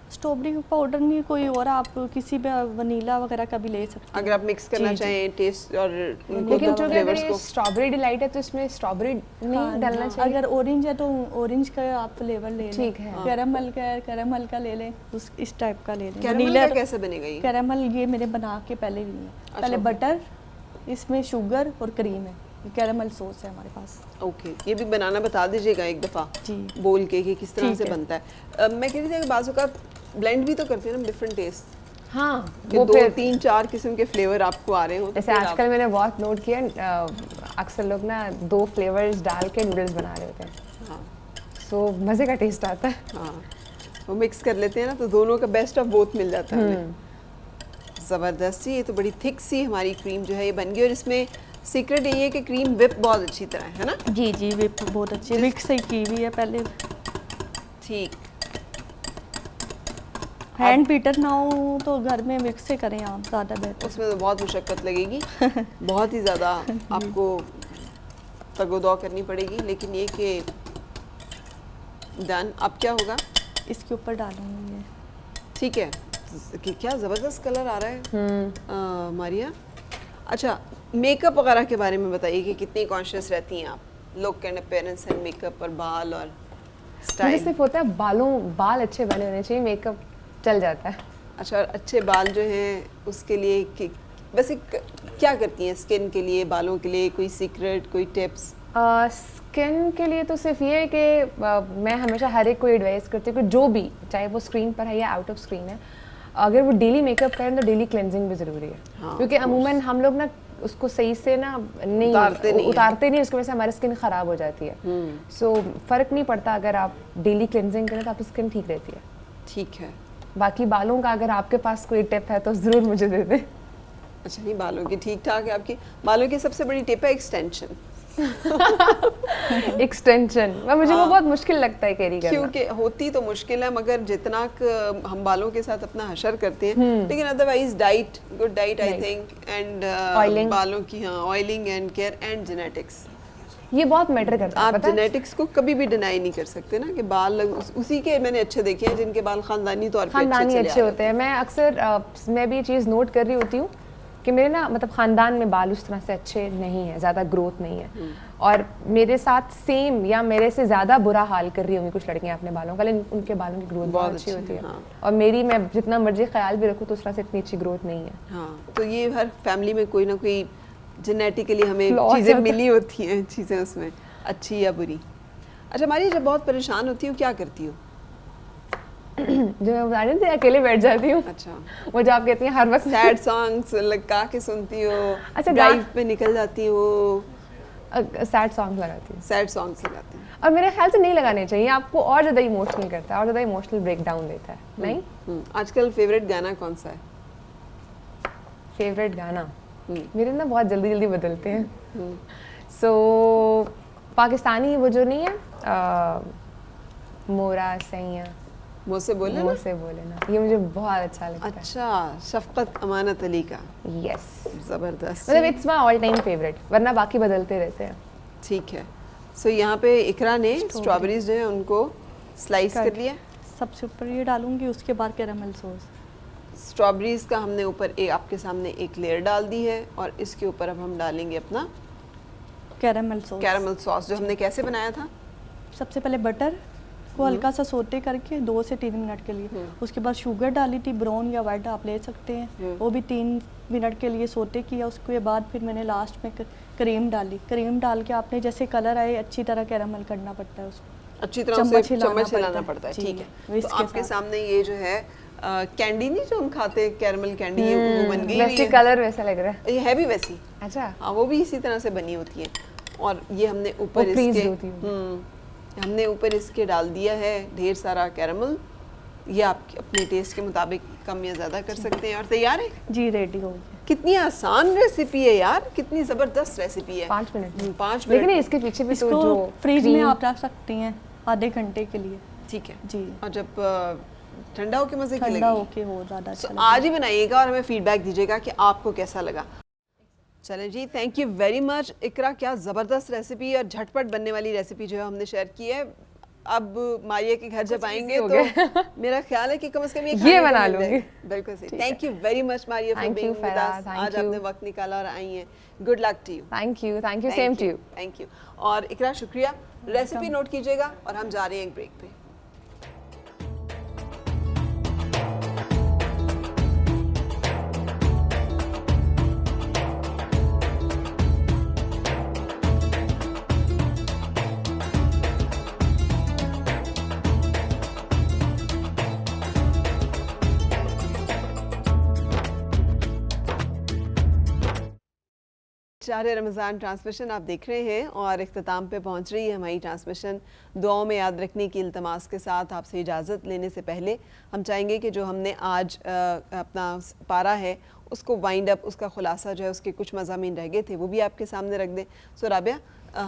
D: اسٹرابری پاؤڈر نہیں کوئی اور آپ کسی بھی ونیلا وغیرہ کا بھی لے سکتے ہیں
A: اگر آپ مکس کرنا چاہیں ٹیسٹ اور
H: لیکن چونکہ اگر یہ اسٹرابری ڈیلائٹ ہے تو اس میں اسٹرابری نہیں ڈالنا چاہیے.
D: اگر اورنج ہے تو اورنج کا آپ فلیور لے لیں.
H: ٹھیک ہے.
D: کیرمل کا ہے کیرمل کا لے لیں اس ٹائپ کا لے لیں.
A: کیرمل کا کیسے بنے گا یہ؟
D: کیرمل یہ میرے بنا کے پہلے بھی ہے. پہلے بٹر، اس میں شوگر اور کریم ہے. کیرمل سوس ہے ہمارے پاس.
A: اوکے. یہ بھی بنانا بتا دیجیے گا ایک دفعہ
D: جی
A: بول کے کہ کس طرح سے بنتا ہے. میں کہہ رہی تھی کہ بعض اوقات بلینڈ بھی تو کرتے ہیں نا ڈفرینٹ ٹیسٹ.
H: ہاں
A: وہ 2-3-4 قسم کے فلیور آپ کو آ رہے ہوں.
H: جیسے آج کل میں نے بہت نوٹ کیا اکثر لوگ نا 2 فلیورز ڈال کے نوڈلس بنا رہے ہوتے ہیں.
A: ہاں.
H: سو مزے کا ٹیسٹ آتا ہے.
A: ہاں وہ مکس کر لیتے ہیں نا تو دونوں کا بیسٹ آف بوتھ مل جاتا ہے. زبردست. یہ تو بڑی تھک سی ہماری کریم جو ہے یہ بن گئی. اور اس میں سیکرٹ یہ ہے کہ کریم وپ بہت اچھی طرح ہے نا.
D: جی جی وپ بہت اچھی مکس سے کی ہوئی ہے پہلے.
A: ٹھیک.
D: ہینڈ بیٹر نہ ہو تو گھر میں مکس سے کریں آپ زیادہ بہتر.
A: اس میں تو بہت مشقت لگے گی بہت ہی زیادہ آپ کو تگ و دو کرنی پڑے گی. لیکن یہ کہ ڈن. اب کیا ہوگا؟
D: اس کے اوپر ڈالوں گی.
A: ٹھیک ہے. کیا زبردست کلر آ رہا ہے ماریا. اچھا میک اپ وغیرہ کے بارے میں بتائیے کہ کتنی کانشیس رہتی ہیں آپ look and appearance and makeup اور بال اور
H: مجھے صرف ہوتا ہے بال اچھے بنے ہونے چاہیے. میک اپ چل جاتا ہے.
A: اچھا. اور اچھے بال جو ہیں اس کے لیے ویسے کیا کرتی ہیں اسکن کے لیے بالوں کے لیے؟ کوئی سیکرٹ کوئی ٹپس؟
H: اسکن کے لیے تو صرف یہ ہے کہ میں ہمیشہ ہر ایک کو ایڈوائز کرتی ہوں کہ جو بھی چاہے وہ اسکرین پر ہے یا آؤٹ آف اسکرین ہے اگر وہ ڈیلی میک اپ کریں تو ڈیلی کلینزنگ بھی ضروری ہے. کیونکہ عموماً ہم لوگ نا اس کو صحیح سے نا نہیں اتارتے نہیں. اس کی وجہ سے ہماری اسکن خراب ہو جاتی ہے. سو فرق نہیں پڑتا اگر آپ ڈیلی کلینزنگ کریں تو آپ کی اسکن ٹھیک رہتی ہے.
A: ٹھیک ہے.
H: باقی بالوں کا اگر آپ کے پاس کوئی ٹپ ہے تو ضرور مجھے دے دیں.
A: اچھا نہیں بالوں کی ٹھیک ٹھاک ہے. آپ کی بالوں کی سب سے بڑی ٹپ ہے ایکسٹینشن.
H: ایکسٹینشن مجھے وہ بہت مشکل لگتا ہے کیری کرنا.
A: کیونکہ ہوتی تو مشکل ہے مگر جتنا ہم بالوں کے ساتھ اپنا حشر کرتے ہیں, لیکن otherwise diet, good diet I think, and بالوں کی oiling and care and genetics,
H: یہ بہت میٹر کرتا ہے.
A: آپ جینیٹکس کو کبھی بھی ڈینائی نہیں کر سکتے نا کہ بال اسی کے میں نے اچھے دیکھے ہیں جن کے بال خاندانی طور پہ
H: اچھے ہوتے ہیں. میں اکثر میں بھی یہ چیز نوٹ کر رہی ہوتی ہوں کہ میرے نا مطلب خاندان میں بال اس طرح سے اچھے نہیں ہیں, زیادہ گروتھ نہیں ہے, اور میرے ساتھ سیم یا میرے سے زیادہ برا حال کر رہی ہوں گی کچھ لڑکیاں اپنے بالوں کا, لیکن ان کے بالوں کی گروتھ بہت اچھی ہوتی ہے, اور میری میں جتنا مرضی خیال بھی رکھوں تو اس طرح سے اتنی اچھی گروتھ نہیں ہے.
A: ہاں, تو یہ ہر فیملی میں کوئی نہ کوئی جینیٹیکلی ہمیں چیزیں ملی ہوتی ہیں, چیزیں اس میں اچھی یا بری. اچھا ماری, جب بہت پریشان ہوتی ہو کیا کرتی ہو؟
H: جو میں بتا رہی تھی اکیلے بیٹھ جاتی ہوں.
A: اچھا,
H: وہ جو آپ کہتی ہیں ہر وقت
A: سیڈ سانگس لگا کے سنتی ہو؟
H: اچھا,
A: ڈرائیو پہ نکل جاتی ہو؟
H: سیڈ سانگ لگاتی ہوں.
A: سیڈ سانگس لگاتی ہیں,
H: اور میرے خیال سے نہیں لگانے چاہیے, آپ کو اور زیادہ ایموشنل کرتا ہے, اور زیادہ ایموشنل بریک ڈاؤن دیتا ہے. نہیں,
A: آج کل فیوریٹ گانا کون سا ہے؟
H: فیوریٹ گانا میرے نا بہت جلدی جلدی بدلتے ہیں. سو پاکستانی وہ جو نہیں ہے مورا سیاں
A: منہ سے بولے
H: منہ سے بولے نا, یہ مجھے بہت اچھا لگتا ہے.
A: اچھا, شفقت امانت علی کا.
H: یس,
A: زبردست,
H: مطلب it's my all time favourite, ورنہ باقی بدلتے رہتے ہیں.
A: ٹھیک ہے. سو یہاں پہ اقرا نے اسٹرابریز جو ہیں ان کو سلائس کر لیا.
I: سب سے اوپر یہ ڈالوں گی, اس کے بعد کیرامل سوس.
A: اسٹرابریز کا ہم نے اوپر آپ کے سامنے ایک لیئر ڈال دی ہے, اور اس کے اوپر اب ہم ڈالیں گے اپنا
I: کیرامل سوس.
A: کیرامل سوس جو ہم نے کیسے بنایا تھا؟
I: سب سے پہلے بٹر کو ہلکا سا سوٹے کر کے 2 سے 3 منٹ کے لیے, اس کے بعد شوگر ڈالی تھی, براؤن یا وائٹ آپ لے سکتے ہیں, وہ بھی 3 منٹ کے لیے سوٹے کیا. اس کے بعد پھر میں نے لاسٹ میں کریم ڈالی. کریم ڈال کے آپ نے جیسے کلر آئے اچھی طرح کیرامل کرنا پڑتا ہے, اس کو
A: اچھی طرح سے چمچ ہلانا پڑتا ہے. ٹھیک ہے, تو آپ کے سامنے یہ جو ہے کینڈی نہیں جو ہم کھاتے کیرامل کینڈی, وہ بن گئی
H: ویسے کلر ویسا لگ رہا ہے.
A: یہ ہے بھی ویسی.
H: اچھا,
A: ہاں, وہ بھی اسی طرح سے بنی ہوتی ہے. اور یہ ہم نے اوپر اس کے ہم نے اوپر اس کے ڈال دیا ہے ڈھیر سارا کیرامل. یہ آپ اپنے ٹیسٹ کے مطابق کم یا زیادہ کر سکتے ہیں. اور تیار ہے
I: جی, ریڈی ہو گیا.
A: کتنی آسان ریسیپی ہے یار, کتنی زبردست ریسیپی ہے.
H: 5 منٹ
A: 5
H: لیکن
A: منٹ
H: اس کے پیچھے بھی
I: اس
H: تو
I: کو
H: جو
I: فریج میں آپ رکھ سکتی ہیں آدھے گھنٹے کے لیے.
A: ٹھیک ہے
I: جی,
A: اور جب ٹھنڈا ہو کے مزے کی
I: ٹھنڈا
A: لگے
I: ہو کے ہو زیادہ اچھا.
A: آج ہی بنائیے گا اور ہمیں فیڈ بیک دیجیے گا کہ آپ کو کیسا لگا. چلیں جی, تھینک یو ویری مچ اقرا, کیا زبردست ریسیپی اور جھٹ پٹ بننے والی ریسیپی جو ہے ہم نے شیئر کی ہے. اب ماریہ کے گھر جب آئیں گے تو میرا خیال ہے کہ کم از کم یہ
H: بنا لوں گی.
A: بالکل صحیح. Thank you very much Maria for being with us. آج آپ نے وقت نکالا اور آئی ہیں. Good luck to you.
H: Thank you same to you.
A: Thank you. اور اقرا شکریہ. ریسیپی نوٹ کیجیے گا اور ہم جا رہے ہیں ایک بریک پہ. شہر رمضان ٹرانسمیشن آپ دیکھ رہے ہیں اور اختتام پہ پہنچ رہی ہے ہماری ٹرانسمیشن. دعاؤں میں یاد رکھنے کی التماس کے ساتھ آپ سے اجازت لینے سے پہلے ہم چاہیں گے کہ جو ہم نے آج اپنا پارا ہے اس کو وائنڈ اپ, اس کا خلاصہ جو ہے, اس کے کچھ مضامین رہ گئے تھے وہ بھی آپ کے سامنے رکھ دیں. سو رابعہ,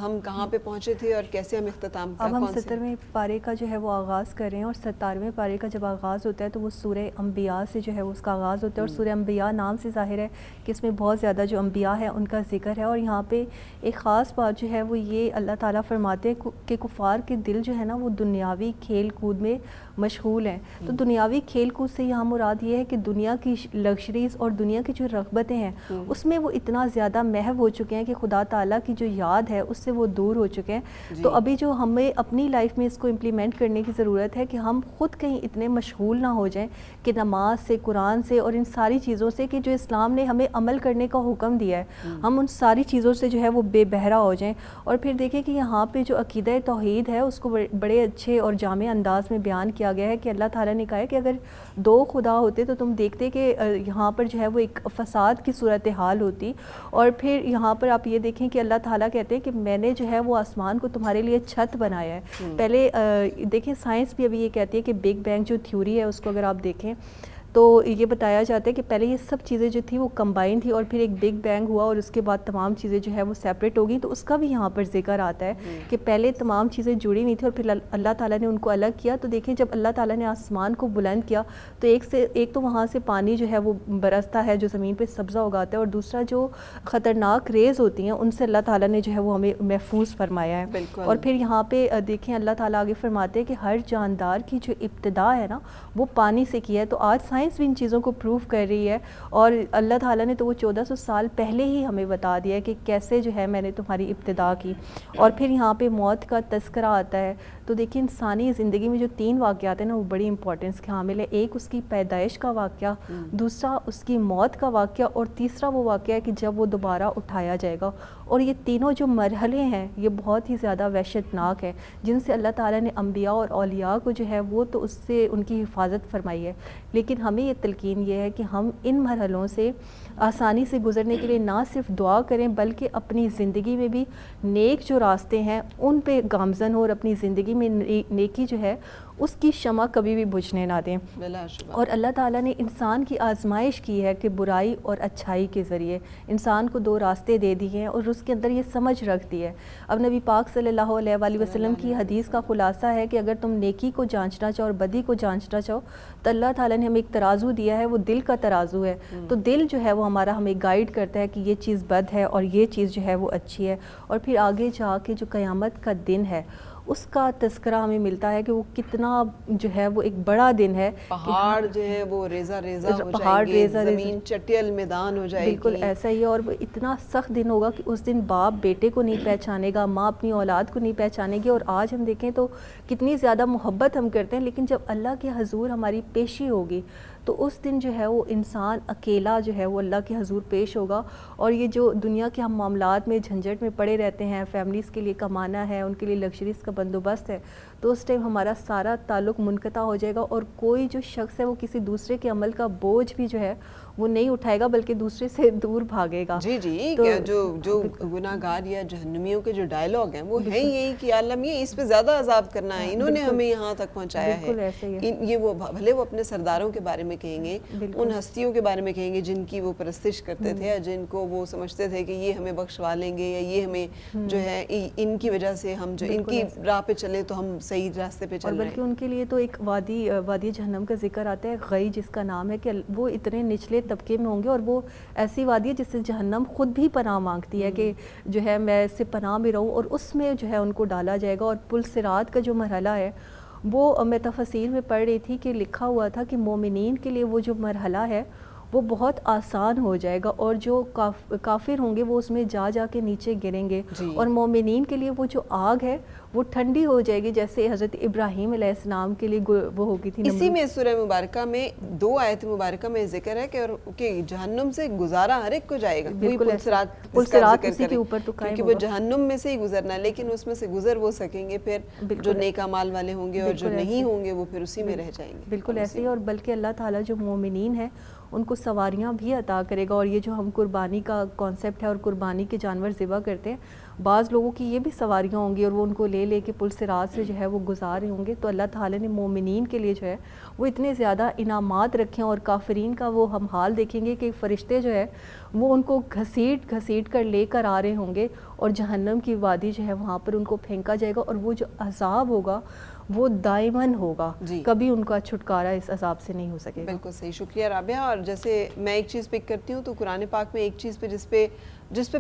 A: ہم کہاں پہ پہنچے تھے اور کیسے ہم اختتام کا
D: اب ہم 17ویں پارے کا جو ہے وہ آغاز کر رہے ہیں, اور 17ویں پارے کا جب آغاز ہوتا ہے تو وہ سورہ انبیاء سے جو ہے وہ اس کا آغاز ہوتا ہے. اور سورہ انبیاء نام سے ظاہر ہے کہ اس میں بہت زیادہ جو انبیاء ہے ان کا ذکر ہے. اور یہاں پہ ایک خاص بات جو ہے وہ یہ اللہ تعالیٰ فرماتے ہیں کہ کفار کے دل جو ہے نا وہ دنیاوی کھیل کود میں مشغول ہیں. تو دنیاوی کھیل کود سے یہاں مراد یہ ہے کہ دنیا کی لگژریز اور دنیا کی جو رغبتیں ہیں اس میں وہ اتنا زیادہ محو ہو چکے ہیں کہ خدا تعالیٰ کی جو یاد ہے اس سے وہ دور ہو چکے ہیں. تو ابھی جو ہمیں اپنی لائف میں اس کو امپلیمنٹ کرنے کی ضرورت ہے کہ ہم خود کہیں اتنے مشغول نہ ہو جائیں کہ نماز سے, قرآن سے اور ان ساری چیزوں سے کہ جو اسلام نے ہمیں عمل کرنے کا حکم دیا ہے, ہم ان ساری چیزوں سے جو ہے وہ بے بہرا ہو جائیں. اور پھر دیکھیں کہ یہاں پہ جو عقیدہ توحید ہے اس کو بڑے اچھے اور جامع انداز میں بیان کیا گیا ہے کہ اللہ تعالیٰ نے کہا ہے کہ اگر 2 خدا ہوتے تو تم دیکھتے کہ یہاں پر جو ہے وہ ایک فساد کی صورتحال ہوتی. اور پھر یہاں پر آپ یہ دیکھیں کہ اللہ تعالیٰ کہتے ہیں کہ میں نے جو ہے وہ آسمان کو تمہارے لیے چھت بنایا ہے. پہلے دیکھیں سائنس بھی ابھی یہ کہتی ہے کہ بگ بینگ جو تھیوری ہے اس کو اگر آپ دیکھیں تو یہ بتایا جاتا ہے کہ پہلے یہ سب چیزیں جو تھی وہ کمبائن تھی اور پھر ایک بگ بینگ ہوا اور اس کے بعد تمام چیزیں جو ہے وہ سیپریٹ ہو گئیں. تو اس کا بھی یہاں پر ذکر آتا ہے کہ پہلے تمام چیزیں جڑی نہیں تھیں اور پھر اللہ تعالیٰ نے ان کو الگ کیا. تو دیکھیں جب اللہ تعالیٰ نے آسمان کو بلند کیا تو ایک تو وہاں سے پانی جو ہے وہ برستا ہے جو زمین پہ سبزہ اگاتا ہے, اور دوسرا جو خطرناک ریز ہوتی ہیں ان سے اللہ تعالیٰ نے جو ہے وہ ہمیں محفوظ فرمایا ہے. اور پھر یہاں پہ دیکھیں اللہ تعالیٰ آگے فرماتے ہیں کہ ہر جاندار کی جو ابتدا ہے نا وہ پانی سے کی ہے. تو آج سائنس بھی ان چیزوں کو پروف کر رہی ہے, اور اللہ تعالیٰ نے تو وہ 1400 سال پہلے ہی ہمیں بتا دیا ہے کہ کیسے جو ہے میں نے تمہاری ابتدا کی. اور پھر یہاں پہ موت کا تذکرہ آتا ہے. تو دیکھیں انسانی زندگی میں جو 3 واقعات ہیں نا وہ بڑی امپورٹنس کے حامل ہے. ایک اس کی پیدائش کا واقعہ, دوسرا اس کی موت کا واقعہ, اور تیسرا وہ واقعہ ہے کہ جب وہ دوبارہ اٹھایا جائے گا. اور یہ تینوں جو مرحلے ہیں یہ بہت ہی زیادہ وحشتناک ہیں جن سے اللہ تعالیٰ نے انبیاء اور اولیاء کو جو ہے وہ تو اس سے ان کی حفاظت فرمائی ہے. لیکن ہمیں یہ تلقین یہ ہے کہ ہم ان مرحلوں سے آسانی سے گزرنے کے لیے نہ صرف دعا کریں بلکہ اپنی زندگی میں بھی نیک جو راستے ہیں ان پہ گامزن ہو, اور اپنی زندگی میں نیکی جو ہے اس کی شمع کبھی بھی بجھنے نہ دیں. اور اللہ تعالیٰ نے انسان کی آزمائش کی ہے کہ برائی اور اچھائی کے ذریعے انسان کو 2 راستے دے دیے ہیں اور اس کے اندر یہ سمجھ رکھ دی ہے. اب نبی پاک صلی اللہ علیہ وآلہ وسلم کی حدیث کا خلاصہ ہے کہ اگر تم نیکی کو جانچنا چاہو اور بدی کو جانچنا چاہو تو اللہ تعالیٰ نے ہمیں ایک ترازو دیا ہے, وہ دل کا ترازو ہے. تو دل جو ہے وہ ہمارا ہمیں گائیڈ کرتا ہے کہ یہ چیز بد ہے اور یہ چیز جو ہے وہ اچھی ہے. اور پھر آگے جا کے جو قیامت کا دن ہے اس کا تذکرہ ہمیں ملتا ہے کہ وہ کتنا جو ہے وہ ایک بڑا دن ہے.
A: پہاڑ جو ہے وہ ریزہ ریزہ ہو جائیں گے, زمین چٹیل میدان ہو جائے گی.
D: بالکل ایسا ہی ہے. اور وہ اتنا سخت دن ہوگا کہ اس دن باپ بیٹے کو نہیں پہچانے گا, ماں اپنی اولاد کو نہیں پہچانے گی. اور آج ہم دیکھیں تو کتنی زیادہ محبت ہم کرتے ہیں, لیکن جب اللہ کے حضور ہماری پیشی ہوگی تو اس دن جو ہے وہ انسان اکیلا جو ہے وہ اللہ کے حضور پیش ہوگا. اور یہ جو دنیا کے ہم معاملات میں جھنجھٹ میں پڑے رہتے ہیں, فیملیز کے لیے کمانا ہے, ان کے لیے لگژریز کا بندوبست ہے, تو اس ٹائم ہمارا سارا تعلق منقطع ہو جائے گا اور کوئی جو شخص ہے وہ کسی دوسرے کے عمل کا بوجھ بھی جو ہے وہ نہیں اٹھائے گا بلکہ دوسرے سے دور بھاگے گا.
A: جی جی, جو گناہگار یا جہنمیوں کے جو ڈائلاگ ہیں وہ ہیں یہی کہ عالم یہ اس پہ زیادہ عذاب کرنا ہے, انہوں نے ہمیں یہاں تک پہنچایا ہے. یہ وہ بھلے وہ اپنے سرداروں کے بارے میں کہیں گے, ان ہستیوں کے بارے میں کہیں گے جن کی وہ پرستش کرتے تھے یا جن کو وہ سمجھتے تھے کہ یہ ہمیں بخشوا لیں گے یا یہ ہمیں جو ہے ان کی وجہ سے ہم جو ان کی راہ پہ چلیں تو ہم صحیح راستے پہ چل رہے ہیں.
D: بلکہ ان کے لیے تو ایک وادی جہنم کا ذکر آتا ہے, غی جس کا نام ہے, کہ وہ اتنے نچلے طبقے میں ہوں گے اور وہ ایسی وادی ہے جس سے جہنم خود بھی پناہ مانگتی ہے کہ جو ہے میں اس سے پناہ میں رہوں, اور اس میں جو ہے ان کو ڈالا جائے گا. اور پل صراط کا جو مرحلہ ہے وہ میں تفسیر میں پڑھ رہی تھی کہ لکھا ہوا تھا کہ مومنین کے لیے وہ جو مرحلہ ہے وہ بہت آسان ہو جائے گا, اور جو کافر ہوں گے وہ اس میں جا کے نیچے گریں گے. اور مومنین کے لیے وہ جو آگ ہے وہ ٹھنڈی ہو جائے گی, جیسے حضرت ابراہیم علیہ السلام کے لیے وہ ہوگی تھی.
A: اسی میں سورہ مبارکہ میں 2 آیت مبارکہ میں ذکر ہے کہ جہنم سے گزارا ہر ایک کو جائے گا.
D: پل صراط اسی کے اوپر تو قائم
A: ہوگا, کیونکہ وہ جہنم میں سے ہی گزرنا, لیکن اس میں سے گزر وہ سکیں گے پھر جو نیک اعمال والے ہوں گے, اور جو نہیں ہوں گے وہ پھر اسی میں رہ جائیں گے.
D: بالکل ایسے ہی. اور بلکہ اللہ تعالیٰ جو مومنین ہیں ان کو سواریاں بھی عطا کرے گا. اور یہ جو ہم قربانی کا کانسیپٹ ہے اور قربانی کے جانور ذبح کرتے ہیں, بعض لوگوں کی یہ بھی سواریاں ہوں گی اور وہ ان کو لے کے پل صراط سے جو ہے وہ گزار رہے ہوں گے. تو اللہ تعالیٰ نے مومنین کے لیے جو ہے وہ اتنے زیادہ انعامات رکھے ہیں, اور کافرین کا وہ ہم حال دیکھیں گے کہ فرشتے جو ہے وہ ان کو گھسیٹ کر لے کر آ رہے ہوں گے, اور جہنم کی وادی جو ہے وہاں پر ان کو پھینکا جائے گا. اور وہ جو عذاب ہوگا وہ دائماً ہوگا, کبھی ان کا چھٹکارا اس عذاب سے نہیں ہو سکے گا.
A: بالکل صحیح, شکریہ رابعہ. اور جیسے میں ایک چیز پک کرتی ہوں تو قرآن پاک میں ایک چیز پہ جس پہ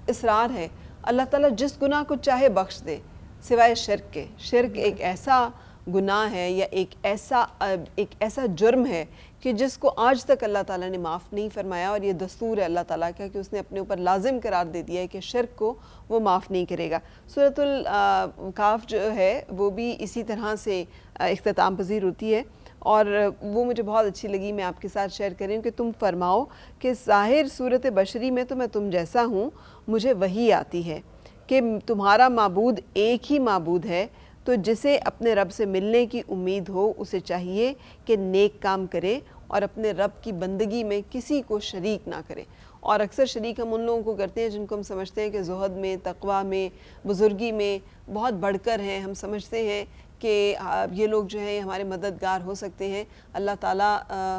A: اصرار ہے, اللہ تعالیٰ جس گناہ کو چاہے بخش دے سوائے شرک کے. شرک ایک ایسا گناہ ہے یا ایک ایسا جرم ہے کہ جس کو آج تک اللہ تعالیٰ نے معاف نہیں فرمایا, اور یہ دستور ہے اللہ تعالیٰ کا کہ اس نے اپنے اوپر لازم قرار دے دیا ہے کہ شرک کو وہ معاف نہیں کرے گا. سورۃ الکاف جو ہے وہ بھی اسی طرح سے اختتام پذیر ہوتی ہے, اور وہ مجھے بہت اچھی لگی, میں آپ کے ساتھ شیئر کر رہی ہوں کہ تم فرماؤ کہ ظاہر صورت بشری میں تو میں تم جیسا ہوں, مجھے وحی آتی ہے کہ تمہارا معبود ایک ہی معبود ہے, تو جسے اپنے رب سے ملنے کی امید ہو اسے چاہیے کہ نیک کام کرے اور اپنے رب کی بندگی میں کسی کو شریک نہ کرے. اور اکثر شریک ہم ان لوگوں کو کرتے ہیں جن کو ہم سمجھتے ہیں کہ زہد میں, تقویٰ میں, بزرگی میں بہت بڑھ کر ہیں. ہم سمجھتے ہیں کہ یہ لوگ جو ہیں ہمارے مددگار ہو سکتے ہیں. اللہ تعالیٰ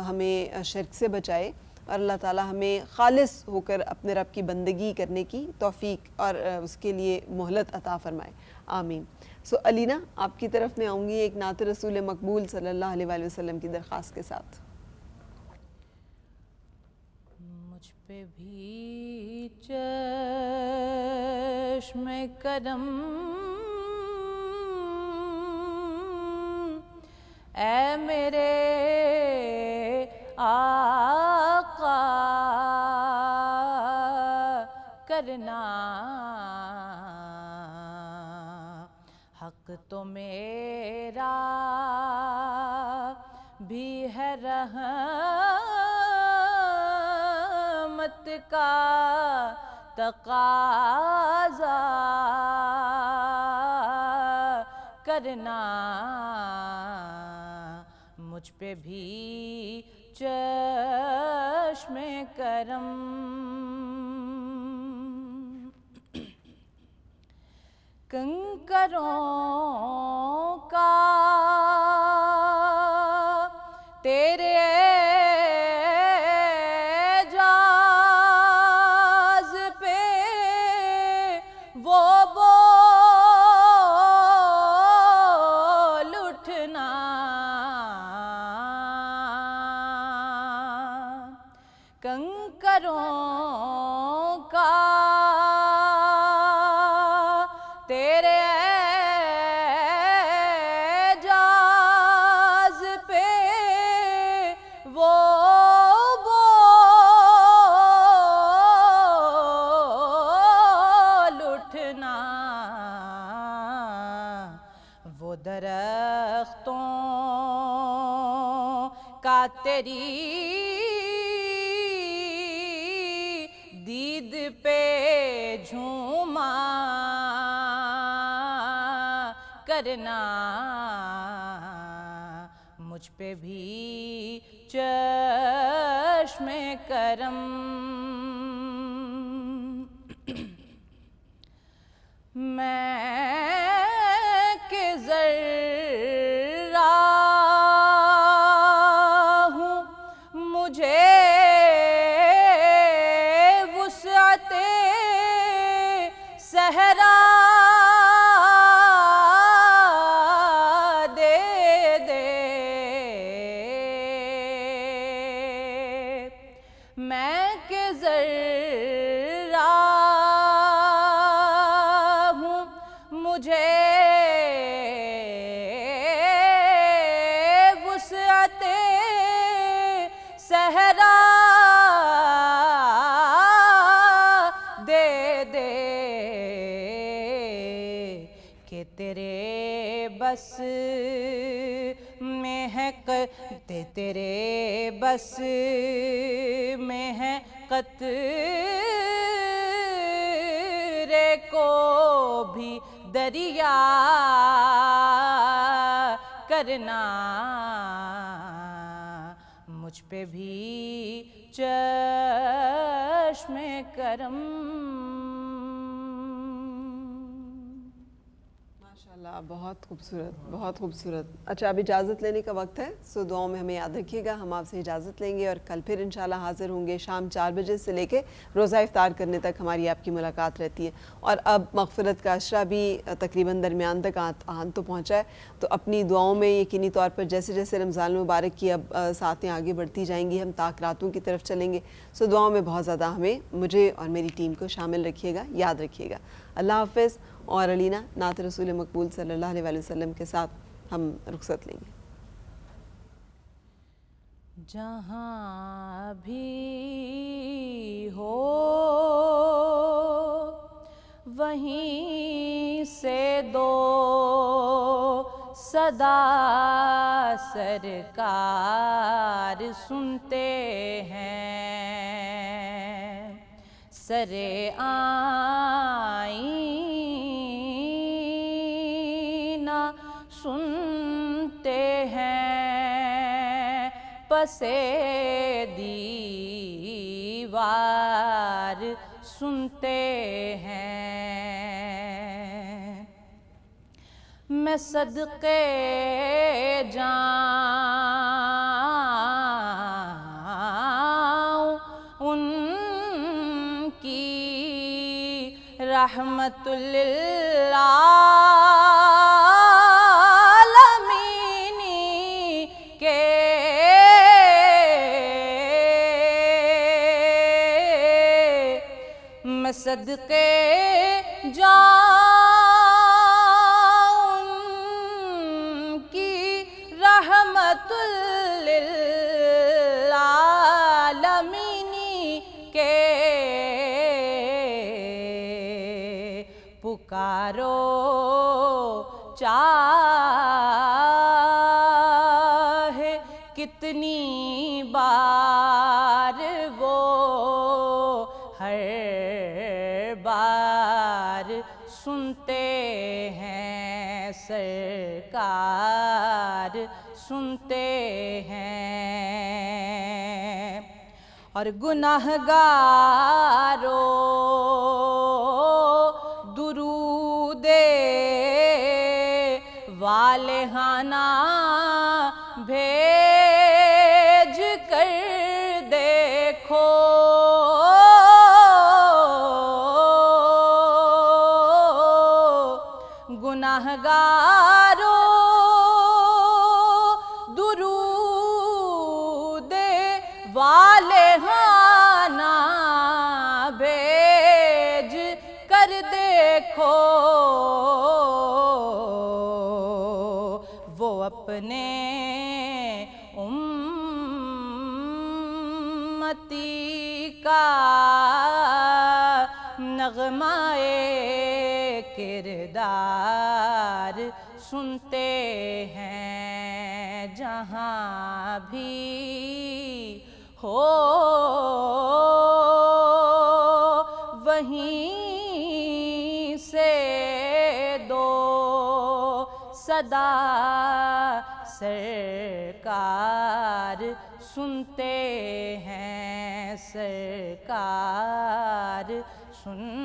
A: ہمیں شرک سے بچائے اور اللہ تعالیٰ ہمیں خالص ہو کر اپنے رب کی بندگی کرنے کی توفیق اور اس کے لیے مہلت عطا فرمائے. آمین. سو علینا آپ کی طرف میں آؤں گی ایک نعت رسول مقبول صلی اللہ علیہ وآلہ وسلم کی درخواست کے ساتھ.
C: مجھ پہ بھی چشم کرم اے میرے آقا کرنا، حق تو میرا بھی ہے رحمت کا تقاضا کرنا، مجھ پہ بھی چشم کرم. کنکروں کا تیرے اعجاز پہ وہ بول اٹھنا، کنکروں کا تیرے اعجاز پہ وہ بول اٹھنا، وہ درختوں کا تیری دید پہ جھوما کرنا، مجھ پہ بھی چشم کرم. میں کہ ذرہ ہوں مجھے وسعت صحرا میں کہ ذرہ ہوں مجھے وسعت صحرا دے دے کہ تیرے بس میں ہے تیرے بس میں ہے قطرے کو بھی دریا کرنا، مجھ پہ بھی چشم کرم.
A: ماشاءاللہ، بہت خوبصورت، بہت خوبصورت. اچھا اب اجازت لینے کا وقت ہے، سو دعاؤں میں ہمیں یاد رکھیے گا. ہم آپ سے اجازت لیں گے اور کل پھر انشاءاللہ حاضر ہوں گے. شام 4 بجے سے لے کے روزہ افطار کرنے تک ہماری آپ کی ملاقات رہتی ہے. اور اب مغفرت کا عشرہ بھی تقریباً درمیان تک آن تو پہنچا ہے، تو اپنی دعاؤں میں یقینی طور پر جیسے جیسے رمضان المبارک کی اب ساتیں آگے بڑھتی جائیں گی، ہم تاخیراتوں کی طرف چلیں گے. سو دعاؤں میں بہت زیادہ ہمیں، مجھے اور میری ٹیم کو شامل رکھیے گا، یاد رکھیے گا. اللہ حافظ. اور علینا نعت رسول مقبول صلی اللہ علیہ وآلہ وسلم کے ساتھ ہم رخصت لیں گے.
C: جہاں بھی ہو وہیں سے دو صدا سرکار سنتے ہیں، سرے آئینہ سنتے ہیں، پسے دیوار سنتے ہیں. میں میں صدقے جاؤں ان کی رحمت للعالمین کے میں صدقے جاؤں ان کی رحمت للعالمین کے پکارو چاہے کتنی بار وہ ہر بار سنتے ہیں سرکار سنتے ہیں اور گناہگاروں درود والہانہ بھیج کر دیکھو گناہگاروں درود والہانہ بھیج کر دیکھو وہ اپنے امتی کا نغمۂ کردار سنتے ہیں جہاں بھی ہو وہیں سے دو صدا سرکار سنتے ہیں سرکار سنتے